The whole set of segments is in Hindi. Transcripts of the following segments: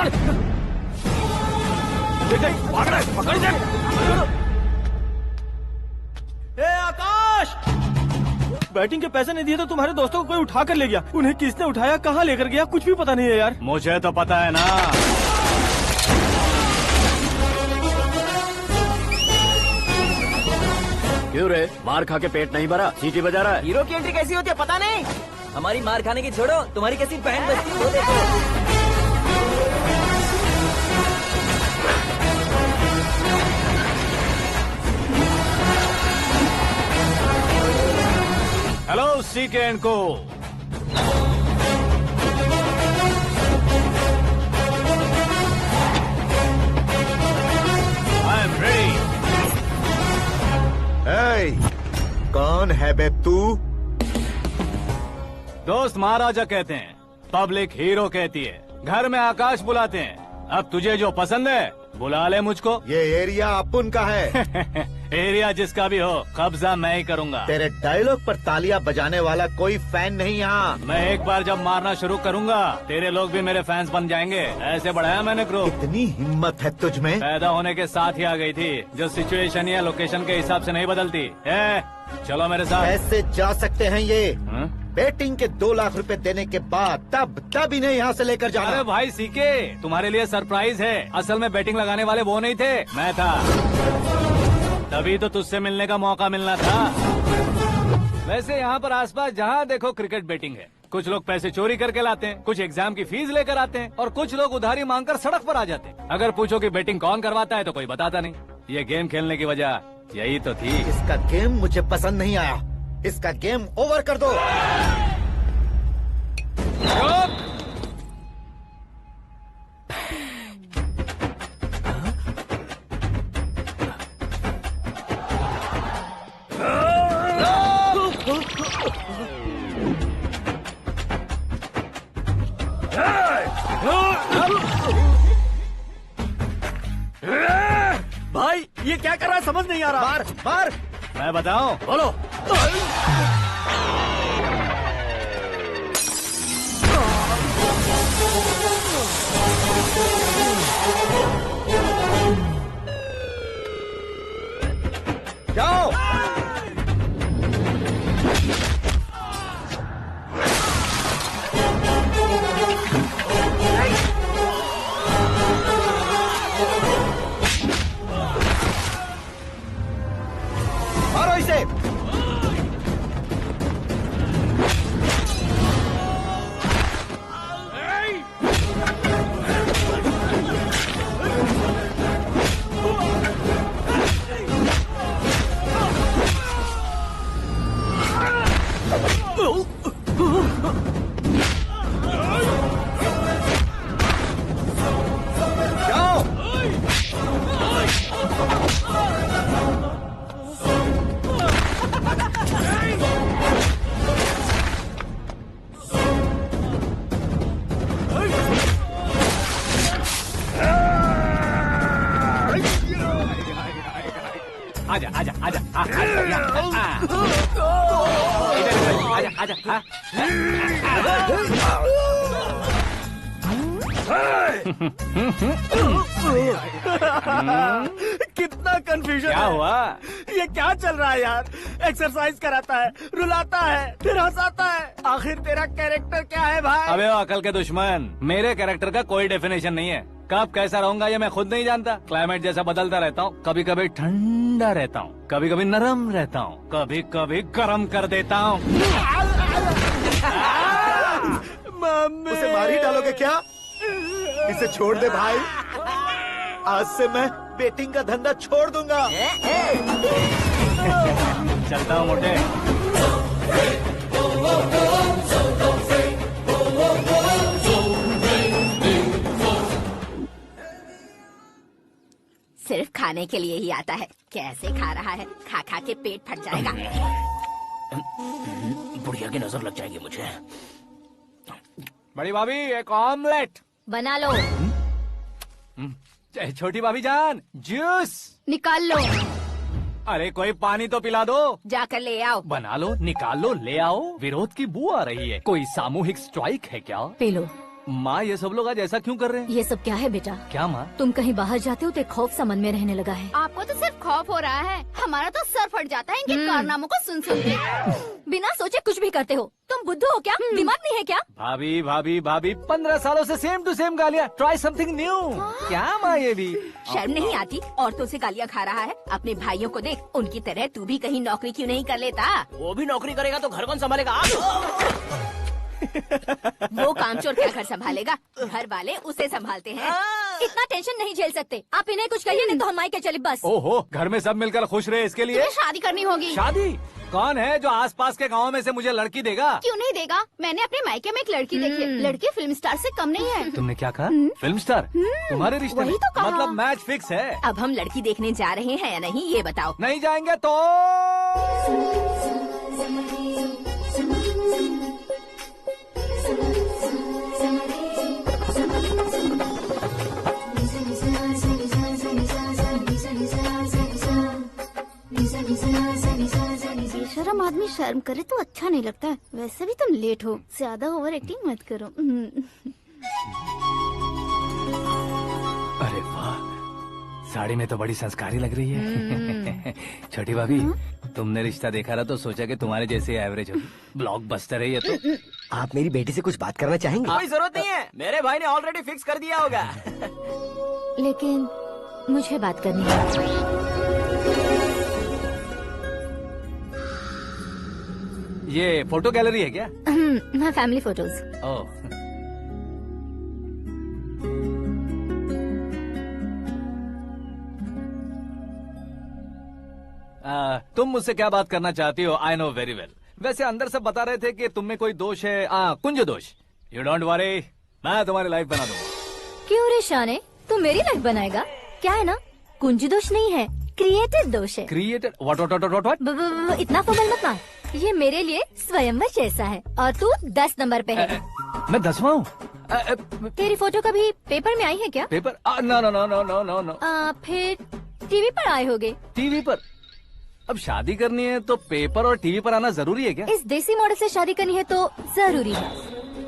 पकड़। भाग रहा है, पकड़ इसे। ए आकाश, बैटिंग के पैसे नहीं दिए तो तुम्हारे दोस्तों को कोई उठा कर ले गया। उन्हें किसने उठाया, कहाँ लेकर गया, कुछ भी पता नहीं है यार। मुझे तो पता है ना। क्यों रे, मार खा के पेट नहीं भरा, सीटी बजा रहा है? हीरो की एंट्री कैसी होती है पता नहीं। हमारी मार खाने की छोड़ो, तुम्हारी कैसी बहन बजती है वो देखो। हेलो सीके एंड को। I am ready. कौन है बे तू? दोस्त महाराजा कहते हैं, पब्लिक हीरो कहती है, घर में आकाश बुलाते हैं। अब तुझे जो पसंद है बुला ले मुझको। ये एरिया अपुन का है। एरिया जिसका भी हो, कब्जा मैं ही करूंगा। तेरे डायलॉग पर तालियां बजाने वाला कोई फैन नहीं यहाँ। मैं एक बार जब मारना शुरू करूंगा, तेरे लोग भी मेरे फैंस बन जाएंगे। ऐसे बढ़ाया मैंने ग्रुप। इतनी हिम्मत है तुझ में? पैदा होने के साथ ही आ गई थी, जो सिचुएशन या लोकेशन के हिसाब से नहीं बदलती। चलो मेरे साथ। कैसे जा सकते हैं ये? हाँ? बेटिंग के 2 लाख रुपए देने के बाद तब इन्हें यहाँ से लेकर जाना। अरे भाई सीके, तुम्हारे लिए सरप्राइज है। असल में बैटिंग लगाने वाले वो नहीं थे, मैं था। तभी तो तुझसे मिलने का मौका मिलना था। वैसे यहाँ पर आसपास जहाँ देखो क्रिकेट बैटिंग है। कुछ लोग पैसे चोरी करके लाते हैं, कुछ एग्जाम की फीस लेकर आते हैं, और कुछ लोग उधारी मांगकर सड़क पर आ जाते हैं। अगर पूछो कि बैटिंग कौन करवाता है तो कोई बताता नहीं। ये गेम खेलने की वजह यही तो थी। इसका गेम मुझे पसंद नहीं आया। इसका गेम ओवर कर दो। भाई ये क्या कर रहा है, समझ नहीं आ रहा। मार मार। मैं बताऊं? बोलो। जाओ। मारो इसे। आजा आजा आजा आजा आजा। कितना कंफ्यूजन क्या है। हुआ? ये क्या चल रहा है यार? एक्सरसाइज कराता है, रुलाता है, फिर हंसाता है। आखिर तेरा कैरेक्टर क्या है भाई? अबे ओ अकल के दुश्मन, मेरे कैरेक्टर का कोई डेफिनेशन नहीं है। कब कैसा रहूंगा ये मैं खुद नहीं जानता। क्लाइमेट जैसा बदलता रहता हूँ। कभी कभी ठंडा रहता हूँ, कभी कभी नरम रहता हूँ, कभी कभी गर्म कर देता हूँ। उसे मार ही डालोगे क्या? इसे छोड़ दे भाई। आज से मैं बेटिंग का धंधा छोड़ दूंगा। चलता हूँ मोटे। सिर्फ खाने के लिए ही आता है। कैसे खा रहा है, खा खा के पेट फट जाएगा। बुढ़िया की नजर लग जाएगी मुझे। बड़ी भाभी एक ऑमलेट बना लो। छोटी भाभी जान जूस निकाल लो। अरे कोई पानी तो पिला दो। जाकर ले आओ। बना लो, निकाल लो, ले आओ। विरोध की बू आ रही है। कोई सामूहिक स्ट्राइक है क्या? P low. माँ ये सब लोग आज ऐसा क्यों कर रहे हैं? ये सब क्या है बेटा? क्या माँ? तुम कहीं बाहर जाते हो तो एक खौफ सा मन में रहने लगा है। आपको तो सिर्फ खौफ हो रहा है, हमारा तो सर फट जाता है इनके कारनामों को सुन सुन के। बिना सोचे कुछ भी करते हो। तुम बुद्धू हो क्या? दिमाग नहीं है क्या? भाभी भाभी भाभी 15 सालों से सेम टू सेम गालियाँ। Try something new. क्या माँ ये भी? शर्म नहीं आती? औरतों से गालियाँ खा रहा है। अपने भाइयों को देख, उनकी तरह तू भी कहीं नौकरी क्यों नहीं कर लेता? वो भी नौकरी करेगा तो घर कौन संभालेगा? वो कामचोर क्या घर संभालेगा? घर वाले उसे संभालते हैं। इतना टेंशन नहीं झेल सकते। आप इन्हें कुछ कहिए नहीं तो हम मायके चले बस। ओहो, घर में सब मिलकर खुश रहे इसके लिए। तुम्हें शादी करनी होगी। शादी? कौन है जो आसपास के गाँव में से मुझे लड़की देगा? क्यों नहीं देगा? मैंने अपने मायके में एक लड़की देखी है। लड़की फिल्म स्टार से कम नहीं है। तुमने क्या कहा? Film star? तुम्हारे रिश्ते में? वही तो कहा। मतलब मैच फिक्स है। अब हम लड़की देखने जा रहे हैं या नहीं ये बताओ। नहीं जाएंगे तो? बेशरम आदमी शर्म करे तो अच्छा नहीं लगता है। वैसे भी तुम लेट हो, ज्यादा ओवर एक्टिंग मत करो। अरे वाह, साड़ी में तो बड़ी संस्कारी लग रही है। छोटी भाभी, तुमने रिश्ता देखा था तो सोचा कि तुम्हारे जैसे एवरेज होगी। ब्लॉकबस्टर है ये तो। आप मेरी बेटी से कुछ बात करना चाहेंगे? कोई जरूरत नहीं है, मेरे भाई ने ऑलरेडी फिक्स कर दिया होगा। लेकिन मुझे बात करनी है। ये फोटो गैलरी है क्या? मैं फैमिली फोटोज। ओह, तुम मुझसे क्या बात करना चाहती हो? I know very well. वैसे अंदर से बता रहे थे कि तुम में कोई दोष है। कुंज दोष। यू डोंट वरी, मैं तुम्हारी लाइफ बना दूंगा। क्यों रे शाने, तू मेरी लाइफ बनाएगा? क्या है ना, कुंज दोष नहीं है, क्रिएटिव दोष है। क्रिएटेड? व्हाट? इतना फबल मत मार। ये मेरे लिए स्वयंवर जैसा है और तू 10 नंबर पे है। मैं 10वां हूँ? तेरी फोटो कभी पेपर में आई है क्या? Paper? No no no no no no no. फिर टीवी पर आए होगे। टीवी पर? अब शादी करनी है तो पेपर और टीवी पर आना जरूरी है क्या? इस देसी मॉडल से शादी करनी है तो जरूरी है।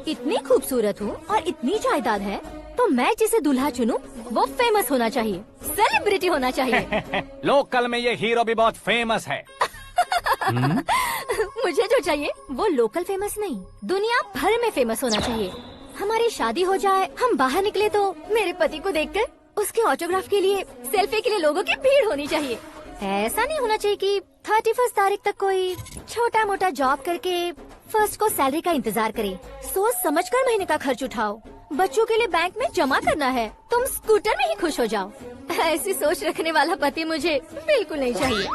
इतनी खूबसूरत हूँ और इतनी जायदाद है तो मैं जिसे दूल्हा चुनूं वो फेमस होना चाहिए, सेलिब्रिटी होना चाहिए। लोकल में ये हीरो भी बहुत फेमस है। मुझे जो चाहिए वो लोकल फेमस नहीं, दुनिया भर में फेमस होना चाहिए। हमारी शादी हो जाए, हम बाहर निकले तो मेरे पति को देखकर उसके ऑटोग्राफ के लिए, सेल्फी के लिए लोगों की भीड़ होनी चाहिए। ऐसा नहीं होना चाहिए कि 31 तारीख तक कोई छोटा मोटा जॉब करके फर्स्ट को सैलरी का इंतजार करे। सोच समझकर महीने का खर्च उठाओ। बच्चों के लिए बैंक में जमा करना है, तुम स्कूटर में ही खुश हो जाओ। ऐसी सोच रखने वाला पति मुझे बिल्कुल नहीं चाहिए।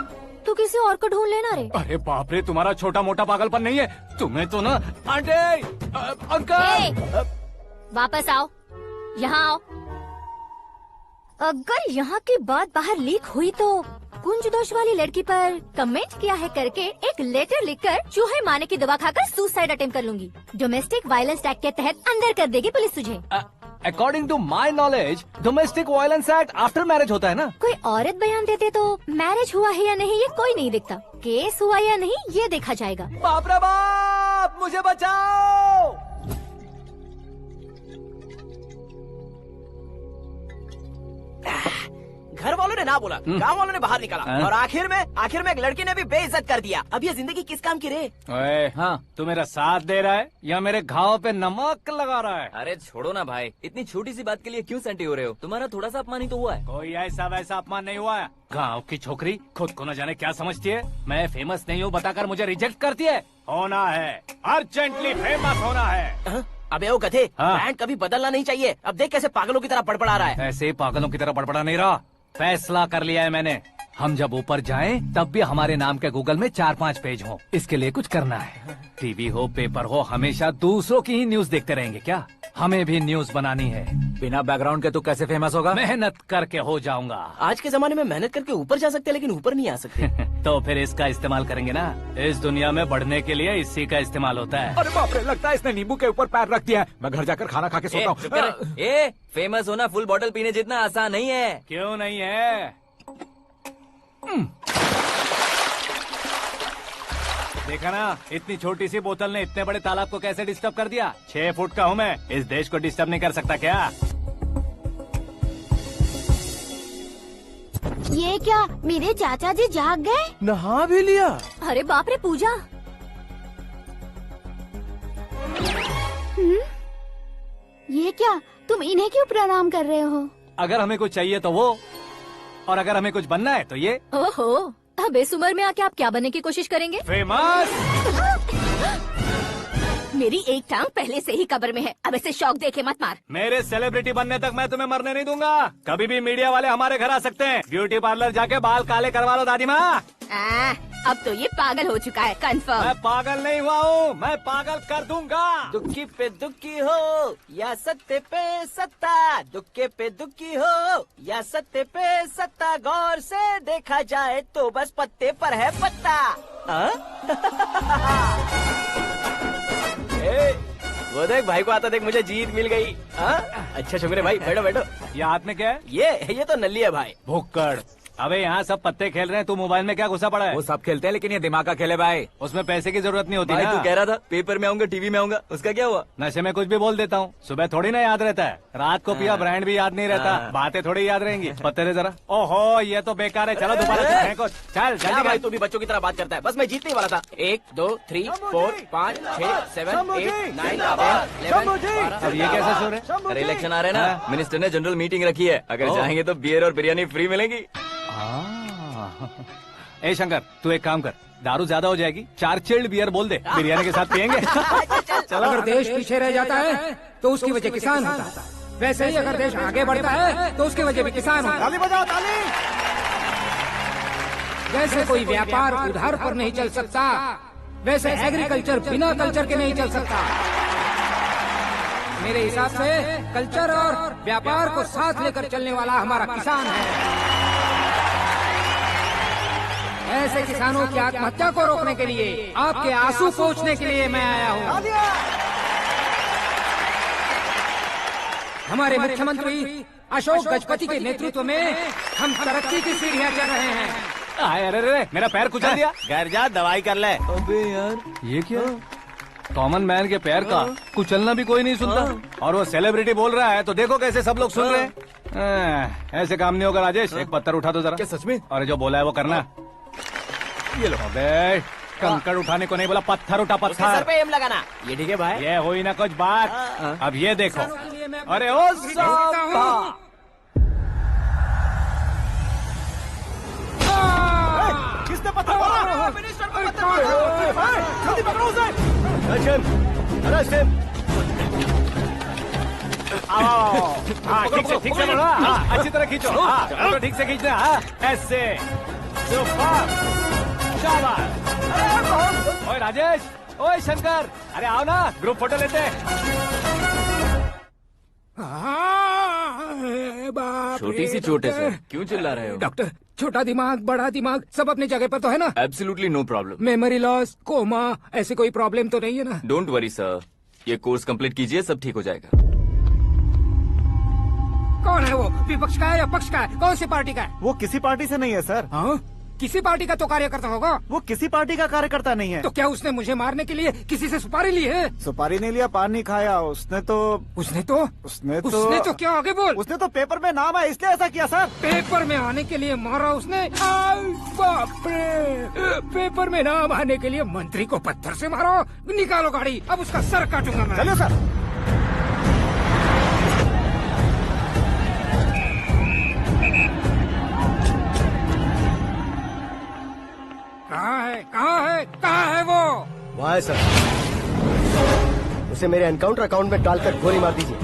तू किसी और को ढूंढ लेना रे। अरे बाप रे, तुम्हारा छोटा मोटा पागलपन नहीं है। तुम्हें तो ना आंटी, अंकल। वापस आओ, यहाँ आओ। अगर यहाँ की बात बाहर लीक हुई तो कुंज दोष वाली लड़की पर कमेंट किया है करके एक लेटर लिखकर चूहे मारने की दवा खाकर सुसाइड अटेम्प्ट कर लूंगी। डोमेस्टिक वायलेंस एक्ट के तहत अंदर कर देगी पुलिस तुझे। According to my knowledge domestic violence act after marriage होता है ना? कोई औरत बयान देते तो मैरिज हुआ है या नहीं ये कोई नहीं देखता, केस हुआ या नहीं ये देखा जाएगा। बाप रे बाप, मुझे बचाओ। घर वालों ने ना बोला, गाँव वालों ने बाहर निकाला और आखिर में एक लड़की ने भी बेइज्जत कर दिया। अब ये जिंदगी किस काम की रे? ओए, हाँ, तू मेरा साथ दे रहा है या मेरे घाव पे नमक लगा रहा है? अरे छोड़ो ना भाई, इतनी छोटी सी बात के लिए क्यों सैंटी हो रहे हो? तुम्हारा थोड़ा सा अपमान ही तो हुआ है। कोई ऐसा वैसा अपमान नहीं हुआ है। गाँव की छोकरी खुद को न जाने क्या समझती है। मैं फेमस नहीं हूँ बताकर मुझे रिजेक्ट करती है। होना है, अर्जेंटली फेमस होना है। अबे वो गधे, हाँ। ब्रांड कभी बदलना नहीं चाहिए। अब देख कैसे पागलों की तरह बड़बड़ा रहा है। ऐसे पागलों की तरह बड़बड़ा नहीं रहा। फैसला कर लिया है मैंने। हम जब ऊपर जाएं तब भी हमारे नाम के गूगल में 4-5 पेज हो। इसके लिए कुछ करना है। टीवी हो, पेपर हो, हमेशा दूसरों की ही न्यूज देखते रहेंगे क्या? हमें भी न्यूज बनानी है। बिना बैकग्राउंड के तू कैसे फेमस होगा? मेहनत करके हो जाऊंगा। आज के जमाने में मेहनत करके ऊपर जा सकते हैं लेकिन ऊपर नहीं आ सकते। तो फिर इसका इस्तेमाल करेंगे ना। इस दुनिया में बढ़ने के लिए इसी का इस्तेमाल होता है। अरे बाप रे, लगता है इसने नींबू के ऊपर पैर रख दिया है। मैं घर जाकर खाना खा के सोता चुप कर। हूँ। फेमस होना फुल बॉटल पीने जितना आसान नहीं है। क्यों नहीं है? देखा ना, इतनी छोटी सी बोतल ने इतने बड़े तालाब को कैसे डिस्टर्ब कर दिया। 6 फुट का हूँ मैं, इस देश को डिस्टर्ब नहीं कर सकता क्या? ये क्या, मेरे चाचा जी जाग गए? नहा भी लिया। अरे बाप रे पूजा। ये क्या, तुम इन्हें क्यों प्रणाम कर रहे हो? अगर हमें कुछ चाहिए तो वो, और अगर हमें कुछ बनना है तो ये। ओहो, अब इस उम्र में आके आप क्या बनने की कोशिश करेंगे? फेमस। मेरी एक टांग पहले से ही कब्र में है, अब इसे शौक देके मत मार। मेरे सेलिब्रिटी बनने तक मैं तुम्हें मरने नहीं दूंगा। कभी भी मीडिया वाले हमारे घर आ सकते हैं। ब्यूटी पार्लर जाके बाल काले करवा लो दादी माँ। अब तो ये पागल हो चुका है, कंफर्म। मैं पागल नहीं हुआ हूँ, मैं पागल कर दूंगा। दुखी पे दुखी हो या सत्य पे सत्ता, दुखे पे दुखी हो या सत्य पे सत्ता, गौर से देखा जाए तो बस पत्ते पर है पत्ता। वो देख भाई को आता देख, मुझे जीत मिल गई। अच्छा शुक्र भाई, बैठो बैठो। ये हाथ में क्या है? ये तो नल्ली है भाई। भुक्कड़। अबे यहाँ सब पत्ते खेल रहे हैं, तू मोबाइल में क्या घुसा पड़ा है? वो सब खेलते हैं लेकिन ये दिमाग का खेल है भाई। उसमें पैसे की जरूरत नहीं होती भाई ना। तू कह रहा था पेपर में आऊंगा, टीवी में आऊंगा, उसका क्या हुआ? नशे में कुछ भी बोल देता हूँ, सुबह थोड़ी ना याद रहता है। रात को पिया ब्रांड भी याद नहीं रहता, बातें थोड़ी याद रहेंगी। पत्ते दे जरा। ओहो ये तो बेकार है, चलो दोबारा फेंको। चल क्या जल्दी भाई, कर। तू भी बच्चों की तरह बात करता है। बस मैं जीतने वाला था। 1 2 3 4 5 6 7 8 9 10 11 अब ये कैसा शोर है? अरे इलेक्शन आ रहे हैं ना, मिनिस्टर ने जनरल मीटिंग रखी है, अगर जाएंगे तो बियर और बिरयानी फ्री मिलेगी। ए शंकर, तू एक काम कर, दारू ज्यादा हो जाएगी, 4 चिल्ड बियर बोल दे, बिरयानी के साथ पियेंगे। चलो। अगर देश पीछे रह जाता है तो उसकी वजह किसान होता है, वैसे ही अगर देश आगे बढ़ता है तो उसकी वजह भी किसान होता है। ताली बजाओ ताली। जैसे कोई व्यापार उधार पर नहीं चल सकता, वैसे एग्रीकल्चर बिना कल्चर के नहीं चल सकता। मेरे हिसाब से कल्चर और व्यापार को साथ लेकर चलने वाला हमारा किसान है। ऐसे किसानों की आत्महत्या को रोकने के लिए, आपके आंसू पोंछने के लिए मैं आया हूँ। हमारे मुख्यमंत्री अशोक गजपति के नेतृत्व में हम तरक्की की सीढ़ियाँ चढ़ रहे हैं। अरे अरे मेरा पैर कुचल दिया। घर जा दवाई कर ले। अबे यार ये क्या? कॉमन मैन के पैर का कुचलना भी कोई नहीं सुनता, और वो सेलिब्रिटी बोल रहा है तो देखो कैसे सब लोग सुन रहे हैं। ऐसे काम नहीं होगा राजेश, एक पत्थर उठा दो जरा। क्या सच में? और जो बोला है वो करना। ये लो। अबे कंकड़ उठाने को नहीं बोला, पत्थर उठा उसके सर पत्थर। पे एम लगाना। ये ठीक है भाई। ये हुई ना कुछ बात। अब ये देखो। अरे ओ साहब, किसने पत्थर मारा? मिनिस्टर को पत्थर मारा। जल्दी पकड़ो उसे। हाँ ठीक से पकड़ो। हाँ, अच्छी तरह खींचो। हाँ तो ठीक से खींचना। हाँ ऐसे। सुपर। शाबाश। ओए राजेश, ओए शंकर, अरे आओ ना, ग्रुप फोटो लेते हैं। छोटी सी चोट है सर, क्यों चिल्ला रहे हो? डॉक्टर, छोटा दिमाग बड़ा दिमाग सब अपनी जगह पर तो है ना? Absolutely no problem. Memory loss, coma, ऐसी कोई प्रॉब्लम तो नहीं है ना? डोंट वरी सर, ये कोर्स कंप्लीट कीजिए, सब ठीक हो जाएगा। कौन है वो? विपक्ष का है या पक्ष का है? कौन सी पार्टी का है? वो किसी पार्टी से नहीं है सर। हाँ? किसी पार्टी का तो कार्यकर्ता होगा। वो किसी पार्टी का कार्यकर्ता नहीं है। तो क्या उसने मुझे मारने के लिए किसी से सुपारी ली है? सुपारी नहीं लिया, पान नहीं खाया। उसने तो क्या आगे बोल? उसने तो पेपर में नाम है इसलिए ऐसा किया सर। पेपर में आने के लिए मारा उसने? बाप रे! पेपर में नाम आने के लिए मंत्री को पत्थर से मारो? निकालो गाड़ी, अब उसका सर काटूंगा मैं। चलो सर। कहाँ है वो? वहाँ है सर, उसे मेरे एनकाउंटर अकाउंट में डालकर गोली मार दीजिए।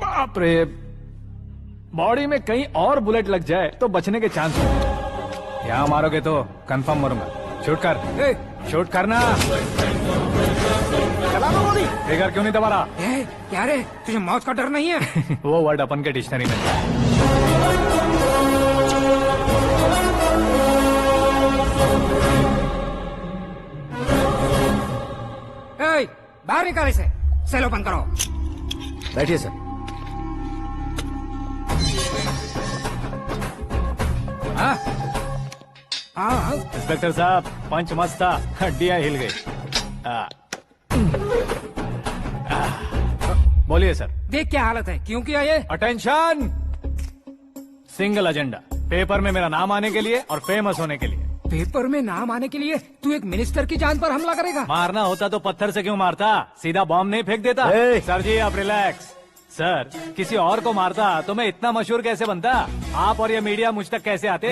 बाप रे, बॉडी में कहीं और बुलेट लग जाए तो बचने के चांस हो। यहाँ मारोगे तो कंफर्म मरूंगा। शूट कर, शूट करना। फिगर क्यों नहीं दबा रहा? क्या रे, तुझे मौत का डर नहीं है? वो वर्ड अपन के डिक्शनरी में है। बाहर निकाल इसे, सेल ओपन करो। बैठिए सर। हाँ हाँ इंस्पेक्टर साहब पंच मस्त था, हड्डियां हिल गई। बोलिए सर। देख क्या हालत है, क्यों किया ये? अटेंशन, सिंगल एजेंडा, पेपर में मेरा नाम आने के लिए और फेमस होने के लिए। पेपर में नाम आने के लिए तू एक मिनिस्टर की जान पर हमला करेगा? मारना होता तो पत्थर से क्यों मारता, सीधा बॉम्ब नहीं फेंक देता। सर जी आप रिलैक्स। सर किसी और को मारता तो मैं इतना मशहूर कैसे बनता, आप और ये मीडिया मुझ तक कैसे आते?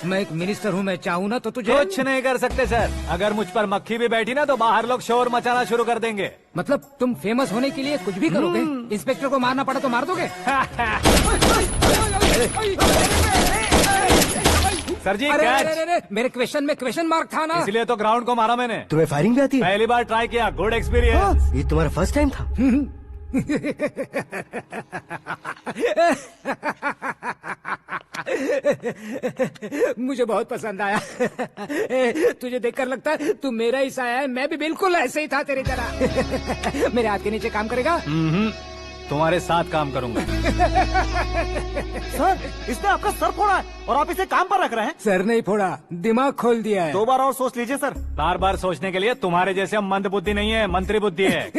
मैं एक मिनिस्टर हूँ, मैं चाहूँ ना तो तुझे कुछ नहीं कर सकते सर। अगर मुझ पर मक्खी भी बैठी ना तो बाहर लोग शोर मचाना शुरू कर देंगे। मतलब तुम फेमस होने के लिए कुछ भी करोगे? इंस्पेक्टर को मारना पड़ा तो मार दोगे? सर जी अरे, कैच। अरे, अरे, मेरे क्वेश्चन में क्वेश्चन मार्क था ना, इसलिए तो ग्राउंड को मारा मैंने। तुम्हें फायरिंग भी आती है? पहली बार ट्राई किया, गुड एक्सपीरियंस। ये तुम्हारा फर्स्ट टाइम था? मुझे बहुत पसंद आया। तुझे देखकर लगता है तू मेरा ही साया है, मैं भी बिल्कुल ऐसे ही था तेरी तरह। मेरे हाथ के नीचे काम करेगा? तुम्हारे साथ काम करूंगा। सर इसने आपका सर फोड़ा है और आप इसे काम पर रख रहे हैं। सर नहीं फोड़ा, दिमाग खोल दिया है। 2 बार और सोच लीजिए सर। बार बार सोचने के लिए तुम्हारे जैसे मंद बुद्धि नहीं है, मंत्री बुद्धि है।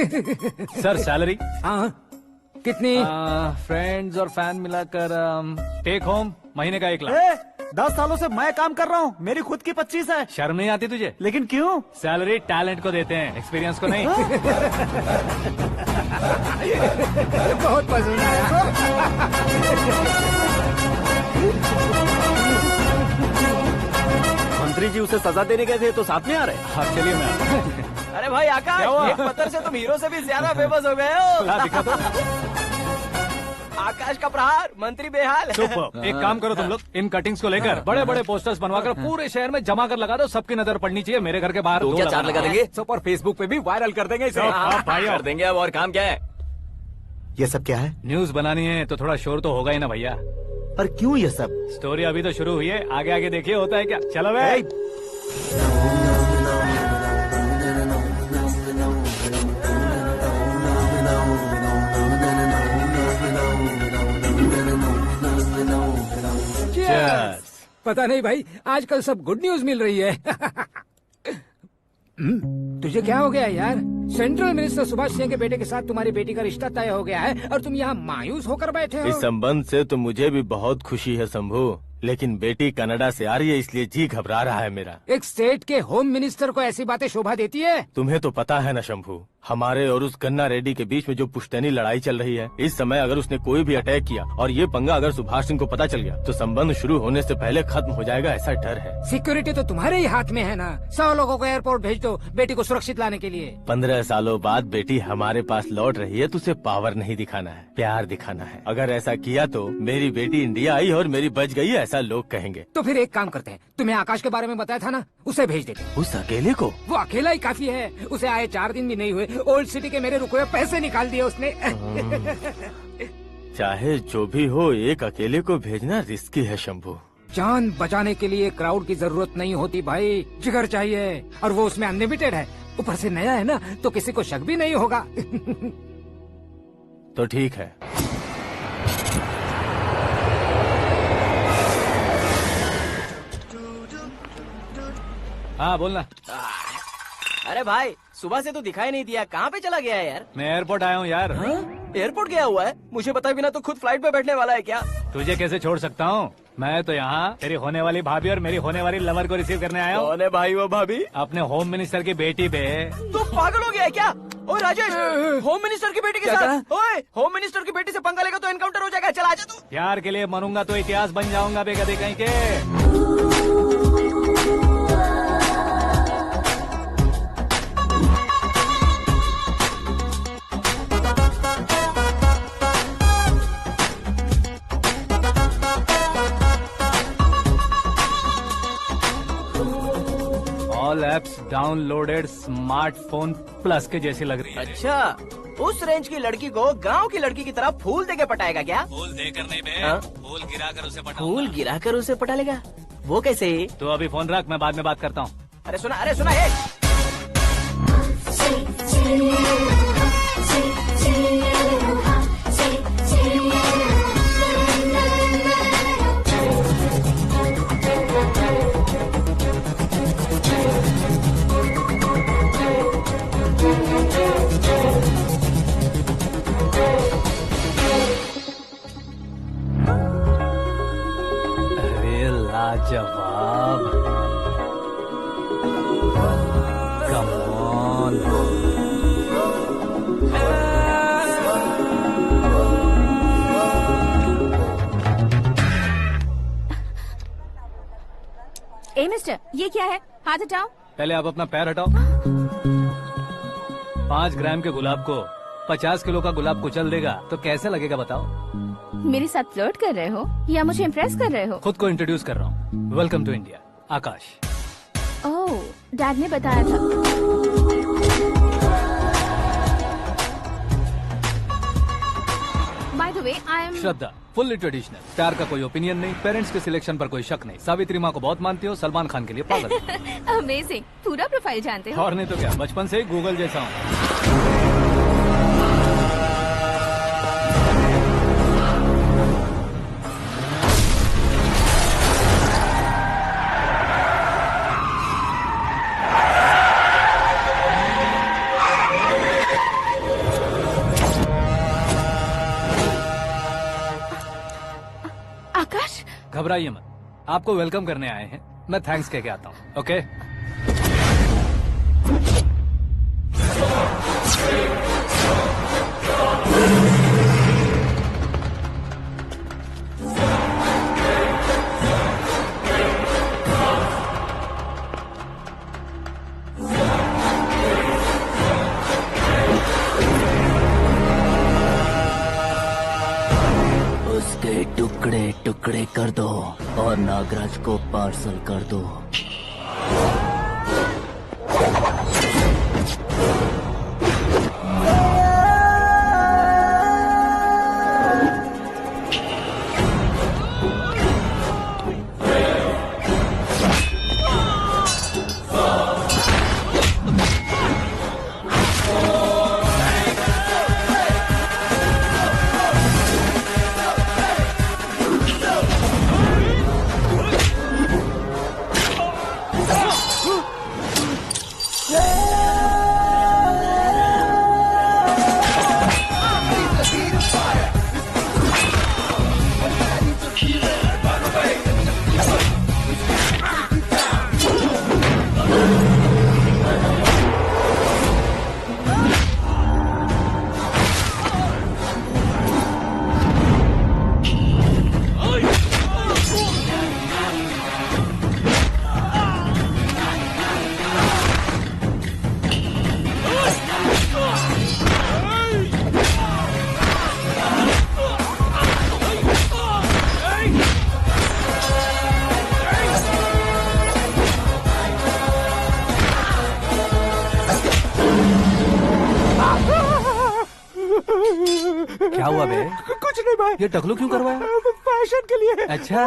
Sir salary? हाँ कितनी? फ्रेंड्स और फैन मिलाकर टेक होम महीने का 1 लाख। 10 सालों से मैं काम कर रहा हूँ, मेरी खुद की 25 है। शर्म नहीं आती तुझे? लेकिन क्यों? सैलरी टैलेंट को देते हैं, एक्सपीरियंस को नहीं। बहुत पसंद आया। मंत्री जी उसे सजा देने गए थे तो साथ में आ रहे। हाँ चलिए मैं आता हूं। अरे भाई आकाश, एक पत्थर से तुम हीरो से भी ज्यादा फेमस हो गए हो। ला दिखा दो। आकाश का प्रहार, मंत्री बेहाल। सुपर। एक काम करो तुम लोग, इन कटिंग्स को लेकर बड़े बड़े पोस्टर्स बनवाकर पूरे शहर में जमा कर लगा दो, सबकी नजर पड़नी चाहिए। मेरे घर के बाहर तो क्या 4 लगा देंगे? और फेसबुक पे भी वायरल कर देंगे इसे। भाई कर देंगे। अब और काम क्या है? ये सब क्या है? न्यूज बनानी है तो थोड़ा शोर तो होगा ही ना भैया। पर क्यों ये सब? स्टोरी अभी तो शुरू हुई है, आगे आगे देखिए होता है क्या। चलो भाई। पता नहीं भाई, आजकल सब गुड न्यूज मिल रही है। तुझे क्या हो गया यार? सेंट्रल मिनिस्टर सुभाष सिंह के बेटे के साथ तुम्हारी बेटी का रिश्ता तय हो गया है और तुम यहाँ मायूस होकर बैठे हो। इस संबंध से तो मुझे भी बहुत खुशी है शंभू, लेकिन बेटी कनाडा से आ रही है इसलिए जी घबरा रहा है मेरा। एक स्टेट के होम मिनिस्टर को ऐसी बातें शोभा देती है? तुम्हें तो पता है ना शंभू, हमारे और उस गन्ना रेड्डी के बीच में जो पुश्तैनी लड़ाई चल रही है, इस समय अगर उसने कोई भी अटैक किया और ये पंगा अगर सुभाष सिंह को पता चल गया तो संबंध शुरू होने से पहले खत्म हो जाएगा, ऐसा डर है। सिक्योरिटी तो तुम्हारे ही हाथ में है ना। 100 लोगों को एयरपोर्ट भेज दो बेटी को सुरक्षित लाने के लिए। 15 सालों बाद बेटी हमारे पास लौट रही है तो उसे पावर नहीं दिखाना है, प्यार दिखाना है। अगर ऐसा किया तो मेरी बेटी इंडिया आई और मेरी बच गई, ऐसा लोग कहेंगे। तो फिर एक काम करते हैं, तुम्हें आकाश के बारे में बताया था ना, उसे भेज देते। उस अकेले को? वो अकेला ही काफी है, उसे आए 4 दिन भी नहीं हुए, ओल्ड सिटी के मेरे रुके हुए पैसे निकाल दिए उसने। चाहे जो भी हो, एक अकेले को भेजना रिस्की है शंभू। जान बचाने के लिए क्राउड की जरूरत नहीं होती भाई, जिगर चाहिए, और वो उसमें अनलिमिटेड है। ऊपर से नया है ना, तो किसी को शक भी नहीं होगा। तो ठीक है। हाँ बोलना। अरे भाई सुबह से तो दिखाई नहीं दिया, कहाँ पे चला गया है यार? मैं एयरपोर्ट आया हूँ यार। एयरपोर्ट गया हुआ है? मुझे बताए बिना तो खुद फ्लाइट पे बैठने वाला है क्या? तुझे कैसे छोड़ सकता हूँ? मैं तो यहाँ तेरी होने वाली भाभी और मेरी होने वाली लवर को रिसीव करने आया हूँ। कौन है भाई वो भाभी? अपने होम मिनिस्टर की बेटी पे। तू पागल हो गया है क्या? ओए राजेश, होम मिनिस्टर की बेटी के साथ? ओए होम मिनिस्टर की बेटी से पंगा लेगा तो एनकाउंटर हो जाएगा। चल आजा तू। प्यार के लिए मरूंगा तो इतिहास बन जाऊंगा बेगदे कहीं के। All apps downloaded smartphone plus के जैसी लग रही है। अच्छा, उस रेंज की लड़की को गांव की लड़की की तरह फूल देके पटाएगा क्या? फूल देकर नहीं बे, हाँ? फूल गिराकर उसे पटाऊंगा। फूल गिराकर उसे पटा लेगा? वो कैसे? तो अभी फोन रख, मैं बाद में बात करता हूँ। अरे सुना ये। मिस्टर, ये क्या है? हाथ हटाओ। पहले आप अपना पैर हटाओ। 5 ग्राम के गुलाब को 50 किलो का गुलाब कुचल देगा तो कैसे लगेगा बताओ? मेरे साथ फ्लर्ट कर रहे हो या मुझे इम्प्रेस कर रहे हो? खुद को इंट्रोड्यूस कर रहा हूँ। Welcome to India, Aakash. Oh, dad ने बताया था। By the way, I am Shraddha, fully traditional. प्यार का कोई ओपिनियन नहीं, पेरेंट्स के सिलेक्शन पर कोई शक नहीं। सावित्री माँ को बहुत मानती हो, सलमान खान के लिए पागल। अमेजिंग, पूरा प्रोफाइल जानते हो। और नहीं तो क्या, बचपन से ही गूगल जैसा हूँ। आकाश, घबराइए मत, आपको वेलकम करने आए हैं। मैं थैंक्स कह के आता हूँ। ओके? उसके टुकड़े टुकड़े कर दो और नागराज को पार्सल कर दो। क्या हुआ बे? कुछ नहीं भाई। ये टकलू क्यों करवाया? फैशन के लिए। अच्छा,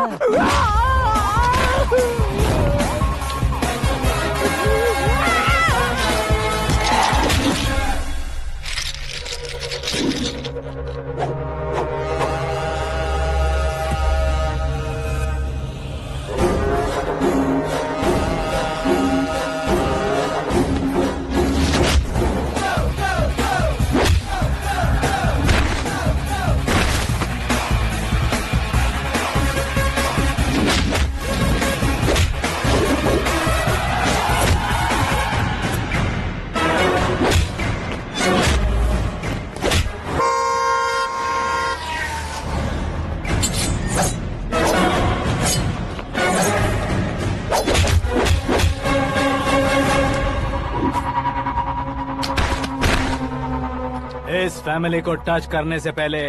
इस फैमिली को टच करने से पहले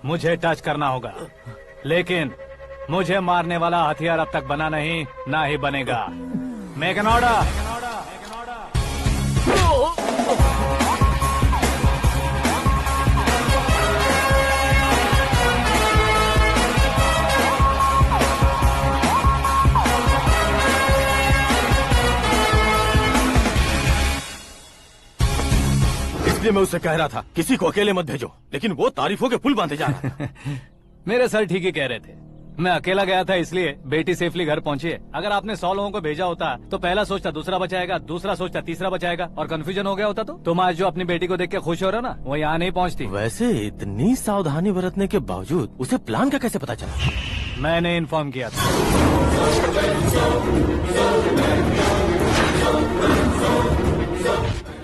मुझे टच करना होगा, लेकिन मुझे मारने वाला हथियार अब तक बना नहीं, ना ही बनेगा। Make an order. इसलिए मैं उससे कह रहा था किसी को अकेले मत भेजो, लेकिन वो तारीफों के पुल बांधे जा रहा है। मेरे सर ठीक ही कह रहे थे। मैं अकेला गया था इसलिए बेटी सेफली घर पहुंची है। अगर आपने 100 लोगों को भेजा होता तो पहला सोचता दूसरा बचाएगा, दूसरा सोचता तीसरा बचाएगा, और कंफ्यूजन हो गया होता तो तुम आज जो अपनी बेटी को देख के खुश हो रहे हो ना, वो यहाँ नहीं पहुँचती। वैसे इतनी सावधानी बरतने के बावजूद उसे प्लान का कैसे पता चला? मैंने इन्फॉर्म किया था।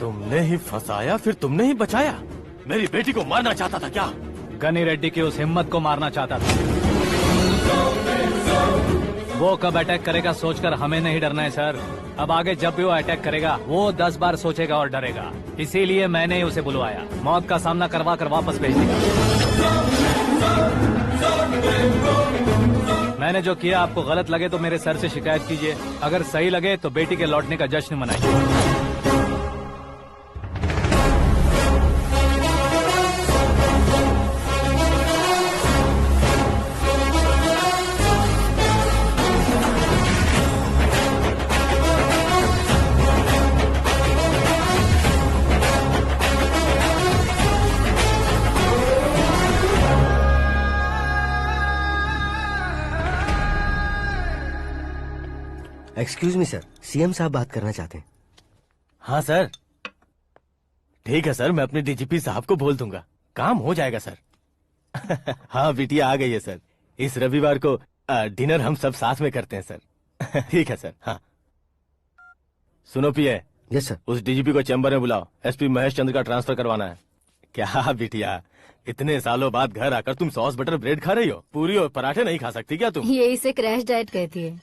तुमने ही फंसाया, फिर तुमने ही बचाया। मेरी बेटी को मारना चाहता था क्या? गनी रेड्डी की उस हिम्मत को मारना चाहता था। वो कब अटैक करेगा सोचकर हमें नहीं डरना है सर। अब आगे जब भी वो अटैक करेगा वो 10 बार सोचेगा और डरेगा। इसीलिए मैंने ही उसे बुलवाया। मौत का सामना करवा कर वापस भेज दिया। मैंने जो किया आपको गलत लगे तो मेरे सर से शिकायत कीजिए, अगर सही लगे तो बेटी के लौटने का जश्न मनाइए। एक्सक्यूज मी सर, सीएम साहब बात करना चाहते हैं। हाँ सर, ठीक है सर, मैं अपने डीजीपी साहब को बोल दूंगा, काम हो जाएगा सर। हाँ बिटिया आ गई है सर। इस रविवार को डिनर हम सब साथ में करते हैं सर। ठीक है सर। हाँ सुनो पिए। Yes sir. उस डीजीपी को चैम्बर में बुलाओ, एसपी महेश चंद्र का ट्रांसफर करवाना है। क्या बिटिया, इतने सालों बाद घर आकर तुम सॉस बटर ब्रेड खा रही हो? पूरी और पराठे नहीं खा सकती क्या तुम? ये इसे क्रैश डाइट कहती है।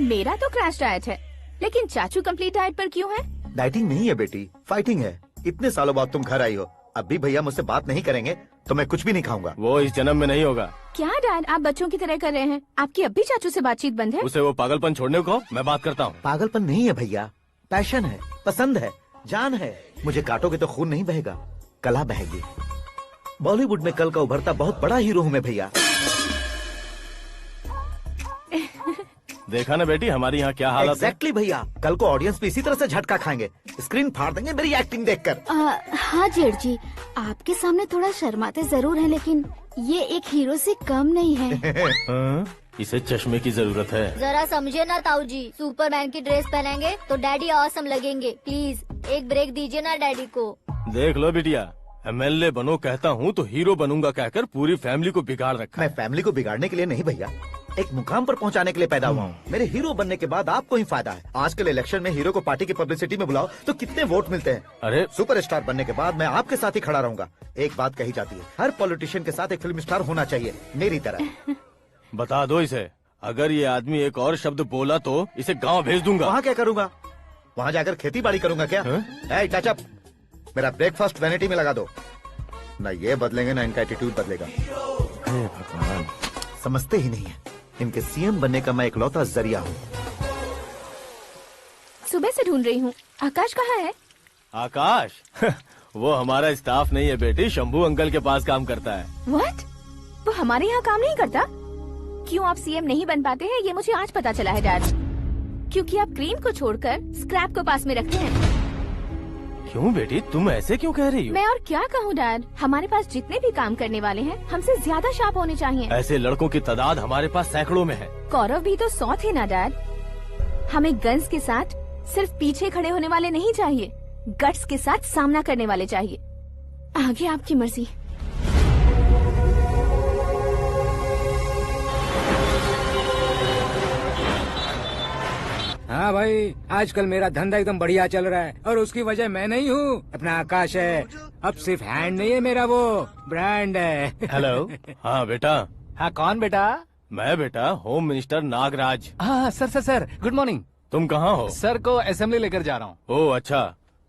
मेरा तो क्रैश डाइट है, लेकिन चाचू कंप्लीट डाइट पर क्यों है? डाइटिंग नहीं है बेटी, फाइटिंग है। इतने सालों बाद तुम घर आई हो, अब भी भैया मुझसे बात नहीं करेंगे तो मैं कुछ भी नहीं खाऊंगा। वो इस जन्म में नहीं होगा। क्या डैड, आप बच्चों की तरह कर रहे हैं? आपकी अब भी चाचू से बातचीत बंद है? उसे वो पागलपन छोड़ने को, मैं बात करता हूँ। पागलपन नहीं है भैया, पैशन है, पसंद है, जान है। मुझे काटोगे तो खून नहीं बहेगा, कला बहेगी। बॉलीवुड में कल का उभरता बहुत बड़ा हीरो हूँ मैं भैया। देखा ना बेटी हमारी यहाँ क्या हालत है। एग्जैक्टली भैया, कल को ऑडियंस भी इसी तरह से झटका खाएंगे, स्क्रीन फाड़ देंगे मेरी एक्टिंग देखकर। हाँ जेठ जी, आपके सामने थोड़ा शर्माते जरूर हैं, लेकिन ये एक हीरो से कम नहीं है। इसे चश्मे की जरूरत है। जरा समझे ना ताऊ जी, सुपरमैन की ड्रेस पहनेंगे तो डैडी ऑसम लगेंगे। प्लीज एक ब्रेक दीजिए ना डैडी को। देख लो बिटिया, एमएलए बनो कहता हूँ तो हीरो बनूंगा कहकर पूरी फैमिली को बिगाड़ रखा। मैं फैमिली को बिगाड़ने के लिए नहीं भैया, एक मुकाम पर पहुंचाने के लिए पैदा हुआ हूँ। मेरे हीरो बनने के बाद आपको ही फायदा है। आजकल इलेक्शन में हीरो को पार्टी की पब्लिसिटी में बुलाओ तो कितने वोट मिलते हैं। अरे सुपरस्टार बनने के बाद मैं आपके साथ ही खड़ा रहूंगा। एक बात कही जाती है, हर पॉलिटिशियन के साथ एक फिल्म स्टार होना चाहिए, मेरी तरह। बता दो इसे, अगर ये आदमी एक और शब्द बोला तो इसे गाँव भेज दूंगा। वहाँ क्या करूँगा? वहाँ जाकर खेती बाड़ी करूँगा क्या? टचअप, मेरा ब्रेकफास्ट वैनिटी में लगा दो। न ये बदलेंगे न इनका एटीट्यूड बदलेगा। भगवान, समझते ही नहीं है, इनके सीएम बनने का मैं इकलौता जरिया हूँ। सुबह से ढूंढ रही हूँ, आकाश कहाँ है? आकाश? वो हमारा स्टाफ नहीं है बेटी, शंभू अंकल के पास काम करता है। व्हाट? वो हमारे यहाँ काम नहीं करता? क्यों आप सीएम नहीं बन पाते हैं ये मुझे आज पता चला है डैड। क्योंकि आप क्रीम को छोड़कर स्क्रैप को पास में रखते हैं। क्यों बेटी, तुम ऐसे क्यों कह रही हो? मैं और क्या कहूँ डैड, हमारे पास जितने भी काम करने वाले हैं हमसे ज्यादा शार्प होने चाहिए। ऐसे लड़कों की तादाद हमारे पास सैकड़ों में है। कौरव भी तो 100 थे ना डैड। हमें गन्स के साथ सिर्फ पीछे खड़े होने वाले नहीं चाहिए, गट्स के साथ सामना करने वाले चाहिए। आगे आपकी मर्जी। हाँ भाई, आजकल मेरा धंधा एकदम बढ़िया चल रहा है और उसकी वजह मैं नहीं हूँ, अपना आकाश है। अब सिर्फ हैंड नहीं है मेरा, वो ब्रांड है। हेलो। हाँ बेटा। हाँ कौन बेटा? मैं बेटा होम मिनिस्टर नागराज। हाँ सर गुड मॉर्निंग। तुम कहाँ हो? सर को असेंबली लेकर जा रहा हूँ। ओह अच्छा,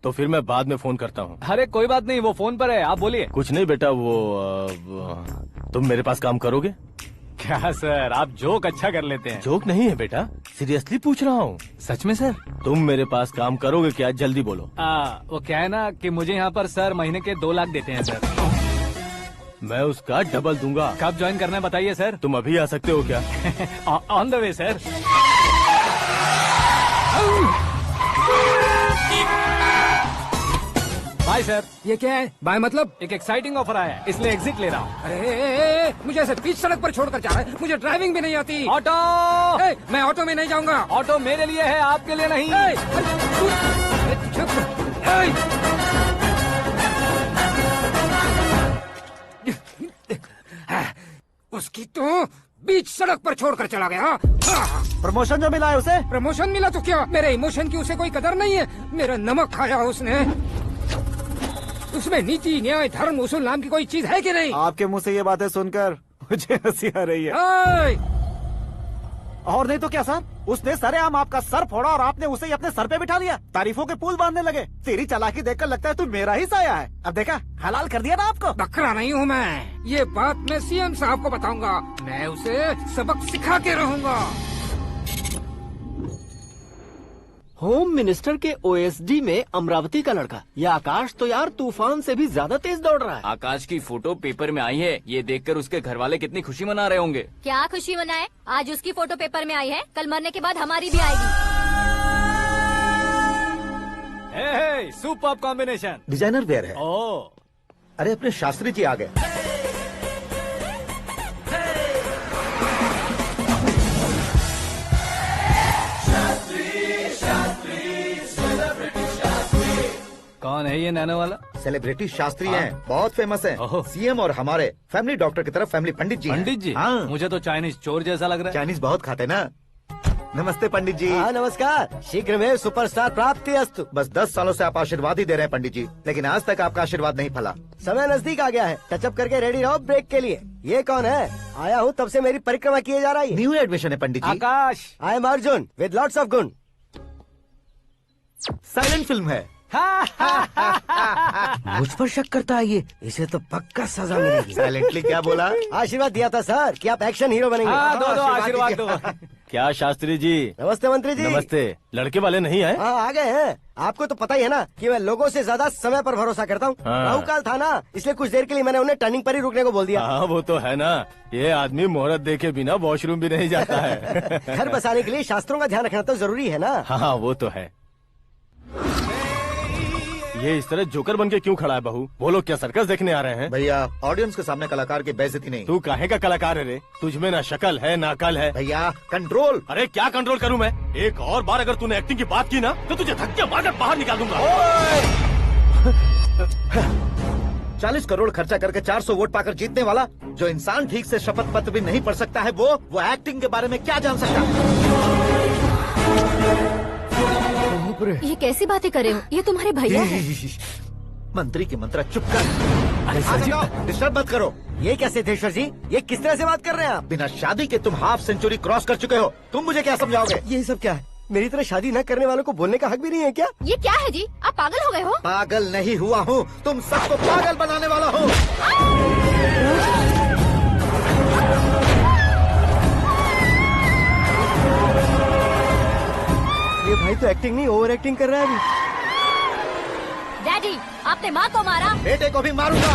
तो फिर मैं बाद में फोन करता हूँ। अरे कोई बात नहीं, वो फोन पर है, आप बोलिए। कुछ नहीं बेटा, तुम मेरे पास काम करोगे? क्या सर, आप जोक अच्छा कर लेते हैं। जोक नहीं है बेटा, सीरियसली पूछ रहा हूँ। सच में सर? तुम मेरे पास काम करोगे क्या? जल्दी बोलो। वो क्या है ना कि मुझे यहाँ पर सर महीने के 2 लाख देते हैं सर। मैं उसका डबल दूंगा। कब ज्वाइन करना है बताइए सर। तुम अभी आ सकते हो क्या? On the way sir. Bye sir. ये क्या है? बाय मतलब? एक एक्साइटिंग ऑफर आया है, इसलिए एग्जिट ले रहा हूँ। अरे मुझे ऐसे बीच सड़क पर छोड़कर जा रहा है, मुझे ड्राइविंग भी नहीं आती। ऑटो। मैं ऑटो में नहीं जाऊंगा। ऑटो मेरे लिए है, आपके लिए नहीं। उसकी तो बीच सड़क पर छोड़कर चला गया। प्रमोशन जो मिला है उसे? प्रमोशन मिला तो क्या, मेरे इमोशन की उसे कोई कदर नहीं है। मेरा नमक खाया उसने। उसमें नीति, न्याय, धर्म, उसूल नाम की कोई चीज है कि नहीं? आपके मुंह से ये बातें सुनकर मुझे हंसी आ रही है। और नहीं तो क्या सर, उसने सरेआम आपका सर फोड़ा और आपने उसे ही अपने सर पे बिठा लिया। तारीफों के पुल बांधने लगे। तेरी चालाकी देखकर लगता है तू मेरा ही साया है। अब देखा, हलाल कर दिया ना आपको। बकरा नहीं हूँ मैं, ये बात मैं सीएम साहब को बताऊंगा। मैं उसे सबक सिखा के रहूंगा। होम मिनिस्टर के ओएसडी में अमरावती का लड़का, ये आकाश तो यार तूफान से भी ज्यादा तेज दौड़ रहा है। आकाश की फोटो पेपर में आई है, ये देखकर उसके घर वाले कितनी खुशी मना रहे होंगे। क्या खुशी मनाए, आज उसकी फोटो पेपर में आई है, कल मरने के बाद हमारी भी आएगी। हे, सुपर कॉम्बिनेशन। डिजाइनर वेयर है। ओ, अरे अपने शास्त्री जी आ गए। कौन है ये नैनो वाला? सेलिब्रिटी शास्त्री हैं, बहुत फेमस हैं। ओहो। सीएम और हमारे फैमिली डॉक्टर की तरफ फैमिली पंडित जी हैं। पंडित जी? हाँ, मुझे तो चाइनीज चोर जैसा लग रहा है। चाइनीज बहुत खाते ना। नमस्ते पंडित जी। हाँ नमस्कार, शीघ्र में सुपरस्टार प्राप्ति अस्तु। बस 10 सालों से आप आशीर्वाद ही दे रहे हैं पंडित जी, लेकिन आज तक आपका आशीर्वाद नहीं फला। समय नजदीक आ गया है, टचअप करके रेडी रहो ब्रेक के लिए। ये कौन है? आया हूँ तब से मेरी परिक्रमा किए जा रही है। न्यू एडमिशन है Pandit ji. Akash. I am Arjun with lots of गुण। साइलेंट फिल्म है। मुझ पर शक करता है ये, इसे तो पक्का सजा मिलेगी। साइलेंटली क्या बोला? आशीर्वाद दिया था सर कि आप एक्शन हीरो बनेंगे। हाँ, दो आशीर्वाद दो। क्या शास्त्री जी? नमस्ते मंत्री जी। नमस्ते। लड़के वाले नहीं आए? हाँ आ गए हैं। आपको तो पता ही है ना कि मैं लोगों से ज्यादा समय पर भरोसा करता हूँ। हाँ। राहु काल था ना, इसलिए कुछ देर के लिए मैंने उन्हें टर्निंग पर ही रुकने को बोल दिया। हाँ वो तो है ना, ये आदमी मुहूर्त देखे बिना वॉशरूम भी नहीं जाता है। घर बसाने के लिए शास्त्रों का ध्यान रखना तो जरूरी है ना। हाँ वो तो है। ये इस तरह जोकर बन के क्यों खड़ा है बहू? वो लोग क्या सर्कस देखने आ रहे हैं? भैया ऑडियंस के सामने कलाकार की बेइज्जती नहीं। तू काहे का कलाकार है रे? तुझमें ना शक्ल है ना अकल है। भैया कंट्रोल। अरे क्या कंट्रोल करूं मैं? एक और बार अगर तूने एक्टिंग की बात की ना तो तुझे धक्के मारकर बाहर निकाल दूंगा। 40 करोड़ खर्चा करके 400 वोट पाकर जीतने वाला, जो इंसान ठीक से शपथ पत्र भी नहीं पढ़ सकता है, वो एक्टिंग के बारे में क्या जान सकता है? ये कैसी बातें कर रहे हो? ये तुम्हारे भैया हैं। मंत्री की मंत्रा चुप कर। डिस्टर्ब मत करो। ये क्या सिद्धेश्वर जी, ये किस तरह से बात कर रहे हैं आप? बिना शादी के तुम हाफ सेंचुरी क्रॉस कर चुके हो, तुम मुझे क्या समझाओगे? ये सब क्या है? मेरी तरह शादी न करने वालों को बोलने का हक भी नहीं है क्या? ये क्या है जी, आप पागल हो गए हो? पागल नहीं हुआ हूँ, तुम सबको पागल बनाने वाला हूँ। ये भाई तो एक्टिंग नहीं ओवर एक्टिंग कर रहा है अभी। डैडी, आपने माँ को मारा। बेटे को भी मारूंगा।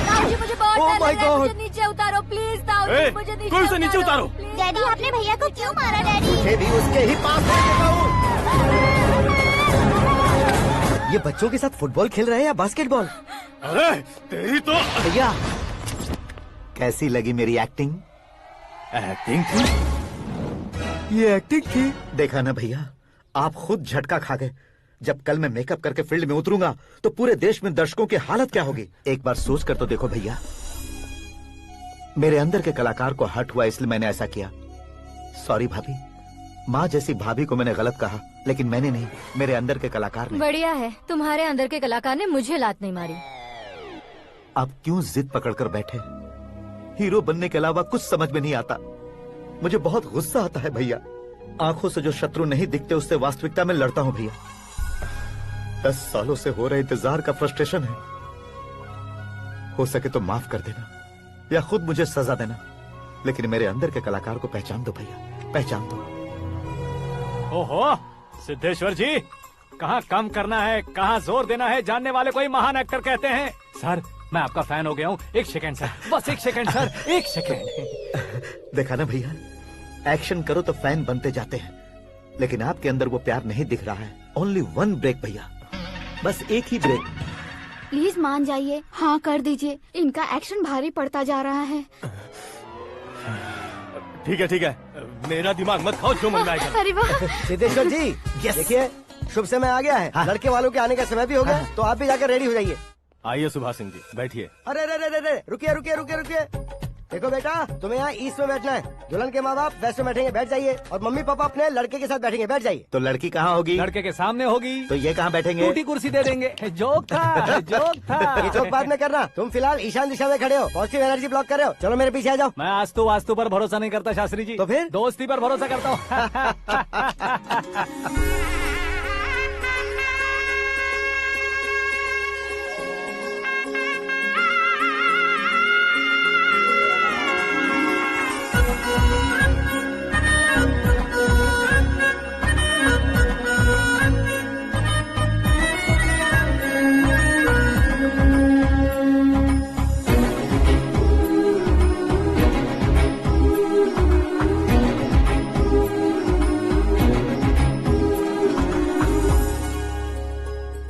ताऊ जी मुझे बहुत Oh डर my लग रहा है, God! मुझे नीचे उतारो प्लीज। ताऊ जी मुझे नीचे कोई उसे नीचे उतारो। डैडी आपने भैया को क्यों मारा डैडी? मुझे भी उसके ही पास भेजना हूँ। ये बच्चों के साथ फुटबॉल खेल रहे हैं या बास्केटबॉल? अरे तेरी तो भैया कैसी लगी मेरी एक्टिंग? एक्टिंग थी। ये एक्टिंग थी। देखा ना भैया, आप खुद झटका खा गए। जब कल मैं मेकअप करके फील्ड में उतरूंगा तो पूरे देश में दर्शकों की हालत क्या होगी? एक बार सोच कर तो देखो भैया। मेरे अंदर के कलाकार को हर्ट हुआ इसलिए मैंने ऐसा किया। सॉरी भाभी। माँ जैसी भाभी को मैंने गलत कहा, लेकिन मैंने नहीं, मेरे अंदर के कलाकार ने। बढ़िया है, तुम्हारे अंदर के कलाकार ने मुझे लात नहीं मारी। आप क्यों जिद पकड़कर बैठे? हीरो बनने के अलावा कुछ समझ में नहीं आता। मुझे बहुत गुस्सा आता है भैया। आंखों से जो शत्रु नहीं दिखते उससे वास्तविकता में लड़ता हूँ भैया। 10 सालों से हो रहे इंतजार का फ्रस्ट्रेशन है। हो सके तो माफ कर देना या खुद मुझे सजा देना, लेकिन मेरे अंदर के कलाकार को पहचान दो भैया, पहचान दो। ओहो सिद्धेश्वर जी, कहाँ कम करना है कहाँ जोर देना है, जानने वाले को ही महान एक्टर कहते हैं। सर मैं आपका फैन हो गया हूँ। एक सेकंड सर, बस एक सेकंड सर, एक सेकंड। देखा ना भैया, एक्शन करो तो फैन बनते जाते हैं, लेकिन आपके अंदर वो प्यार नहीं दिख रहा है। ओनली 1 ब्रेक भैया, बस एक ही ब्रेक। प्लीज मान जाइए, हाँ कर दीजिए। इनका एक्शन भारी पड़ता जा रहा है। ठीक है, मेरा दिमाग मत खाओ, जो मन में आएगा। अरे वाह सिद्धेश्वर जी, देखिए शुभ समय आ गया है। हाँ। लड़के वालों के आने का समय भी हो गया, तो आप भी जाकर रेडी हो जाइए। आइए सुभाष सिंह जी, बैठिए। अरे रे रे रे रे, रुकिए रुकिए रुकिए रुकिए। देखो बेटा, तुम्हें यहाँ ईस्ट में बैठना है। दुल्हन के माँ बाप वेस्ट में बैठेंगे, बैठ जाइए। और मम्मी पापा अपने लड़के के साथ बैठेंगे, बैठ जाइए। तो लड़की कहाँ होगी? लड़के के सामने होगी। तो ये कहाँ बैठेंगे? टूटी कुर्सी दे देंगे। जोक था, जोक ये था। जोक बाद में करना। तुम फिलहाल ईशान दिशा में खड़े हो, पॉजिटिव एनर्जी ब्लॉक कर रहे हो। चलो मेरे पीछे आ जाओ। मैं आस्तु वास्तु पर भरोसा नहीं करता शास्त्री जी। तो फिर? दोस्ती पर भरोसा करता हूँ।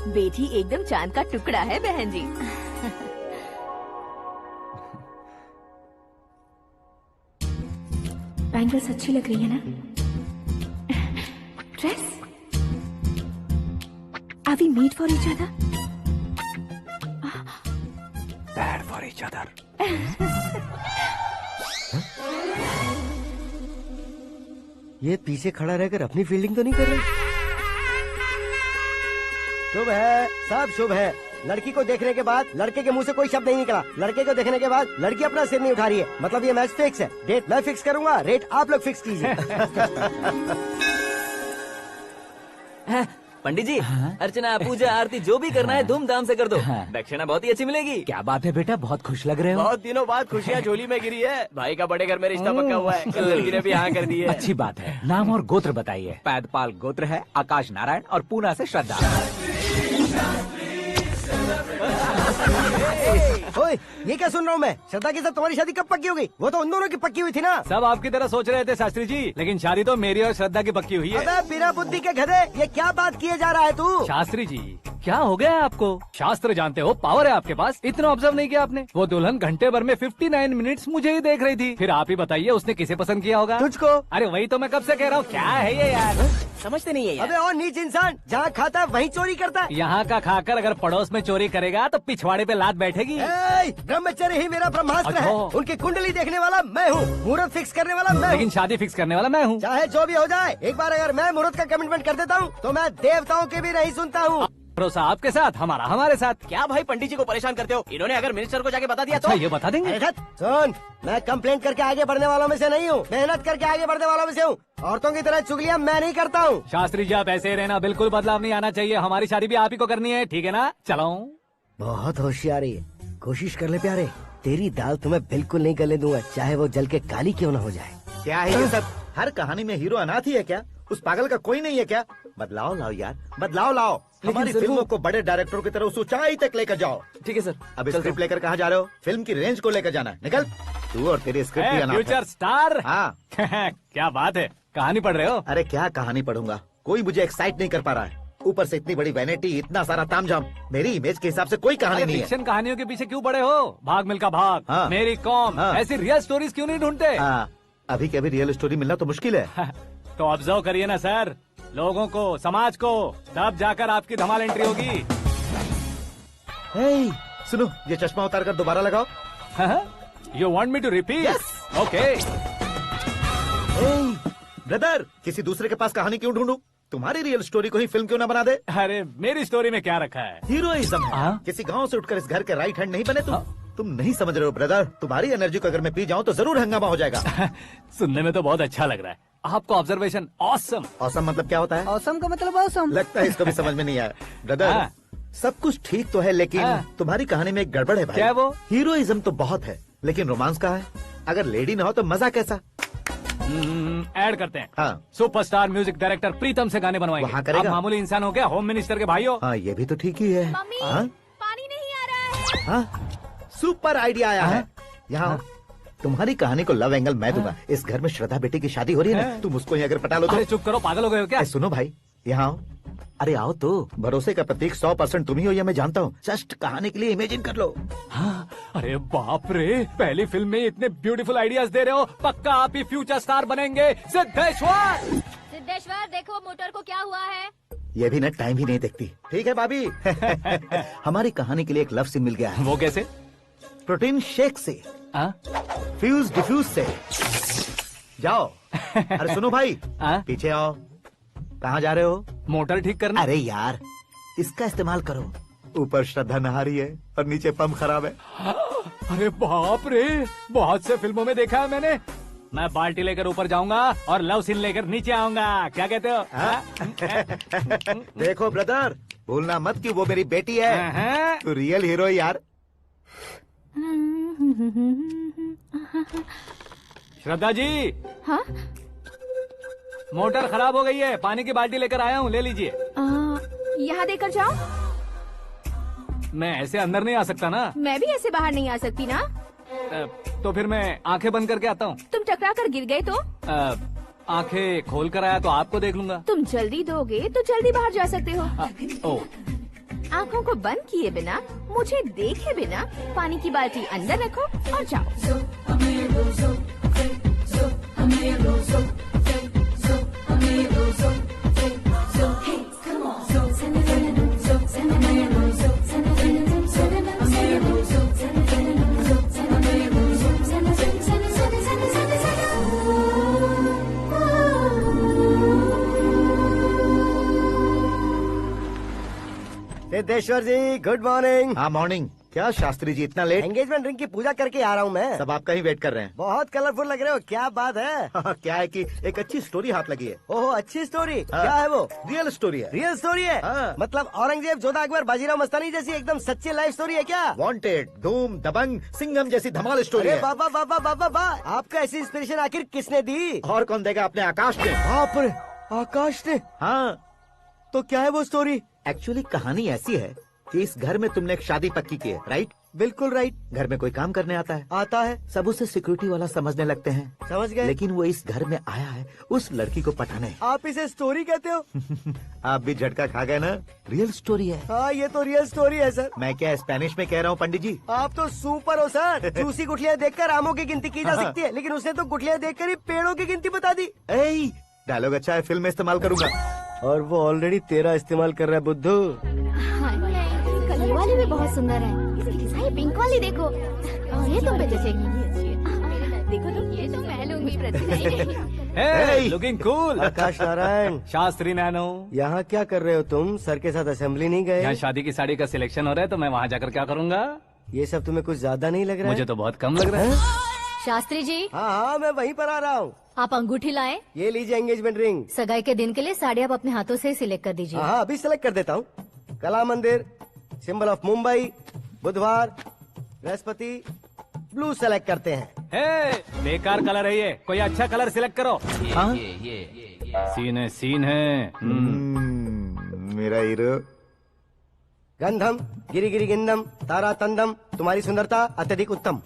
बेटी एकदम चांद का टुकड़ा है बहन जी। बैंगल्स अच्छी लग रही है ना? Dress? Are we made for each other? Bad for each other. ये पीछे खड़ा रहकर अपनी फील्डिंग तो नहीं कर रहा? शुभ है, सब शुभ है। लड़की को देखने के बाद लड़के के मुंह से कोई शब्द नहीं निकला। लड़के को देखने के बाद लड़की अपना सिर नहीं उठा रही है। मतलब ये मैच फिक्स है। डेट मैं फिक्स करूंगा, रेट आप लोग फिक्स कीजिए। पंडित जी, अर्चना पूजा आरती जो भी करना है धूमधाम से कर दो। दक्षिणा बहुत ही अच्छी मिलेगी। क्या बात है बेटा, बहुत खुश लग रहे हो। बहुत दिनों बाद खुशियाँ झोली में गिरी है। भाई का बड़े घर में रिश्ता पक्का हुआ है। कल लड़की ने भी हाँ कर दी है। अच्छी बात है। नाम और गोत्र बताइए। पैदपाल गोत्र है, आकाश नारायण, और पूना से श्रद्धा। ओए, ये क्या सुन रहा हूँ मैं? श्रद्धा के साथ तुम्हारी शादी कब पक्की हो गई? वो तो उन दोनों की पक्की हुई थी ना। सब आपकी तरह सोच रहे थे शास्त्री जी, लेकिन शादी तो मेरी और श्रद्धा की पक्की हुई है। अबे बिना बुद्धि के गधे, ये क्या बात किए जा रहा है तू? शास्त्री जी, क्या हो गया है आपको? शास्त्र जानते हो, पावर है आपके पास। इतना ऑब्जर्व नहीं किया आपने? वो दुल्हन घंटे भर में 59 मिनट्स मुझे ही देख रही थी। फिर आप ही बताइए उसने किसे पसंद किया होगा? तुझको। अरे वही तो मैं कब से कह रहा हूँ। क्या है ये यार, समझते नहीं है यार। अबे और नीच इंसान, जहाँ खाता है वहीं चोरी करता है। यहाँ का खाकर अगर पड़ोस में चोरी करेगा तो पिछवाड़े पे लात बैठेगी। ब्रह्मचर्य ही मेरा ब्रह्मास्त्र है। अच्छा। उनकी कुंडली देखने वाला मैं हूँ, मुहूर्त फिक्स करने वाला मैं हूँ। लेकिन शादी फिक्स करने वाला मैं हूँ। चाहे जो भी हो जाए, एक बार अगर मैं मुहूर्त का कमिटमेंट कर देता हूँ तो मैं देवताओं की भी नहीं सुनता हूँ। भरोसा आपके साथ, हमारा हमारे साथ। क्या भाई पंडित जी को परेशान करते हो? इन्होंने अगर मिनिस्टर को जाके बता दिया अच्छा, तो ये बता देंगे। सुन, मैं कंप्लेंट करके आगे बढ़ने वालों में से नहीं हूँ, मेहनत करके आगे बढ़ने वालों में से हूँ। औरतों की तरह चुगलियाँ मैं नहीं करता हूँ। शास्त्री जी आप ऐसे ही रहना, बिल्कुल बदलाव नहीं आना चाहिए। हमारी शादी भी आप ही को करनी है, ठीक है ना? चलो। बहुत होशियारी है, कोशिश कर ले प्यारे। तेरी दाल तुम्हें बिल्कुल नहीं गलने दूंगा, चाहे वो जल के काली क्यों न हो जाए। क्या है ये सब? हर कहानी में हीरो अनाथ ही है क्या? उस पागल का कोई नहीं है क्या? बदलाव लाओ यार, बदलाव लाओ। हमारी फिल्मों को बड़े डायरेक्टरों की तरह उस ऊंचाई तक लेकर जाओ। ठीक है सर। अब स्क्रिप्ट लेकर कहाँ जा रहे हो? फिल्म की रेंज को लेकर जाना है। निकल तू और तेरी स्क्रिप्ट भी अनाथ है। Future star. हाँ। क्या बात है, कहानी पढ़ रहे हो? अरे क्या कहानी पढ़ूंगा, कोई मुझे एक्साइट नहीं कर पा रहा है। ऊपर से इतनी बड़ी वैनिटी, इतना सारा तामझाम। मेरी इमेज के हिसाब से कोई कहानी नहीं है। फिक्शन कहानियों के पीछे क्यों पड़े हो? भाग मिल्खा भाग, हाँ। मेरी कॉम, हाँ। ऐसी रियल स्टोरीज क्यों नहीं ढूंढते? हाँ, अभी के अभी रियल स्टोरी मिलना तो मुश्किल है। तो ऑब्जर्व करिए ना सर, लोगों को, समाज को, तब जाकर आपकी धमाल एंट्री होगी। सुनो, ये चश्मा उतार कर दोबारा लगाओ। You want me to repeat? Okay. Brother, किसी दूसरे के पास कहानी क्यों ढूंढूं? तुम्हारी रियल स्टोरी को ही फिल्म क्यों ना बना दे? अरे मेरी स्टोरी में क्या रखा है? हीरोइज्म है। किसी गांव से उठकर इस घर के राइट हैंड नहीं बने तुम। तुम नहीं समझ रहे हो ब्रदर, तुम्हारी एनर्जी को अगर मैं पी जाऊं तो जरूर हंगामा हो जाएगा। सुनने में तो बहुत अच्छा लग रहा है आपको। Observation awesome. ऑसम मतलब क्या होता है? औसम का मतलब औसम। लगता है इसको भी समझ में नहीं आया। ब्रदर, सब कुछ ठीक तो है, लेकिन तुम्हारी कहानी में एक गड़बड़ है भाई। क्या वो? हीरोइज्म तो बहुत है, लेकिन रोमांस कहाँ है? अगर लेडी ना हो तो मजा कैसा? ऐड करते हैं। हाँ। सुपरस्टार म्यूजिक डायरेक्टर प्रीतम से गाने बनवाएंगे। वहाँ करेगा? आप मामूली इंसान हो क्या, होम मिनिस्टर के भाई हो। हाँ, ये भी तो ठीक ही है। मम्मी, हाँ? पानी नहीं आ रहा है। हाँ? सुपर आइडिया आया है। यहाँ तुम्हारी कहानी को लव एंगल मैं दूंगा। इस घर में श्रद्धा बेटी की शादी हो रही है ना, तुम उसको ही अगर पटा लो तो। अरे चुप करो, पागल हो गए हो क्या? सुनो भाई, यहाँ आओ। अरे आओ तो, भरोसे का प्रतीक 100% तुम ही हो, यह मैं जानता हूँ। जस्ट कहानी के लिए इमेजिन कर लो। हाँ, अरे बाप रे, पहली फिल्म में इतने ब्यूटीफुल आइडियाज दे रहे हो। पक्का आप ही फ्यूचर स्टार बनेंगे। सिद्धेश्वर, सिद्धेश्वर देखो मोटर को क्या हुआ है। ये भी ना टाइम ही नहीं देखती। ठीक है भाभी। हमारी कहानी के लिए एक लव सीन मिल गया है। वो कैसे? प्रोटीन शेक से। फ्यूज डिफ्यूज से जाओ। अरे सुनो भाई, पीछे आओ। कहाँ जा रहे हो? मोटर ठीक करना। अरे यार, इसका इस्तेमाल करो। ऊपर श्रद्धा नहा रही है और नीचे पंप खराब है। अरे बाप रे, बहुत से फिल्मों में देखा है मैंने। मैं बाल्टी लेकर ऊपर जाऊंगा और लव सीन लेकर नीचे आऊंगा। क्या कहते हो? देखो ब्रदर, भूलना मत कि वो मेरी बेटी है। तू रियल हीरो यार। श्रद्धा जी। हाँ? मोटर खराब हो गई है, पानी की बाल्टी लेकर आया हूँ, ले लीजिए। यहाँ देकर जाओ। मैं ऐसे अंदर नहीं आ सकता ना। मैं भी ऐसे बाहर नहीं आ सकती ना। तो फिर मैं आंखें बंद करके आता हूँ। तुम टकरा कर गिर गए तो? आंखें खोल कर आया तो आपको देख लूंगा। तुम जल्दी दोगे तो जल्दी बाहर जा सकते हो। ओ, आँखों को बंद किए बिना, मुझे देखे बिना पानी की बाल्टी अंदर रखो और जाओ। सिद्धेश्वर जी, गुड मॉर्निंग। हाँ मॉर्निंग। क्या शास्त्री जी इतना लेट? एंगेजमेंट रिंग की पूजा करके आ रहा हूँ मैं। सब आपका ही वेट कर रहे हैं। बहुत कलरफुल लग रहे हो, क्या बात है? क्या है कि एक अच्छी स्टोरी हाथ लगी है। ओहो, अच्छी स्टोरी। क्या है वो? रियल स्टोरी है। रियल स्टोरी है? मतलब औरंगजेब, जोधा अकबर, बाजीराव मस्तानी जैसी एकदम सच्ची लाइफ स्टोरी है क्या? वांटेड, धूम, दबंग, सिंघम जैसी धमाल स्टोरी है। बाबा बाबा बाबा बा, आपका ऐसी इंस्पिरेशन आखिर किसने दी? और कौन देगा? अपने आकाश ने। बाप रे, आकाश ने? हाँ। तो क्या है वो स्टोरी? एक्चुअली कहानी ऐसी है कि इस घर में तुमने एक शादी पक्की की है, राइट? बिल्कुल राइट। घर में कोई काम करने आता है? आता है। सब उसे सिक्योरिटी वाला समझने लगते हैं। समझ गए। लेकिन वो इस घर में आया है उस लड़की को पटाने। आप इसे स्टोरी कहते हो? आप भी झटका खा गए ना। रियल स्टोरी है। हाँ, ये तो रियल स्टोरी है सर। मैं क्या स्पेनिश में कह रहा हूँ पंडित जी? आप तो सुपर हो सर। चूसी गुठलियाँ देखकर आमों की गिनती की जा सकती है, लेकिन उसने तो गुठलियाँ देखकर ही पेड़ों की गिनती बता दी। डायलॉग अच्छा है, फिल्म में इस्तेमाल करूंगा। और वो ऑलरेडी तेरा इस्तेमाल कर रहा है बुद्धू। कलर वाली भी बहुत सुंदर है। ये पिंक वाली देखो, और ये तुम पे जचेगी। देखो तो, ये तो मैं लूंगी। Hey, looking cool। आकाश नारायण। शास्त्री नैनो। यहाँ क्या कर रहे हो तुम? सर के साथ असेंबली नहीं गए? यहाँ शादी की साड़ी का सिलेक्शन हो रहा है, तो मैं वहाँ जाकर क्या करूँगा? ये सब तुम्हें कुछ ज्यादा नहीं लग रहा है? मुझे तो बहुत कम लग रहा है। शास्त्री जी। हाँ हाँ, मैं वहीं पर आ रहा हूँ। आप अंगूठी लाएं। ये लीजिए एंगेजमेंट रिंग। सगाई के दिन के लिए साड़ी आप अपने हाथों से सिलेक्ट कर दीजिए। हाँ, अभी सिलेक्ट कर देता हूँ। कला मंदिर, सिंबल ऑफ मुंबई, बुधवार, बृहस्पति, ब्लू सेलेक्ट करते हैं। बेकार कलर है ये, कोई अच्छा कलर सिलेक्ट करो। सीन है। मेरा हीरो। गंधम, गिरी गिरी गिंदम, तारा तंदम, तुम्हारी सुंदरता अत्यधिक उत्तम।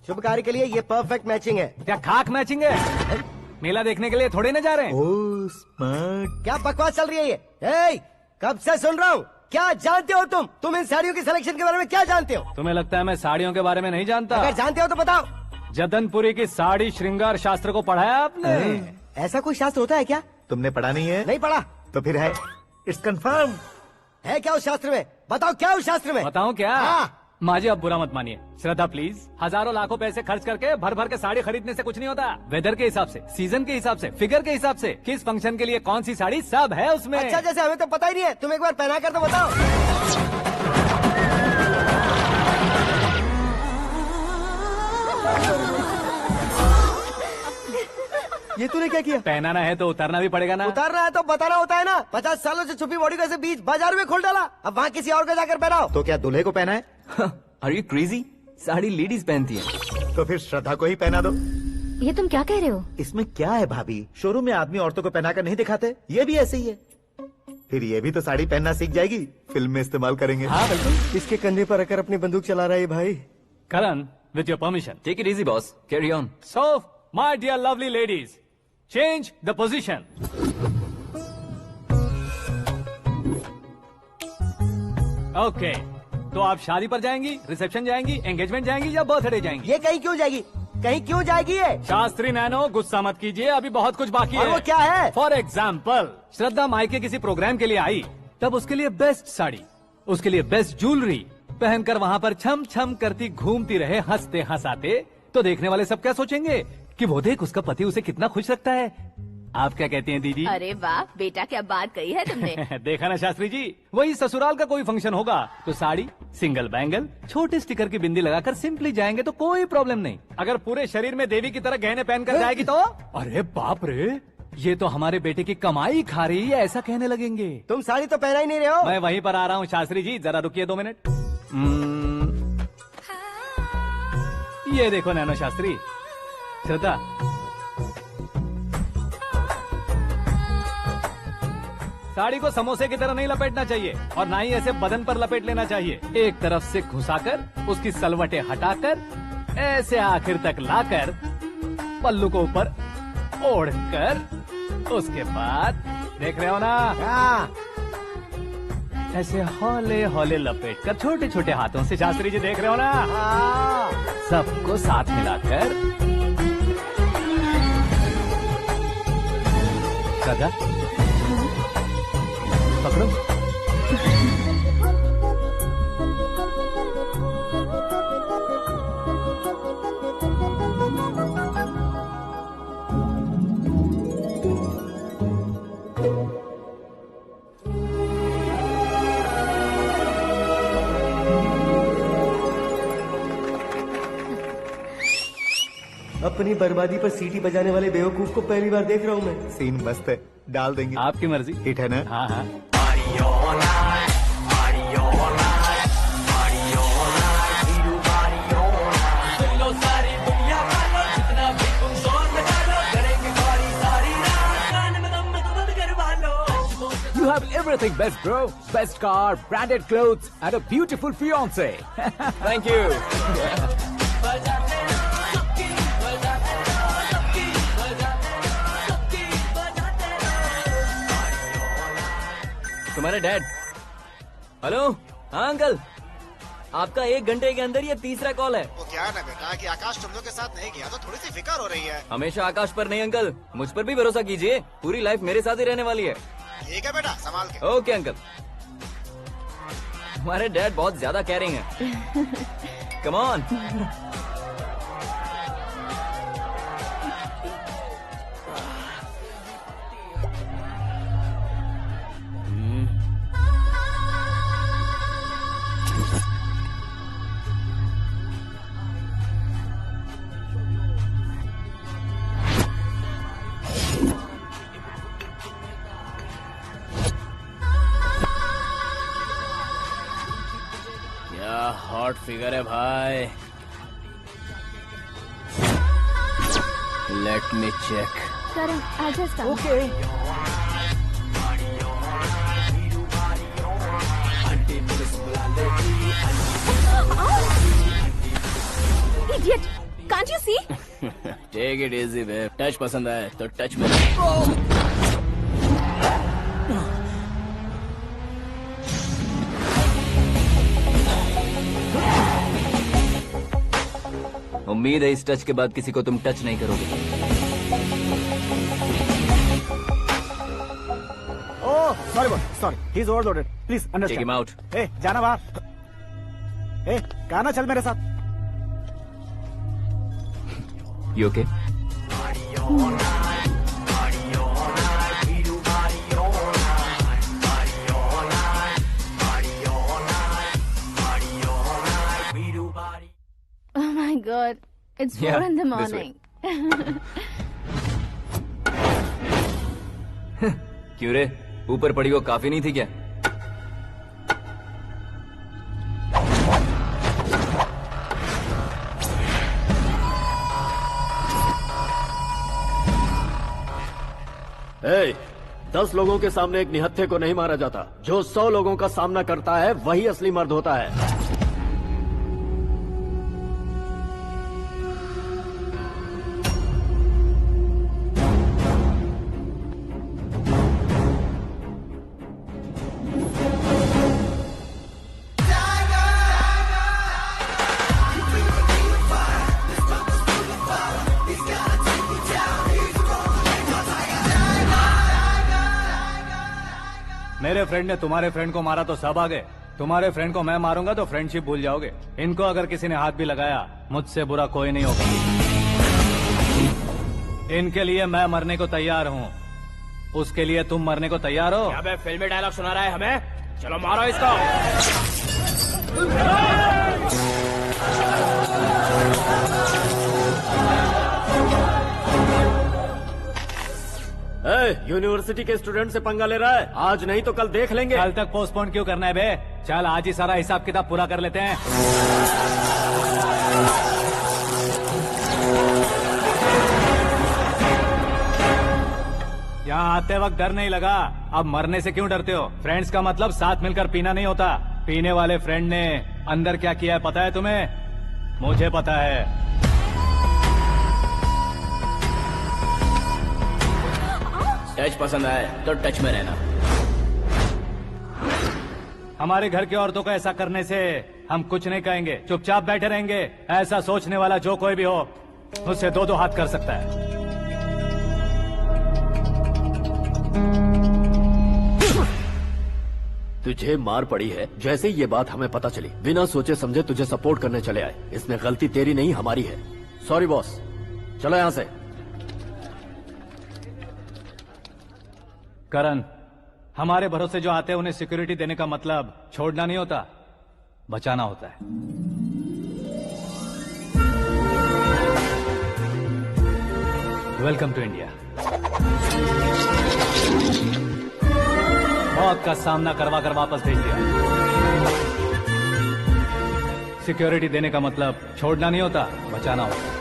शुभ कार्य के लिए ये परफेक्ट मैचिंग है। क्या खाक मैचिंग है? मेला देखने के लिए थोड़े न जा रहे हैं। Oh smart. क्या बकवास चल रही है ये? कब से सुन रहा हूँ। क्या जानते हो तुम इन साड़ियों की सिलेक्शन के बारे में क्या जानते हो? तुम्हें लगता है मैं साड़ियों के बारे में नहीं जानता? अगर जानते हो तो बताओ। जदनपुरी की साड़ी श्रृंगार शास्त्र को पढ़ा है आपने? ऐसा कोई शास्त्र होता है क्या? तुमने पढ़ा नहीं है? नहीं पढ़ा। तो फिर है। It's confirm. है क्या उस शास्त्र में? बताओ क्या उस शास्त्र में? बताऊं क्या? हाँ। माँ जी, अब बुरा मत मानिए। श्रद्धा प्लीज, हजारों लाखों पैसे खर्च करके भर भर के साड़ी खरीदने से कुछ नहीं होता। वेदर के हिसाब से, सीजन के हिसाब से, फिगर के हिसाब से, किस फंक्शन के लिए कौन सी साड़ी, सब है उसमें। अच्छा, जैसे हमें तो पता ही नहीं है, तुम एक बार पहना कर तो बताओ। ये तूने क्या किया? पहनाना है तो उतारना भी पड़ेगा ना। उतारना है तो बताना होता है ना। 50 सालों से छुपी बॉडी को ऐसे बीच बाजार में खोल डाला, अब वहाँ किसी और को जाकर पहनाओ। तो क्या दूल्हे को पहना है? Are you crazy? Sari ladies पहनती है। तो फिर श्रद्धा को ही पहना दो। ये तुम क्या कह रहे हो? इसमें क्या है भाभी? शोरूम में आदमी औरतों को पहनाकर नहीं दिखाते? ये भी ऐसे ही है। फिर ये भी तो साड़ी पहनना सीख जाएगी, फिल्म में इस्तेमाल करेंगे। हाँ बिल्कुल। इसके कंधे पर रखकर अपनी बंदूक चला रहा है भाई। Karan, with your permission. Take it easy boss, carry on. So, my dear lovely ladies, change the position. Okay. तो आप शादी पर जाएंगी, रिसेप्शन जाएंगी, एंगेजमेंट जाएंगी या बर्थडे जाएंगी? ये कहीं क्यों जाएगी? कहीं क्यों जाएगी ये? शास्त्री नैनो, गुस्सा मत कीजिए, अभी बहुत कुछ बाकी है। और वो क्या है? फॉर एग्जाम्पल, श्रद्धा मायके किसी प्रोग्राम के लिए आई, तब उसके लिए बेस्ट साड़ी, उसके लिए बेस्ट ज्वेलरी, पहनकर वहाँ पर छम छम करती घूमती रहे हंसते हंसाते, तो देखने वाले सब क्या सोचेंगे कि वो देख उसका पति उसे कितना खुश रखता है। आप क्या कहती हैं दीदी? अरे वाह बेटा, क्या बात कही है तुमने। देखा ना शास्त्री जी, वही ससुराल का कोई फंक्शन होगा तो साड़ी, सिंगल बैंगल, छोटे स्टिकर की बिंदी लगाकर सिंपली जाएंगे तो कोई प्रॉब्लम नहीं। अगर पूरे शरीर में देवी की तरह गहने पहनकर जाएगी तो अरे बाप रे, ये तो हमारे बेटे की कमाई खा रही है, ऐसा कहने लगेंगे। तुम साड़ी तो पहना ही नहीं रहे हो। मैं वहीं पर आ रहा हूँ शास्त्री जी, जरा रुकिए 2 मिनट। ये देखो नैनो शास्त्री, श्रद्धा, साड़ी को समोसे की तरह नहीं लपेटना चाहिए और ना ही ऐसे बदन पर लपेट लेना चाहिए। एक तरफ से घुसाकर उसकी सलवटें हटाकर ऐसे आखिर तक लाकर पल्लू को ऊपर ओढ़कर, उसके बाद देख रहे हो ना, ऐसे हौले हौले लपेट कर छोटे छोटे हाथों से, शास्त्री जी देख रहे हो ना, सबको साथ मिलाकर सदा पकड़ो। अपनी बर्बादी पर सीटी बजाने वाले बेवकूफ को पहली बार देख रहा हूँ मैं। सीन मस्त है, डाल देंगे। आपकी मर्जी। हिट है ना? हाँ हाँ। You have everything best, bro. Best car, branded clothes, and a beautiful fiance. Thank you. तुम्हारे डैड। हेलो, हाँ अंकल, आपका 1 घंटे के अंदर ये तीसरा कॉल है। वो क्या है ना बेटा कि आकाश तुम लोग के साथ नहीं गया तो थोड़ी सी फिक्र हो रही है। हमेशा आकाश पर नहीं अंकल, मुझ पर भी भरोसा कीजिए, पूरी लाइफ मेरे साथ ही रहने वाली है। ठीक है बेटा, संभाल के। Okay uncle. हमारे डैड बहुत ज्यादा केयरिंग है। Come on. हॉट फिगर है भाई। Let me check. करण आजा सामने। Okay. Idiot! Can't you see? Take it easy babe. Touch पसंद आए तो टच में। उम्मीद है इस टच के बाद किसी को तुम टच नहीं करोगे। Oh sorry he is overloaded, please understand. Take him out. ए जाना बाहर। ए गाना चल मेरे साथ। You okay? Oh my God! It's 4 in the morning. क्यों रे, ऊपर पड़ी वो काफी नहीं थी क्या? ए, 10 लोगों के सामने एक निहत्थे को नहीं मारा जाता। जो 100 लोगों का सामना करता है वही असली मर्द होता है। मेरे फ्रेंड ने तुम्हारे फ्रेंड को मारा तो सब आ गए, तुम्हारे फ्रेंड को मैं मारूंगा तो फ्रेंडशिप भूल जाओगे। इनको अगर किसी ने हाथ भी लगाया, मुझसे बुरा कोई नहीं होगा। इनके लिए मैं मरने को तैयार हूँ, उसके लिए तुम मरने को तैयार हो? क्या फिल्मी डायलॉग सुना रहा है हमें? चलो मारो इसको। यूनिवर्सिटी के स्टूडेंट से पंगा ले रहा है, आज नहीं तो कल देख लेंगे। कल तक पोस्टपोन क्यों करना है बे? चल आज ही सारा हिसाब किताब पूरा कर लेते हैं। यहाँ आते वक्त डर नहीं लगा, अब मरने से क्यों डरते हो? फ्रेंड्स का मतलब साथ मिलकर पीना नहीं होता। पीने वाले फ्रेंड ने अंदर क्या किया है पता है तुम्हें? मुझे पता है। टच पसंद आए तो टच में रहना। हमारे घर की औरतों को ऐसा करने से हम कुछ नहीं कहेंगे, चुपचाप बैठे रहेंगे। ऐसा सोचने वाला जो कोई भी हो, उससे दो हाथ कर सकता है। तुझे मार पड़ी है जैसे ये बात हमें पता चली, बिना सोचे समझे तुझे सपोर्ट करने चले आए। इसमें गलती तेरी नहीं हमारी है। सॉरी बॉस, चलो यहाँ से। करण, हमारे भरोसे जो आते हैं उन्हें सिक्योरिटी देने का मतलब छोड़ना नहीं होता, बचाना होता है। Welcome to India. मौत का सामना करवा कर वापस भेज दिया। सिक्योरिटी देने का मतलब छोड़ना नहीं होता, बचाना होता है।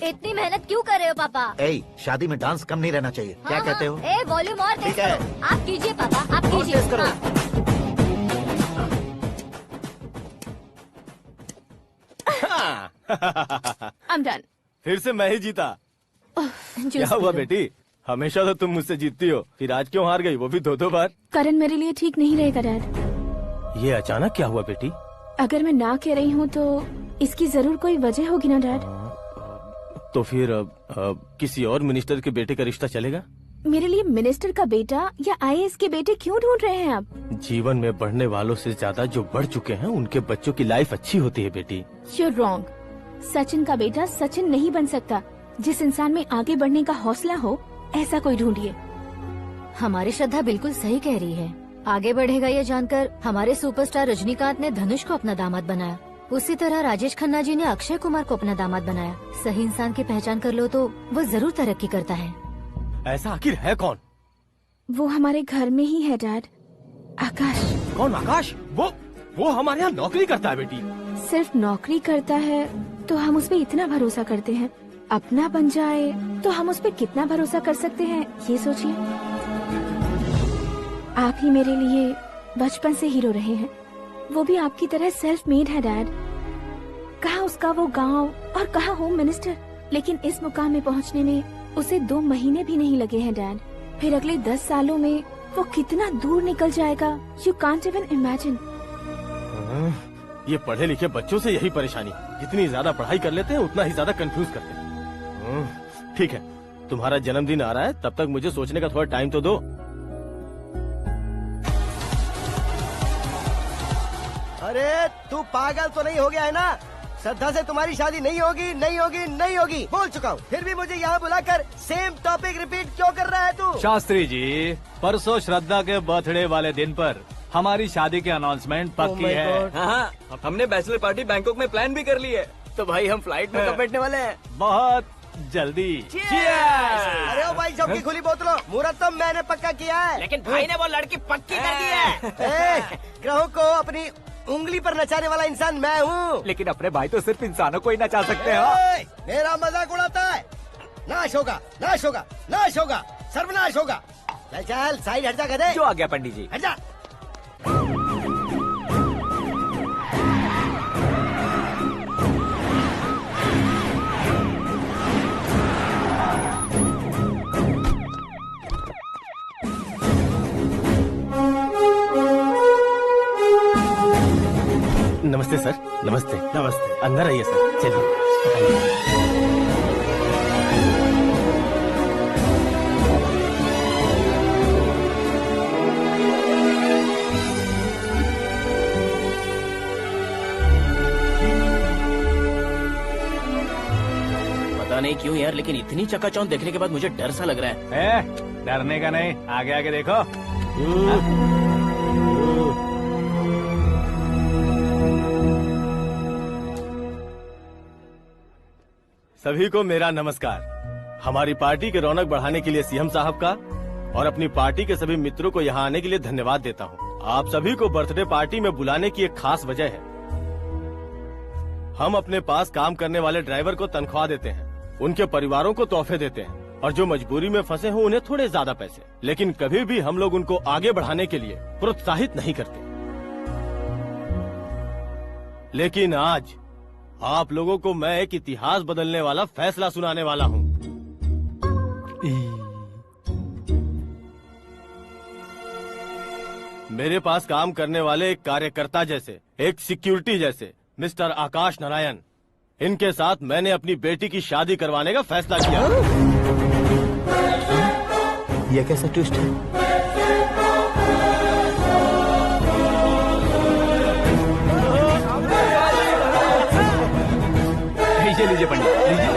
इतनी मेहनत क्यों कर रहे हो पापा? शादी में डांस कम नहीं रहना चाहिए। क्या कहते हो? वॉल्यूम और तेज ठीक है। करो। आप कीजिए पापा, आप कीजिए। तेज करो। I'm done. फिर से मैं ही जीता। क्या हुआ बेटी? हमेशा तो तुम मुझसे जीतती हो, फिर आज क्यों हार गई, वो भी दो बार? करण मेरे लिए ठीक नहीं रहेगा डैड। ये अचानक क्या हुआ बेटी? अगर मैं ना कह रही हूँ तो इसकी जरूर कोई वजह होगी ना डैड। तो फिर किसी और मिनिस्टर के बेटे का रिश्ता चलेगा? मेरे लिए मिनिस्टर का बेटा या आईएएस के बेटे क्यों ढूंढ रहे हैं आप? जीवन में बढ़ने वालों से ज्यादा जो बढ़ चुके हैं उनके बच्चों की लाइफ अच्छी होती है बेटी। You're wrong. सचिन का बेटा सचिन नहीं बन सकता। जिस इंसान में आगे बढ़ने का हौसला हो, ऐसा कोई ढूंढिए। हमारी श्रद्धा बिल्कुल सही कह रही है। आगे बढ़ेगा ये जानकर हमारे सुपरस्टार रजनीकांत ने धनुष को अपना दामाद बनाया। उसी तरह राजेश खन्ना जी ने अक्षय कुमार को अपना दामाद बनाया। सही इंसान की पहचान कर लो तो वो जरूर तरक्की करता है। ऐसा आखिर है कौन? वो हमारे घर में ही है डैड, आकाश। कौन आकाश? वो हमारे यहाँ नौकरी करता है बेटी। सिर्फ नौकरी करता है तो हम उस पर इतना भरोसा करते हैं, अपना बन जाए तो हम उस पर कितना भरोसा कर सकते हैं ये सोचिए। आप ही मेरे लिए बचपन से हीरो रहे हैं, वो भी आपकी तरह सेल्फ मेड है डैड। कहाँ उसका वो गांव और कहाँ होम मिनिस्टर, लेकिन इस मुकाम में पहुँचने में उसे 2 महीने भी नहीं लगे हैं डैड। फिर अगले 10 सालों में वो कितना दूर निकल जाएगा, यू कांट इवन इमेजिन। ये पढ़े लिखे बच्चों से यही परेशानी, जितनी ज्यादा पढ़ाई कर लेते हैं उतना ही ज्यादा कंफ्यूज करते हैं। ठीक है, तुम्हारा जन्मदिन आ रहा है, तब तक मुझे सोचने का थोड़ा टाइम तो दो। अरे तू पागल तो नहीं हो गया है ना? श्रद्धा से तुम्हारी शादी नहीं होगी, नहीं होगी, नहीं होगी, बोल चुका हूँ। फिर भी मुझे यहाँ बुलाकर सेम टॉपिक रिपीट क्यों कर रहा है तू? शास्त्री जी, परसों श्रद्धा के बर्थडे वाले दिन पर हमारी शादी की अनाउंसमेंट पक्की है। हाँ, हमने बैचलर पार्टी बैंकॉक में प्लान भी कर ली है। तो भाई हम फ्लाइट में कब बैठने वाले हैं? बहुत जल्दी। अरे ओ भाई, सबकी खुली बोतलों, मुहूर्त तो मैंने पक्का किया है। लेकिन भाई ने वो लड़की पक्की कर दी है। ग्रहों को अपनी उंगली पर नचाने वाला इंसान मैं हूँ। लेकिन अपने भाई तो सिर्फ इंसानों को ही नचा सकते हैं। मेरा मजाक उड़ाता है? नाश होगा, नाश होगा, नाश होगा, सर्वनाश होगा। चल चल साइड हट जा गधे। जो आ गया पंडित जी। हट जा। नमस्ते सर। नमस्ते। नमस्ते। अंदर आइए सर, चलिए। पता नहीं क्यों यार, लेकिन इतनी चकाचौंध देखने के बाद मुझे डर सा लग रहा है। डरने का नहीं, आगे आगे देखो। सभी को मेरा नमस्कार। हमारी पार्टी के रौनक बढ़ाने के लिए सीएम साहब का और अपनी पार्टी के सभी मित्रों को यहाँ आने के लिए धन्यवाद देता हूँ। आप सभी को बर्थडे पार्टी में बुलाने की एक खास वजह है। हम अपने पास काम करने वाले ड्राइवर को तनख्वाह देते हैं, उनके परिवारों को तोहफे देते हैं और जो मजबूरी में फंसे हो उन्हें थोड़े ज्यादा पैसे। लेकिन कभी भी हम लोग उनको आगे बढ़ाने के लिए प्रोत्साहित नहीं करते। लेकिन आज आप लोगों को मैं एक इतिहास बदलने वाला फैसला सुनाने वाला हूँ। मेरे पास काम करने वाले एक कार्यकर्ता जैसे, एक सिक्योरिटी जैसे मिस्टर आकाश नारायण, इनके साथ मैंने अपनी बेटी की शादी करवाने का फैसला किया। यह कैसा ट्विस्ट है? लीजिए पंडित, लीजिए।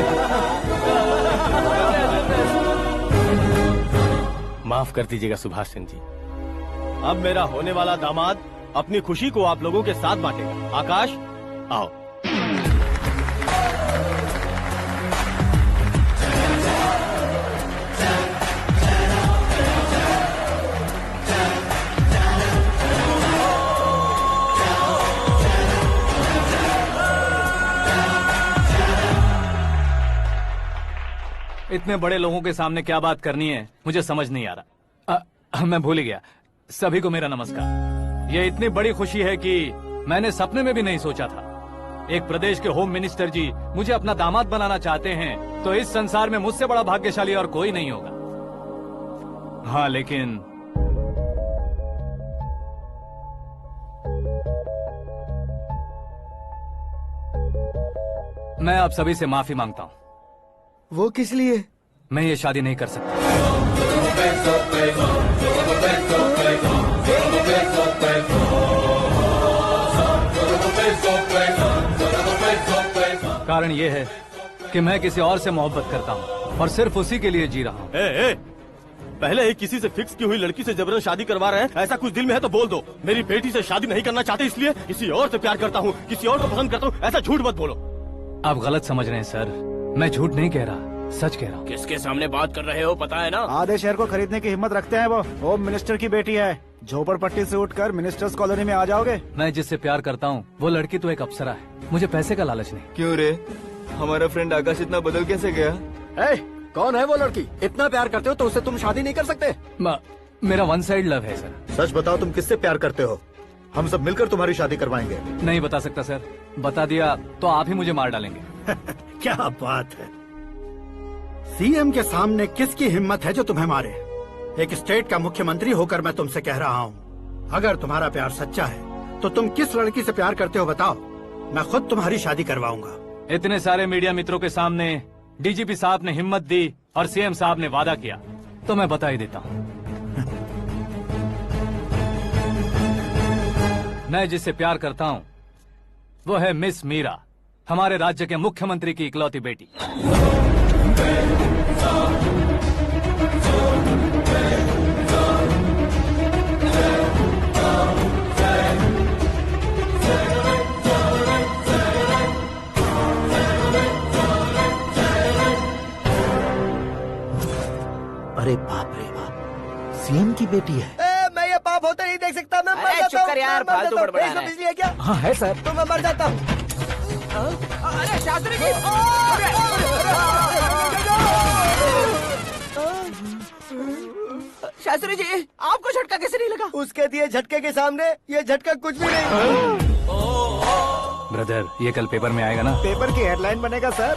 माफ कर दीजिएगा सुभाष सिंह जी। अब मेरा होने वाला दामाद अपनी खुशी को आप लोगों के साथ बांटेगा। आकाश, आओ। इतने बड़े लोगों के सामने क्या बात करनी है मुझे समझ नहीं आ रहा। मैं भूल ही गया। सभी को मेरा नमस्कार। ये इतनी बड़ी खुशी है कि मैंने सपने में भी नहीं सोचा था। एक प्रदेश के होम मिनिस्टर जी मुझे अपना दामाद बनाना चाहते हैं तो इस संसार में मुझसे बड़ा भाग्यशाली और कोई नहीं होगा। हाँ, लेकिन मैं आप सभी से माफी मांगता हूँ। वो किस लिए? मैं ये शादी नहीं कर सकता। कारण ये है कि मैं किसी और से मोहब्बत करता हूँ और सिर्फ उसी के लिए जी रहा हूँ। पहले ही किसी से फिक्स की हुई लड़की से जबरन शादी करवा रहे हैं। ऐसा कुछ दिल में है तो बोल दो। मेरी बेटी से शादी नहीं करना चाहते इसलिए किसी और से प्यार करता हूँ, किसी और को पसंद करता हूँ, ऐसा झूठ मत बोलो। आप गलत समझ रहे हैं सर, मैं झूठ नहीं कह रहा, सच कह रहा हूँ। किसके सामने बात कर रहे हो पता है ना? आधे शहर को खरीदने की हिम्मत रखते हैं वो। होम मिनिस्टर की बेटी है। झोपड़पट्टी से उठकर मिनिस्टर्स कॉलोनी में आ जाओगे। मैं जिससे प्यार करता हूँ वो लड़की तो एक अप्सरा है। मुझे पैसे का लालच नहीं। क्यों रे, हमारा फ्रेंड आकाश इतना बदल कैसे गया? कौन है वो लड़की? इतना प्यार करते हो तो उससे तुम शादी नहीं कर सकते? मेरा वन साइड लव है सर। सच बताओ, तुम किससे प्यार करते हो? हम सब मिलकर तुम्हारी शादी करवाएंगे। नहीं बता सकता सर, बता दिया तो आप ही मुझे मार डालेंगे। क्या बात है, सीएम के सामने किसकी हिम्मत है जो तुम्हें मारे? एक स्टेट का मुख्यमंत्री होकर मैं तुमसे कह रहा हूँ, अगर तुम्हारा प्यार सच्चा है तो तुम किस लड़की से प्यार करते हो बताओ, मैं खुद तुम्हारी शादी करवाऊंगा। इतने सारे मीडिया मित्रों के सामने डीजीपी साहब ने हिम्मत दी और सीएम साहब ने वादा किया तो मैं बता ही देता हूँ। मैं जिससे प्यार करता हूँ वो है मिस मीरा, हमारे राज्य के मुख्यमंत्री की इकलौती बेटी। अरे बाप रे बाप, सीएम की बेटी है। मैं ये पाप होते नहीं देख सकता। मैं मर जाता चुप कर यार, मैं मर फालतू जाता हूँ। बड़बड़ा इसमें रहा है। बिजली है क्या? हाँ है सर। तो मैं मर जाता हूँ। अरे शास्त्री जी, शास्त्री जी आपको झटका कैसे नहीं लगा? उसके दिए झटके के सामने ये झटका कुछ भी नहीं। ब्रदर, ये कल पेपर में आएगा ना? पेपर की हेडलाइन बनेगा सर।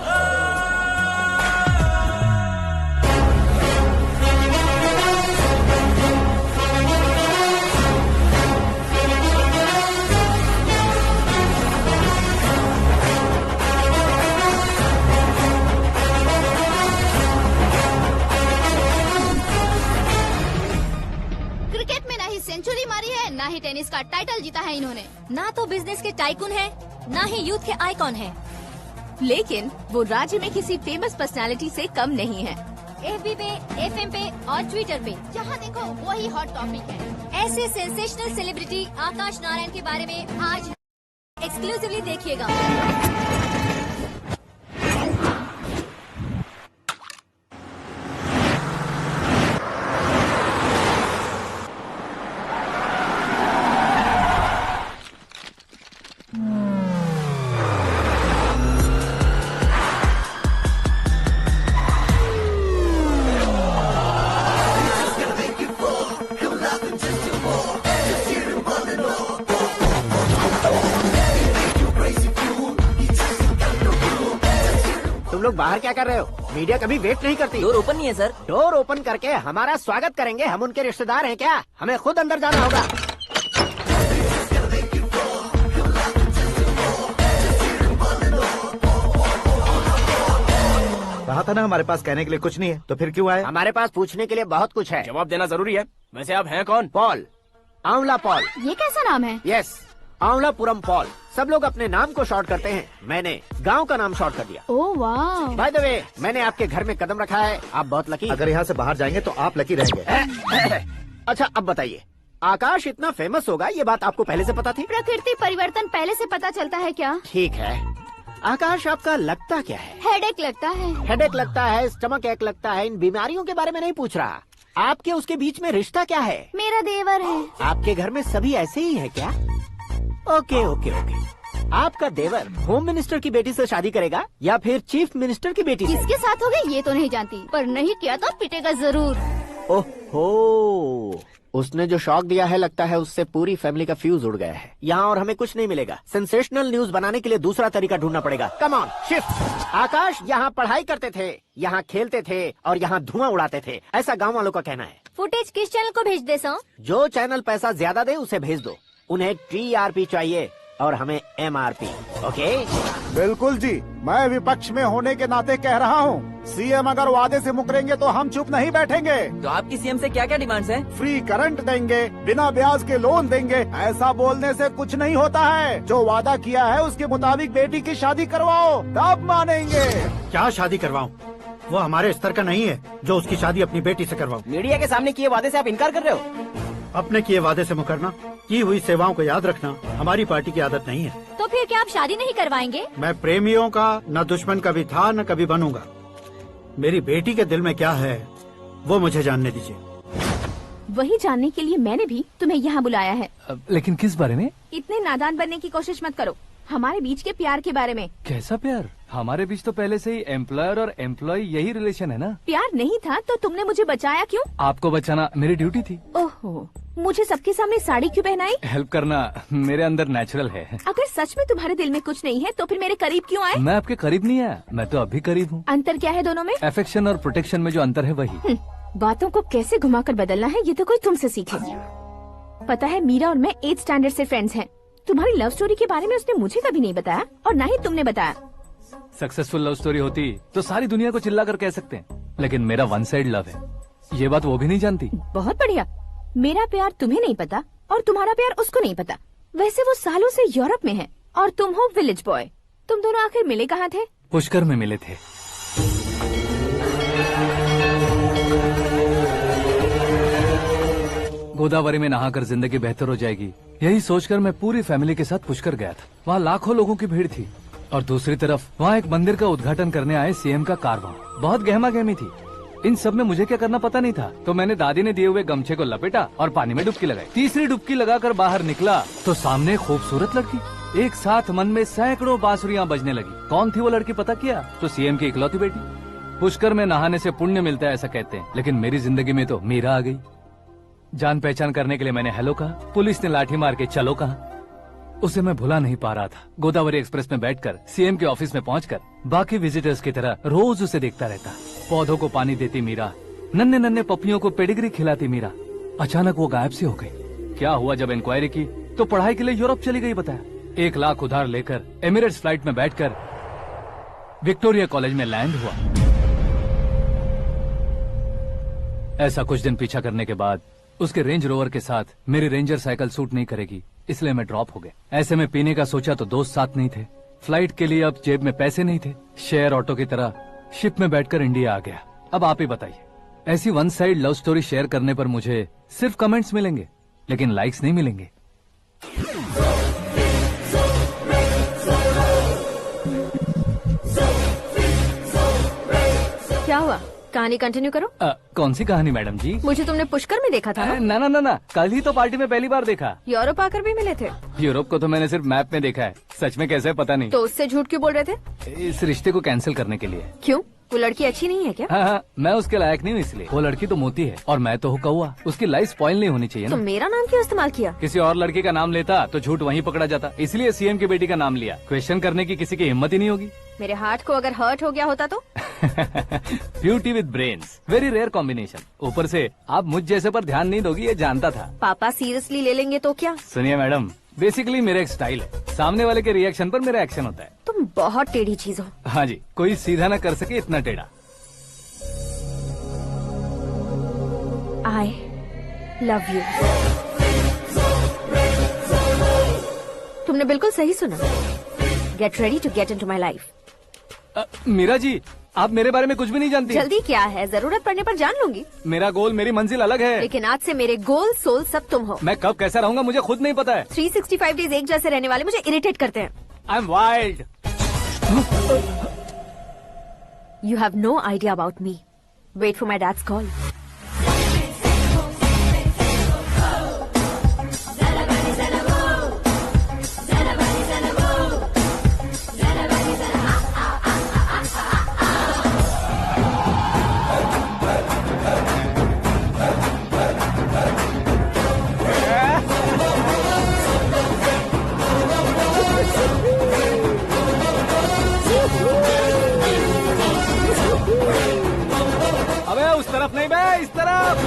टाइटल जीता है इन्होंने। ना तो बिजनेस के टाइकून है, ना ही यूथ के आइकॉन है, लेकिन वो राज्य में किसी फेमस पर्सनालिटी से कम नहीं है। FB पे, FM पे और ट्विटर पे जहाँ देखो वही हॉट टॉपिक है। ऐसे सेंसेशनल सेलिब्रिटी आकाश नारायण के बारे में आज एक्सक्लूसिवली देखिएगा। तुम लोग बाहर क्या कर रहे हो? मीडिया कभी वेट नहीं करती। डोर ओपन नहीं है सर। डोर ओपन करके हमारा स्वागत करेंगे? हम उनके रिश्तेदार हैं क्या? हमें खुद अंदर जाना होगा। कहा था ना हमारे पास कहने के लिए कुछ नहीं है, तो फिर क्यों आए? हमारे पास पूछने के लिए बहुत कुछ है। जवाब देना जरूरी है। वैसे आप हैं कौन? पॉल, आंवला पॉल। ये कैसा नाम है? Yes, Aanwlapuram Paul. सब लोग अपने नाम को शॉर्ट करते हैं, मैंने गांव का नाम शॉर्ट कर दिया। ओह वाह। बाय द वे, मैंने आपके घर में कदम रखा है, आप बहुत लकी। अगर यहाँ से बाहर जाएंगे तो आप लकी रहेंगे। अच्छा अब बताइए, आकाश इतना फेमस होगा ये बात आपको पहले से पता थी? प्रकृति परिवर्तन पहले से पता चलता है क्या? ठीक है, आकाश आपका लगता क्या है? हेडेक लगता है। हेडेक लगता है, स्टमक एक लगता है, इन बीमारियों के बारे में नहीं पूछ रहा। आपके उसके बीच में रिश्ता क्या है? मेरा देवर है। आपके घर में सभी ऐसे ही है क्या? Okay okay okay. आपका देवर होम मिनिस्टर की बेटी से शादी करेगा या फिर चीफ मिनिस्टर की बेटी से? किसके साथ होगा ये तो नहीं जानती, पर नहीं किया तो पिटेगा जरूर। ओहो, उसने जो शॉक दिया है लगता है उससे पूरी फैमिली का फ्यूज उड़ गया है। यहाँ और हमें कुछ नहीं मिलेगा। सेंसेशनल न्यूज बनाने के लिए दूसरा तरीका ढूंढना पड़ेगा। Come on, shift. आकाश यहाँ पढ़ाई करते थे, यहाँ खेलते थे और यहाँ धुआं उड़ाते थे, ऐसा गाँव वालों का कहना है। फुटेज किस चैनल को भेज दे सो? जो चैनल पैसा ज्यादा दे उसे भेज दो। उन्हें TRP चाहिए और हमें MRP। ओके? बिल्कुल जी, मैं विपक्ष में होने के नाते कह रहा हूँ, सीएम अगर वादे से मुकरेंगे तो हम चुप नहीं बैठेंगे। तो आपकी सीएम से क्या क्या डिमांड्स हैं? फ्री करंट देंगे, बिना ब्याज के लोन देंगे। ऐसा बोलने से कुछ नहीं होता है। जो वादा किया है उसके मुताबिक बेटी की शादी करवाओ, तब मानेंगे। क्या शादी करवाऊं? वो हमारे स्तर का नहीं है जो उसकी शादी अपनी बेटी से करवाऊं। मीडिया के सामने किए वादे से आप इनकार कर रहे हो? अपने किए वादे से मुकरना, की हुई सेवाओं को याद रखना हमारी पार्टी की आदत नहीं है। तो फिर क्या आप शादी नहीं करवाएंगे? मैं प्रेमियों का न दुश्मन कभी था न कभी बनूंगा। मेरी बेटी के दिल में क्या है वो मुझे जानने दीजिए। वही जानने के लिए मैंने भी तुम्हें यहाँ बुलाया है। लेकिन किस बारे में? इतने नादान बनने की कोशिश मत करो। हमारे बीच के प्यार के बारे में। कैसा प्यार? हमारे बीच तो पहले से ही एम्प्लॉयर और एम्प्लॉय यही रिलेशन है ना। प्यार नहीं था तो तुमने मुझे बचाया क्यों? आपको बचाना मेरी ड्यूटी थी। ओहो, मुझे सबके सामने साड़ी क्यों पहनाई? हेल्प करना मेरे अंदर नेचुरल है। अगर सच में तुम्हारे दिल में कुछ नहीं है तो फिर मेरे करीब क्यों आए? मैं आपके करीब नहीं आया, मैं तो अभी करीब हूँ। अंतर क्या है दोनों में? अफेक्शन और प्रोटेक्शन में जो अंतर है वही। बातों को कैसे घुमाकर बदलना है ये तो कोई तुमसे सीखे। पता है, मीरा और मैं 8th स्टैंडर्ड से फ्रेंड्स हैं। तुम्हारी लव स्टोरी के बारे में उसने मुझे कभी नहीं बताया और ना ही तुमने बताया। सक्सेसफुल लव स्टोरी होती तो सारी दुनिया को चिल्ला कर कह सकते हैं, लेकिन मेरा वन साइड लव है, ये बात वो भी नहीं जानती। बहुत बढ़िया। मेरा प्यार तुम्हें नहीं पता और तुम्हारा प्यार उसको नहीं पता। वैसे वो सालों से यूरोप में है और तुम हो विलेज बॉय। तुम दोनों आखिर मिले कहाँ थे? पुष्कर में मिले थे। गोदावरी में नहाकर जिंदगी बेहतर हो जाएगी, यही सोचकर मैं पूरी फैमिली के साथ पुष्कर गया था। वहाँ लाखों लोगों की भीड़ थी और दूसरी तरफ वहाँ एक मंदिर का उद्घाटन करने आए सीएम का कारवां। बहुत गहमा गहमी थी। इन सब में मुझे क्या करना पता नहीं था, तो मैंने दादी ने दिए हुए गमछे को लपेटा और पानी में डुबकी लगाई। तीसरी डुबकी लगाकर बाहर निकला तो सामने खूबसूरत लड़की। एक साथ मन में सैकड़ों बांसुरियां बजने लगी। कौन थी वो लड़की पता किया? तो सीएम की इकलौती बेटी। पुष्कर में नहाने से पुण्य मिलता है ऐसा कहते हैं, लेकिन मेरी जिंदगी में तो मीरा आ गई। जान पहचान करने के लिए मैंने हेलो कहा, पुलिस ने लाठी मार के चलो कहा। उसे मैं भुला नहीं पा रहा था। गोदावरी एक्सप्रेस में बैठकर सीएम के ऑफिस में पहुंचकर बाकी विजिटर्स की तरह रोज उसे देखता रहता। पौधों को पानी देती मीरा, नन्हे नन्हे पपियों को पेडिग्री खिलाती मीरा। अचानक वो गायब सी हो गई। क्या हुआ? जब इंक्वायरी की तो पढ़ाई के लिए यूरोप चली गई बताया। 1 लाख उधार लेकर एमिरेट्स फ्लाइट में बैठकर विक्टोरिया कॉलेज में लैंड हुआ। ऐसा कुछ दिन पीछा करने के बाद उसके रेंज रोवर के साथ मेरी रेंजर साइकिल सूट नहीं करेगी, इसलिए मैं ड्रॉप हो गया। ऐसे में पीने का सोचा तो दोस्त साथ नहीं थे, फ्लाइट के लिए अब जेब में पैसे नहीं थे, शेयर ऑटो की तरह शिप में बैठकर इंडिया आ गया। अब आप ही बताइए, ऐसी one side love story share करने पर मुझे सिर्फ कमेंट्स मिलेंगे लेकिन लाइक्स नहीं मिलेंगे। क्या हुआ, कहानी कंटिन्यू करो। कौन सी कहानी मैडम जी? मुझे तुमने पुष्कर में देखा था ना? ना, कल ही तो पार्टी में पहली बार देखा। यूरोप आकर भी मिले थे? यूरोप को तो मैंने सिर्फ मैप में देखा है, सच में कैसे पता नहीं। तो उससे झूठ क्यों बोल रहे थे? इस रिश्ते को कैंसिल करने के लिए। क्यों, वो लड़की अच्छी नहीं है क्या? हाँ, मैं उसके लायक नहीं हूँ इसलिए। वो लड़की तो मोती है और मैं तो हूँ कौवा, उसकी लाइफ स्पॉइल नहीं होनी चाहिए ना। तो मेरा नाम क्यों इस्तेमाल किया? किसी और लड़की का नाम लेता तो झूठ वहीं पकड़ा जाता, इसलिए सीएम की बेटी का नाम लिया। क्वेश्चन करने की किसी की हिम्मत ही नहीं होगी। मेरे हार्ट को अगर हर्ट हो गया होता तो? Beauty with brains, very rare combination. ऊपर से आप मुझ जैसे पर ध्यान नहीं दोगी ये जानता था। पापा सीरियसली ले लेंगे तो क्या? सुनिए मैडम, बेसिकली मेरा एक स्टाइल है, सामने वाले के रिएक्शन पर मेरा एक्शन होता है। तुम बहुत टेढ़ी चीज हो। हाँ जी, कोई सीधा न कर सके इतना टेढ़ा। I love you. तुमने बिल्कुल सही सुना। Get ready to get into my life. Meera ji, आप मेरे बारे में कुछ भी नहीं जानती। जल्दी क्या है, जरूरत पड़ने पर जान लूंगी। मेरा गोल, मेरी मंजिल अलग है। लेकिन आज से मेरे गोल सोल सब तुम हो। मैं कब कैसा रहूंगा मुझे खुद नहीं पता है। 365 डेज एक जैसे रहने वाले मुझे इरिटेट करते हैं। I'm wild. You have no idea about me. Wait for my dad's call. अबे उस तरफ नहीं बे, इस तरफ।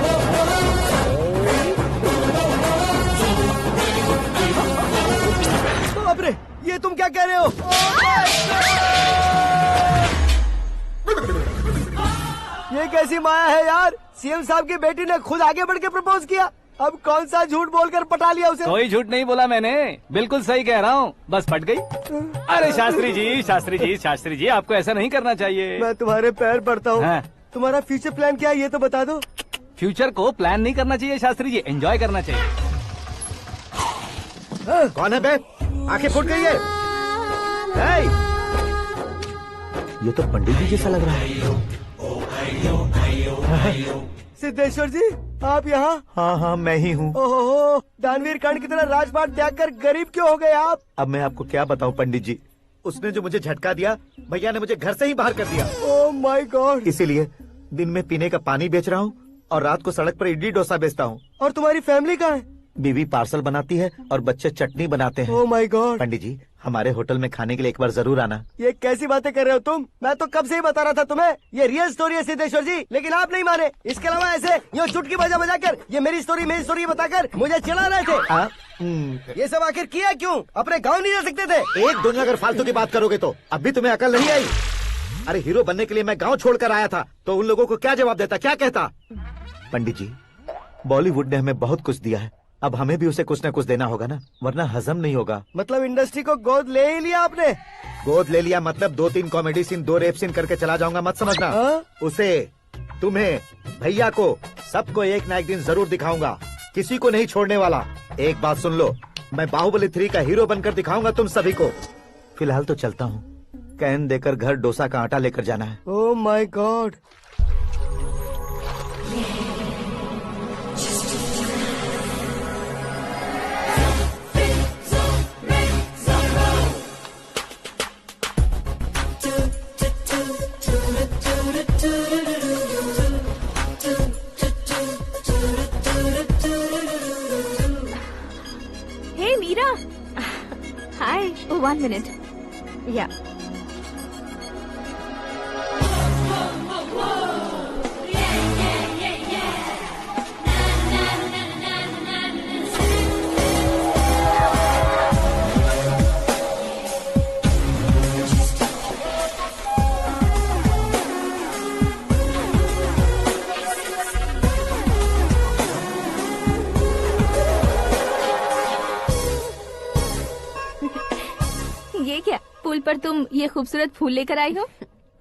बाप रे, ये तुम क्या कह रहे हो? ये कैसी माया है यार? सीएम साहब की बेटी ने खुद आगे बढ़ के प्रपोज किया, अब कौन सा झूठ बोलकर पटा लिया उसे? कोई झूठ नहीं बोला मैंने, बिल्कुल सही कह रहा हूँ, बस पट गई। अरे शास्त्री जी आपको ऐसा नहीं करना चाहिए। मैं तुम्हारे पैर पड़ता हूँ। हाँ। तुम्हारा फ्यूचर प्लान क्या है ये तो बता दो। फ्यूचर को प्लान नहीं करना चाहिए शास्त्री जी, एंजॉय करना चाहिए। कौन है बे? आंखें फूट गई है। ये तो पंडित जी जैसा लग रहा है। सिद्धेश्वर जी, आप यहाँ? हाँ, मैं ही हूँ। ओहो, दानवीर कर्ण की तरह राजपाट त्याग कर गरीब क्यों हो गए आप? अब मैं आपको क्या बताऊँ पंडित जी, उसने जो मुझे झटका दिया, भैया ने मुझे घर से ही बाहर कर दिया। Oh my God. इसीलिए दिन में पीने का पानी बेच रहा हूँ और रात को सड़क पर इडली डोसा बेचता हूँ। और तुम्हारी फैमिली कहाँ है? बीवी पार्सल बनाती है और बच्चे चटनी बनाते हैं। Oh my God. पंडित जी, हमारे होटल में खाने के लिए एक बार जरूर आना। ये कैसी बातें कर रहे हो तुम? मैं तो कब से ही बता रहा था तुम्हें, ये रियल स्टोरी है सिद्धेश्वर जी, लेकिन आप नहीं माने। इसके अलावा ऐसे यूँ चुटकी बजा कर ये मेरी स्टोरी बताकर मुझे चिढ़ा रहे थे। ये सब आखिर किया क्यों? अपने गाँव नहीं जा सकते थे? एक दिन अगर फालतू की बात करोगे तो अब भी तुम्हें अकल नहीं आई। अरे हीरो बनने के लिए मैं गाँव छोड़कर आया था तो उन लोगों को क्या जवाब देता, क्या कहता? पंडित जी, बॉलीवुड ने हमें बहुत कुछ दिया है, अब हमें भी उसे कुछ न कुछ देना होगा ना, वरना हजम नहीं होगा। मतलब इंडस्ट्री को गोद ले ही लिया आपने? गोद ले लिया मतलब 2-3 कॉमेडी सीन 2 रेप सीन करके चला जाऊंगा मत समझना। उसे, तुम्हें, भैया को, सबको एक ना एक दिन जरूर दिखाऊंगा, किसी को नहीं छोड़ने वाला। एक बात सुन लो, मैं बाहुबली 3 का हीरो बनकर दिखाऊंगा तुम सभी को। फिलहाल तो चलता हूँ, कैन देकर घर डोसा का आटा लेकर जाना है। Oh my God. Hey Meera. Hi. Oh, 1 minute. Yeah. पुल पर तुम ये खूबसूरत फूल लेकर आई हो?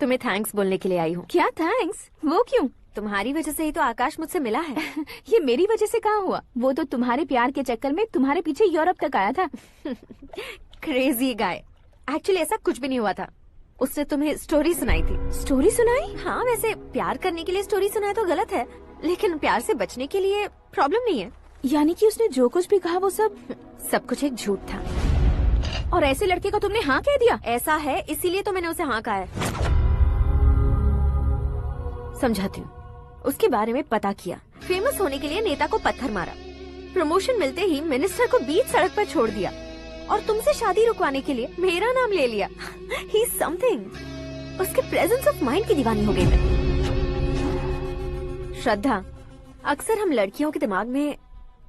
तुम्हें थैंक्स बोलने के लिए आई हूँ। क्या थैंक्स? वो क्यों? तुम्हारी वजह से ही तो आकाश मुझसे मिला है। ये मेरी वजह से कहाँ हुआ? वो तो तुम्हारे प्यार के चक्कर में तुम्हारे पीछे यूरोप तक आया था। Crazy guy. एक्चुअली ऐसा कुछ भी नहीं हुआ था। उसने तुम्हें स्टोरी सुनाई थी। स्टोरी सुनाई? हाँ, वैसे प्यार करने के लिए स्टोरी सुनाए तो गलत है, लेकिन प्यार से बचने के लिए प्रॉब्लम नहीं है। यानी कि उसने जो कुछ भी कहा वो सब कुछ एक झूठ था। और ऐसे लड़के को तुमने हाँ कह दिया? ऐसा है, इसीलिए तो मैंने उसे हाँ कहा है। समझाती हूँ। उसके बारे में पता किया, फेमस होने के लिए नेता को पत्थर मारा, प्रमोशन मिलते ही मिनिस्टर को बीच सड़क पर छोड़ दिया और तुमसे शादी रुकवाने के लिए मेरा नाम ले लिया। ही समथिंग। उसके प्रेजेंस ऑफ माइंड की दीवानी हो गई मैं। श्रद्धा, अक्सर हम लड़कियों के दिमाग में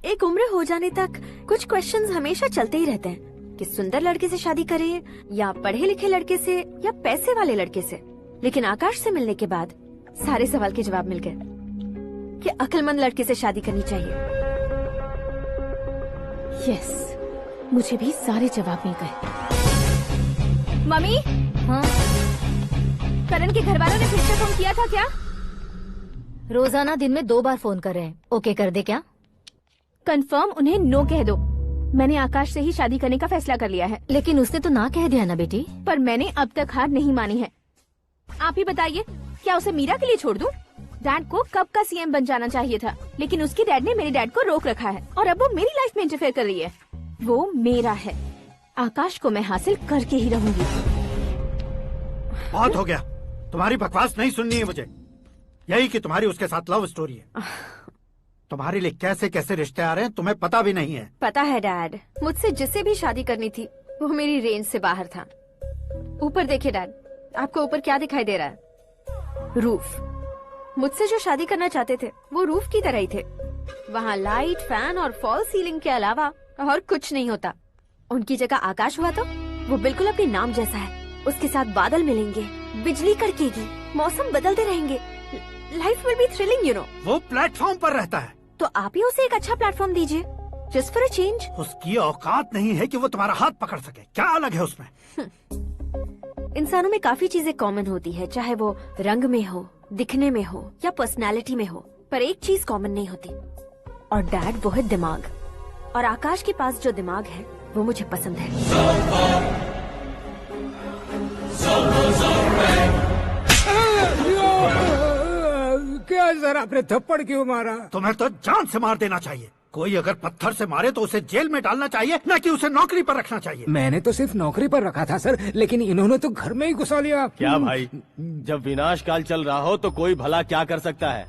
एक उम्र हो जाने तक कुछ क्वेश्चंस हमेशा चलते ही रहते हैं कि सुंदर लड़के से शादी करें या पढ़े लिखे लड़के से या पैसे वाले लड़के से। लेकिन आकाश से मिलने के बाद सारे सवाल के जवाब मिल गए कि अक्लमंद लड़के से शादी करनी चाहिए। यस, मुझे भी सारे जवाब मिल गए। मम्मी, हाँ? करण के घर वालों ने फिर से फोन किया था क्या? रोजाना दिन में 2 बार फोन कर रहे हैं। ओके कर दे क्या? कंफर्म उन्हें नो कह दो। मैंने आकाश से ही शादी करने का फैसला कर लिया है। लेकिन उसने तो ना कह दिया ना बेटी। पर मैंने अब तक हार नहीं मानी है। आप ही बताइए, क्या उसे मीरा के लिए छोड़ दूं? डैड को कब का सीएम बन जाना चाहिए था, लेकिन उसके डैड ने मेरे डैड को रोक रखा है और अब वो मेरी लाइफ में इंटरफेयर कर रही है। वो मेरा है। आकाश को मैं हासिल करके ही रहूंगी। बहुत हो गया, तुम्हारी बकवास नहीं सुननी है मुझे। यही कि तुम्हारी उसके साथ लव स्टोरी है। तुम्हारे लिए कैसे कैसे रिश्ते आ रहे हैं तुम्हें पता भी नहीं है। पता है डैड, मुझसे जिसे भी शादी करनी थी वो मेरी रेंज से बाहर था। ऊपर देखिए डैड, आपको ऊपर क्या दिखाई दे रहा है? रूफ। मुझसे जो शादी करना चाहते थे वो रूफ की तरह ही थे। वहाँ लाइट, फैन और फॉल सीलिंग के अलावा और कुछ नहीं होता। उनकी जगह आकाश हुआ तो वो बिल्कुल अपने नाम जैसा है। उसके साथ बादल मिलेंगे, बिजली कड़केगी, मौसम बदलते रहेंगे। Life will be thrilling, you know. वो प्लेटफॉर्म पर रहता है तो आप ही उसे एक अच्छा प्लेटफॉर्म दीजिए, जस्ट फॉर अ चेंज। उसकी औकात नहीं है कि वो तुम्हारा हाथ पकड़ सके। क्या अलग है उसमें? इंसानों में काफी चीजें कॉमन होती है, चाहे वो रंग में हो, दिखने में हो या पर्सनालिटी में हो, पर एक चीज कॉमन नहीं होती, और डैड वो है दिमाग। और आकाश के पास जो दिमाग है वो मुझे पसंद है। क्या सर, आपने थप्पड़ क्यों मारा? तुम्हें तो जान से मार देना चाहिए। कोई अगर पत्थर से मारे तो उसे जेल में डालना चाहिए, न कि उसे नौकरी पर रखना चाहिए। मैंने तो सिर्फ नौकरी पर रखा था सर, लेकिन इन्होंने तो घर में ही घुसा लिया। क्या भाई, जब विनाश काल चल रहा हो तो कोई भला क्या कर सकता है?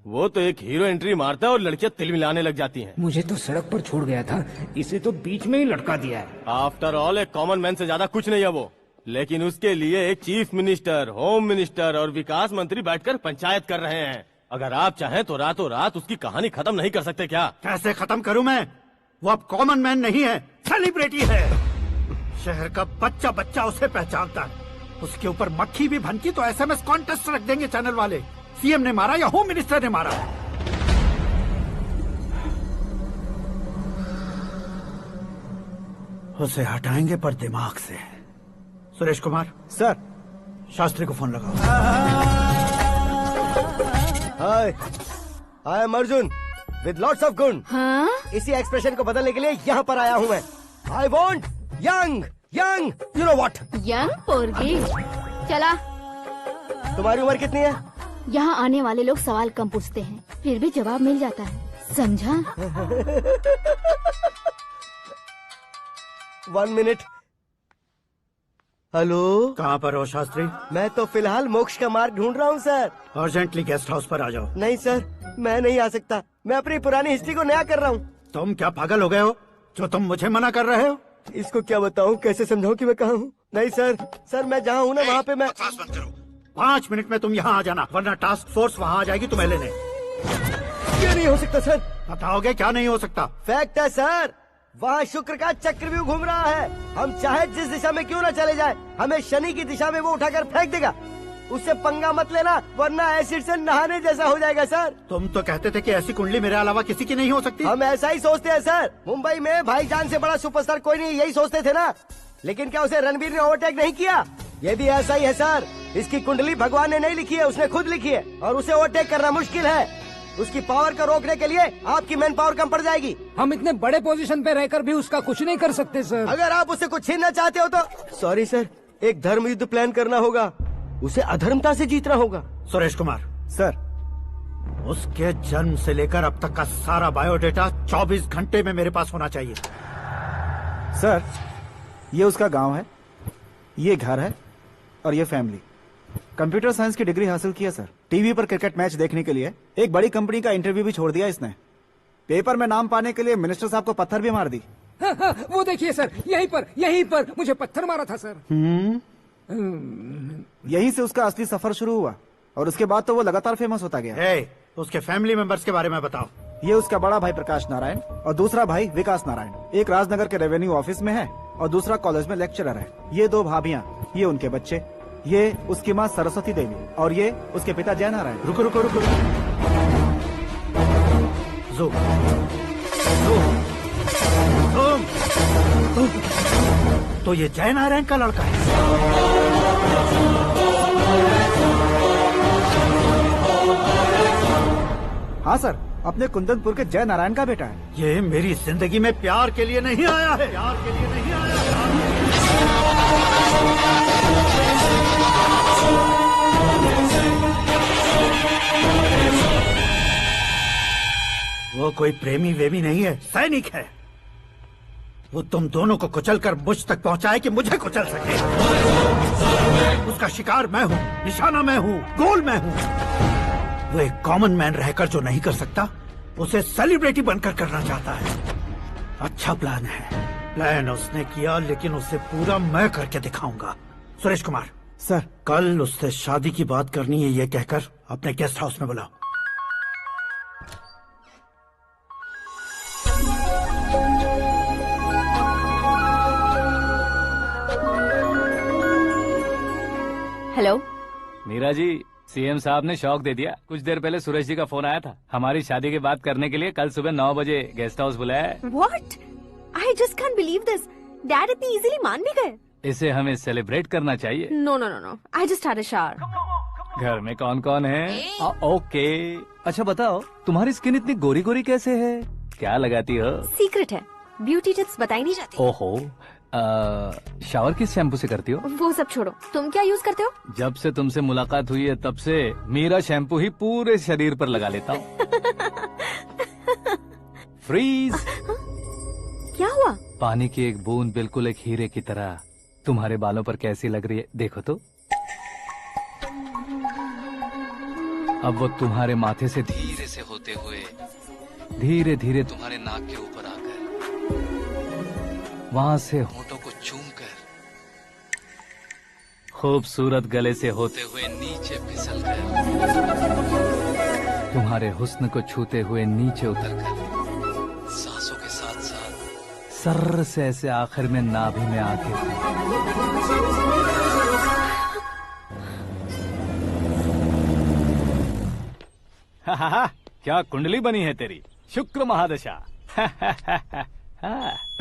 वो तो एक हीरो एंट्री मारता है और लड़कियां तिल मिलाने लग जाती हैं। मुझे तो सड़क पर छोड़ गया था, इसे तो बीच में ही लटका दिया है। आफ्टर ऑल एक कॉमन मैन से ज्यादा कुछ नहीं है वो, लेकिन उसके लिए एक चीफ मिनिस्टर, होम मिनिस्टर और विकास मंत्री बैठकर पंचायत कर रहे हैं। अगर आप चाहें तो रातों रात उसकी कहानी खत्म नहीं कर सकते क्या? कैसे खत्म करूं मैं? वो अब कॉमन मैन नहीं है, सेलिब्रिटी है। शहर का बच्चा बच्चा उसे पहचानता है। उसके ऊपर मक्खी भी भनकी तो एसएमएस कॉन्टेस्ट रख देंगे चैनल वाले। सीएम ने मारा या होम मिनिस्टर ने मारा। उसे हटाएंगे पर दिमाग से। सुरेश कुमार सर, शास्त्री को फोन लगाओ। Hi, I am Arjun with lots of गुण। हाँ? इसी एक्सप्रेशन को बदलने के लिए यहाँ पर आया हूँ मैं। I want young young, you know what? Young पोरगी। चला। तुम्हारी उम्र कितनी है? यहाँ आने वाले लोग सवाल कम पूछते हैं, फिर भी जवाब मिल जाता है, समझा? 1 मिनट। हेलो, कहाँ पर हो शास्त्री? मैं तो फिलहाल मोक्ष का मार्ग ढूंढ रहा हूँ सर। अर्जेंटली गेस्ट हाउस पर आ जाओ। नहीं सर, मैं नहीं आ सकता। मैं अपनी पुरानी हिस्ट्री को नया कर रहा हूँ। तुम क्या पागल हो गए हो जो तुम मुझे मना कर रहे हो? इसको क्या बताऊँ, कैसे समझाऊँ कि मैं कहाँ हूँ? नहीं सर, मैं जहाँ हूँ ना वहाँ पे मैं। 5 मिनट में तुम यहाँ आ जाना, वरना टास्क फोर्स वहाँ आ जाएगी तुम्हें लेने। क्या नहीं हो सकता सर? बताओगे क्या नहीं हो सकता? फैक्ट है सर, वहाँ शुक्र का चक्रव्यूह घूम रहा है। हम चाहे जिस दिशा में क्यों न चले जाए, हमें शनि की दिशा में वो उठाकर फेंक देगा। उससे पंगा मत लेना, वरना एसिड से नहाने जैसा हो जाएगा सर। तुम तो कहते थे कि ऐसी कुंडली मेरे अलावा किसी की नहीं हो सकती। हम ऐसा ही सोचते हैं सर। मुंबई में भाईजान से बड़ा सुपरस्टार कोई नहीं, यही सोचते थे ना। लेकिन क्या उसे रणवीर ने ओवरटेक नहीं किया? ये भी ऐसा ही है सर। इसकी कुंडली भगवान ने नहीं लिखी है, उसने खुद लिखी है और उसे ओवरटेक करना मुश्किल है। उसकी पावर को रोकने के लिए आपकी मैन पावर कम पड़ जाएगी। हम इतने बड़े पोजीशन पे रहकर भी उसका कुछ नहीं कर सकते सर। अगर आप उससे कुछ छीनना चाहते हो तो सॉरी सर, एक धर्म युद्ध प्लान करना होगा। उसे अधर्मता से जीतना होगा। सुरेश कुमार सर, उसके जन्म से लेकर अब तक का सारा बायोडेटा 24 घंटे में मेरे पास होना चाहिए। सर, ये उसका गांव है, ये घर है और ये फैमिली। कंप्यूटर साइंस की डिग्री हासिल की है सर। टीवी पर क्रिकेट मैच देखने के लिए एक बड़ी कंपनी का इंटरव्यू भी छोड़ दिया इसने। पेपर में नाम पाने के लिए मिनिस्टर साहब को पत्थर भी मार दी। वो देखिए सर, यहीं पर मुझे पत्थर मारा था सर। यहीं से उसका असली सफर शुरू हुआ और उसके बाद तो वो लगातार फेमस होता गया। उसके फैमिली मेंबर्स के बारे में बताओ। ये उसका बड़ा भाई प्रकाश नारायण और दूसरा भाई विकास नारायण। एक राजनगर के रेवेन्यू ऑफिस में है और दूसरा कॉलेज में लेक्चरर है। ये 2 भाभियाँ, ये उनके बच्चे, ये उसकी माँ सरस्वती देवी और ये उसके पिता जय नारायण। रुको रुको रुको, तो ये जय नारायण का लड़का है। हाँ सर, अपने कुंदनपुर के जय नारायण का बेटा है। ये मेरी जिंदगी में प्यार के लिए नहीं आया है। प्यार के लिए नहीं आया है। वो कोई प्रेमी वेमी नहीं है, सैनिक है। वो तुम दोनों को कुचलकर मुझ तक पहुंचाए कि मुझे कुचल सके। उसका शिकार मैं हूँ, निशाना मैं हूँ, गोल मैं हूँ। वो एक कॉमन मैन रहकर जो नहीं कर सकता, उसे सेलिब्रिटी बनकर करना चाहता है। अच्छा प्लान है। प्लान उसने किया, लेकिन उसे पूरा मैं करके दिखाऊंगा। सुरेश कुमार सर, कल उससे शादी की बात करनी है, ये कहकर अपने गेस्ट हाउस में बुलाओ। हेलो मीरा जी, सीएम साहब ने शौक दे दिया। कुछ देर पहले सुरेश जी का फोन आया था, हमारी शादी की बात करने के लिए कल सुबह 9 बजे गेस्ट हाउस बुलाया है। What? I just can't believe this. Dad इतनी इजीली मान भी गए। इसे हमें सेलिब्रेट करना चाहिए। No, no, no, no. I just had a shower. घर में कौन कौन है? ओके। अच्छा बताओ, तुम्हारी स्किन इतनी गोरी गोरी कैसे है? क्या लगाती हो? सीक्रेट है, ब्यूटी टिप्स बताई नहीं जाती। ओहो, शावर किस शैम्पू से करती हो? वो सब छोड़ो, तुम क्या यूज करते हो? जब से तुमसे मुलाकात हुई है तब से मेरा शैम्पू ही पूरे शरीर पर लगा लेता हूँ। फ्रीज। क्या हुआ? पानी की एक बूंद बिल्कुल एक हीरे की तरह तुम्हारे बालों पर कैसी लग रही है, देखो तो। अब वो तुम्हारे माथे से धीरे से होते हुए धीरे धीरे तुम्हारे नाक के ऊपर आकर वहां से होठों को चूमकर खूबसूरत गले से होते हुए नीचे फिसलकर तुम्हारे हुस्न को छूते हुए नीचे उतरकर सांसों के साथ साथ सर्र से ऐसे आखिर में नाभि में आके क्या कुंडली बनी है तेरी, शुक्र महादशा।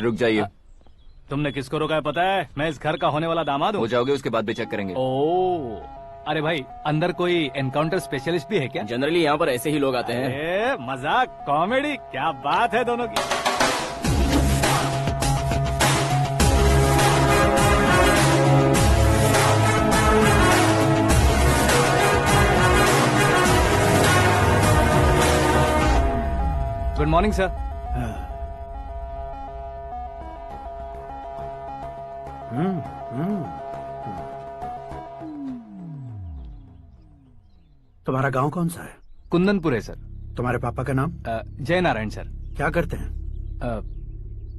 रुक जाइए। तुमने किसको रोका है पता है? मैं इस घर का होने वाला दामाद हूँ। हो जाओगे उसके बाद भी चेक करेंगे। ओ, अरे भाई, अंदर कोई एनकाउंटर स्पेशलिस्ट भी है क्या? जनरली यहाँ पर ऐसे ही लोग आते हैं। मजाक, कॉमेडी, क्या बात है दोनों की। Good morning sir. तुम्हारा गांव कौन सा है? कुंदनपुर है सर। तुम्हारे पापा का नाम? जय नारायण सर। क्या करते हैं?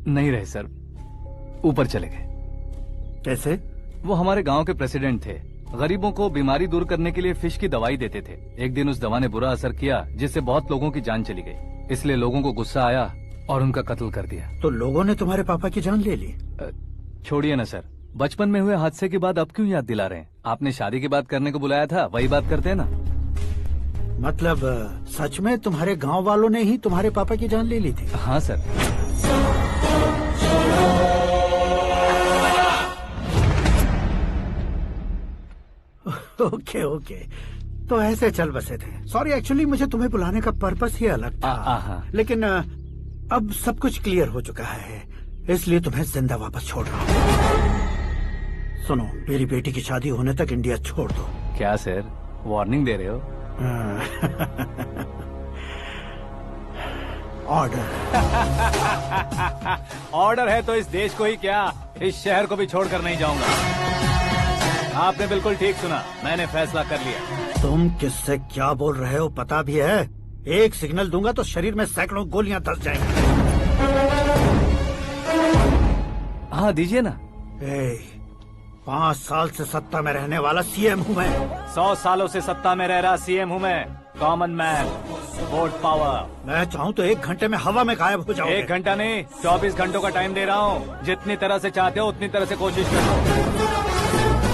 नहीं रहे सर, ऊपर चले गए। कैसे? वो हमारे गांव के प्रेसिडेंट थे। गरीबों को बीमारी दूर करने के लिए फिश की दवाई देते थे। एक दिन उस दवा ने बुरा असर किया जिससे बहुत लोगों की जान चली गई। इसलिए लोगों को गुस्सा आया और उनका कत्ल कर दिया। तो लोगों ने तुम्हारे पापा की जान ले ली? छोड़िए ना सर, बचपन में हुए हादसे की बात अब क्यों याद दिला रहे हैं? आपने शादी की बात करने को बुलाया था, वही बात करते हैं ना। मतलब सच में तुम्हारे गांव वालों ने ही तुम्हारे पापा की जान ले ली थी? हाँ सर। ओके ओके, तो ऐसे चल बसे थे। सॉरी, एक्चुअली मुझे तुम्हें बुलाने का पर्पस ही अलग था, लेकिन अब सब कुछ क्लियर हो चुका है, इसलिए तुम्हें जिंदा वापस छोड़ रहा हूँ। सुनो, मेरी बेटी की शादी होने तक इंडिया छोड़ दो। क्या सर, वार्निंग दे रहे हो? ऑर्डर। ऑर्डर है तो इस देश को ही क्या, इस शहर को भी छोड़कर नहीं जाऊंगा। आपने बिल्कुल ठीक सुना, मैंने फैसला कर लिया। तुम किससे क्या बोल रहे हो पता भी है? एक सिग्नल दूंगा तो शरीर में सैकड़ों गोलियां धस जाएंगी। हाँ दीजिए ना। 5 साल से सत्ता में रहने वाला सीएम हूँ मैं। 100 सालों से सत्ता में रह रहा सीएम हूँ मैं। Common man, vote power. मैं चाहूँ तो 1 घंटे में हवा में गायब हो जाऊँ। 1 घंटा नहीं, 24 घंटों का टाइम दे रहा हूँ। जितनी तरह से चाहते हो उतनी तरह से कोशिश करो।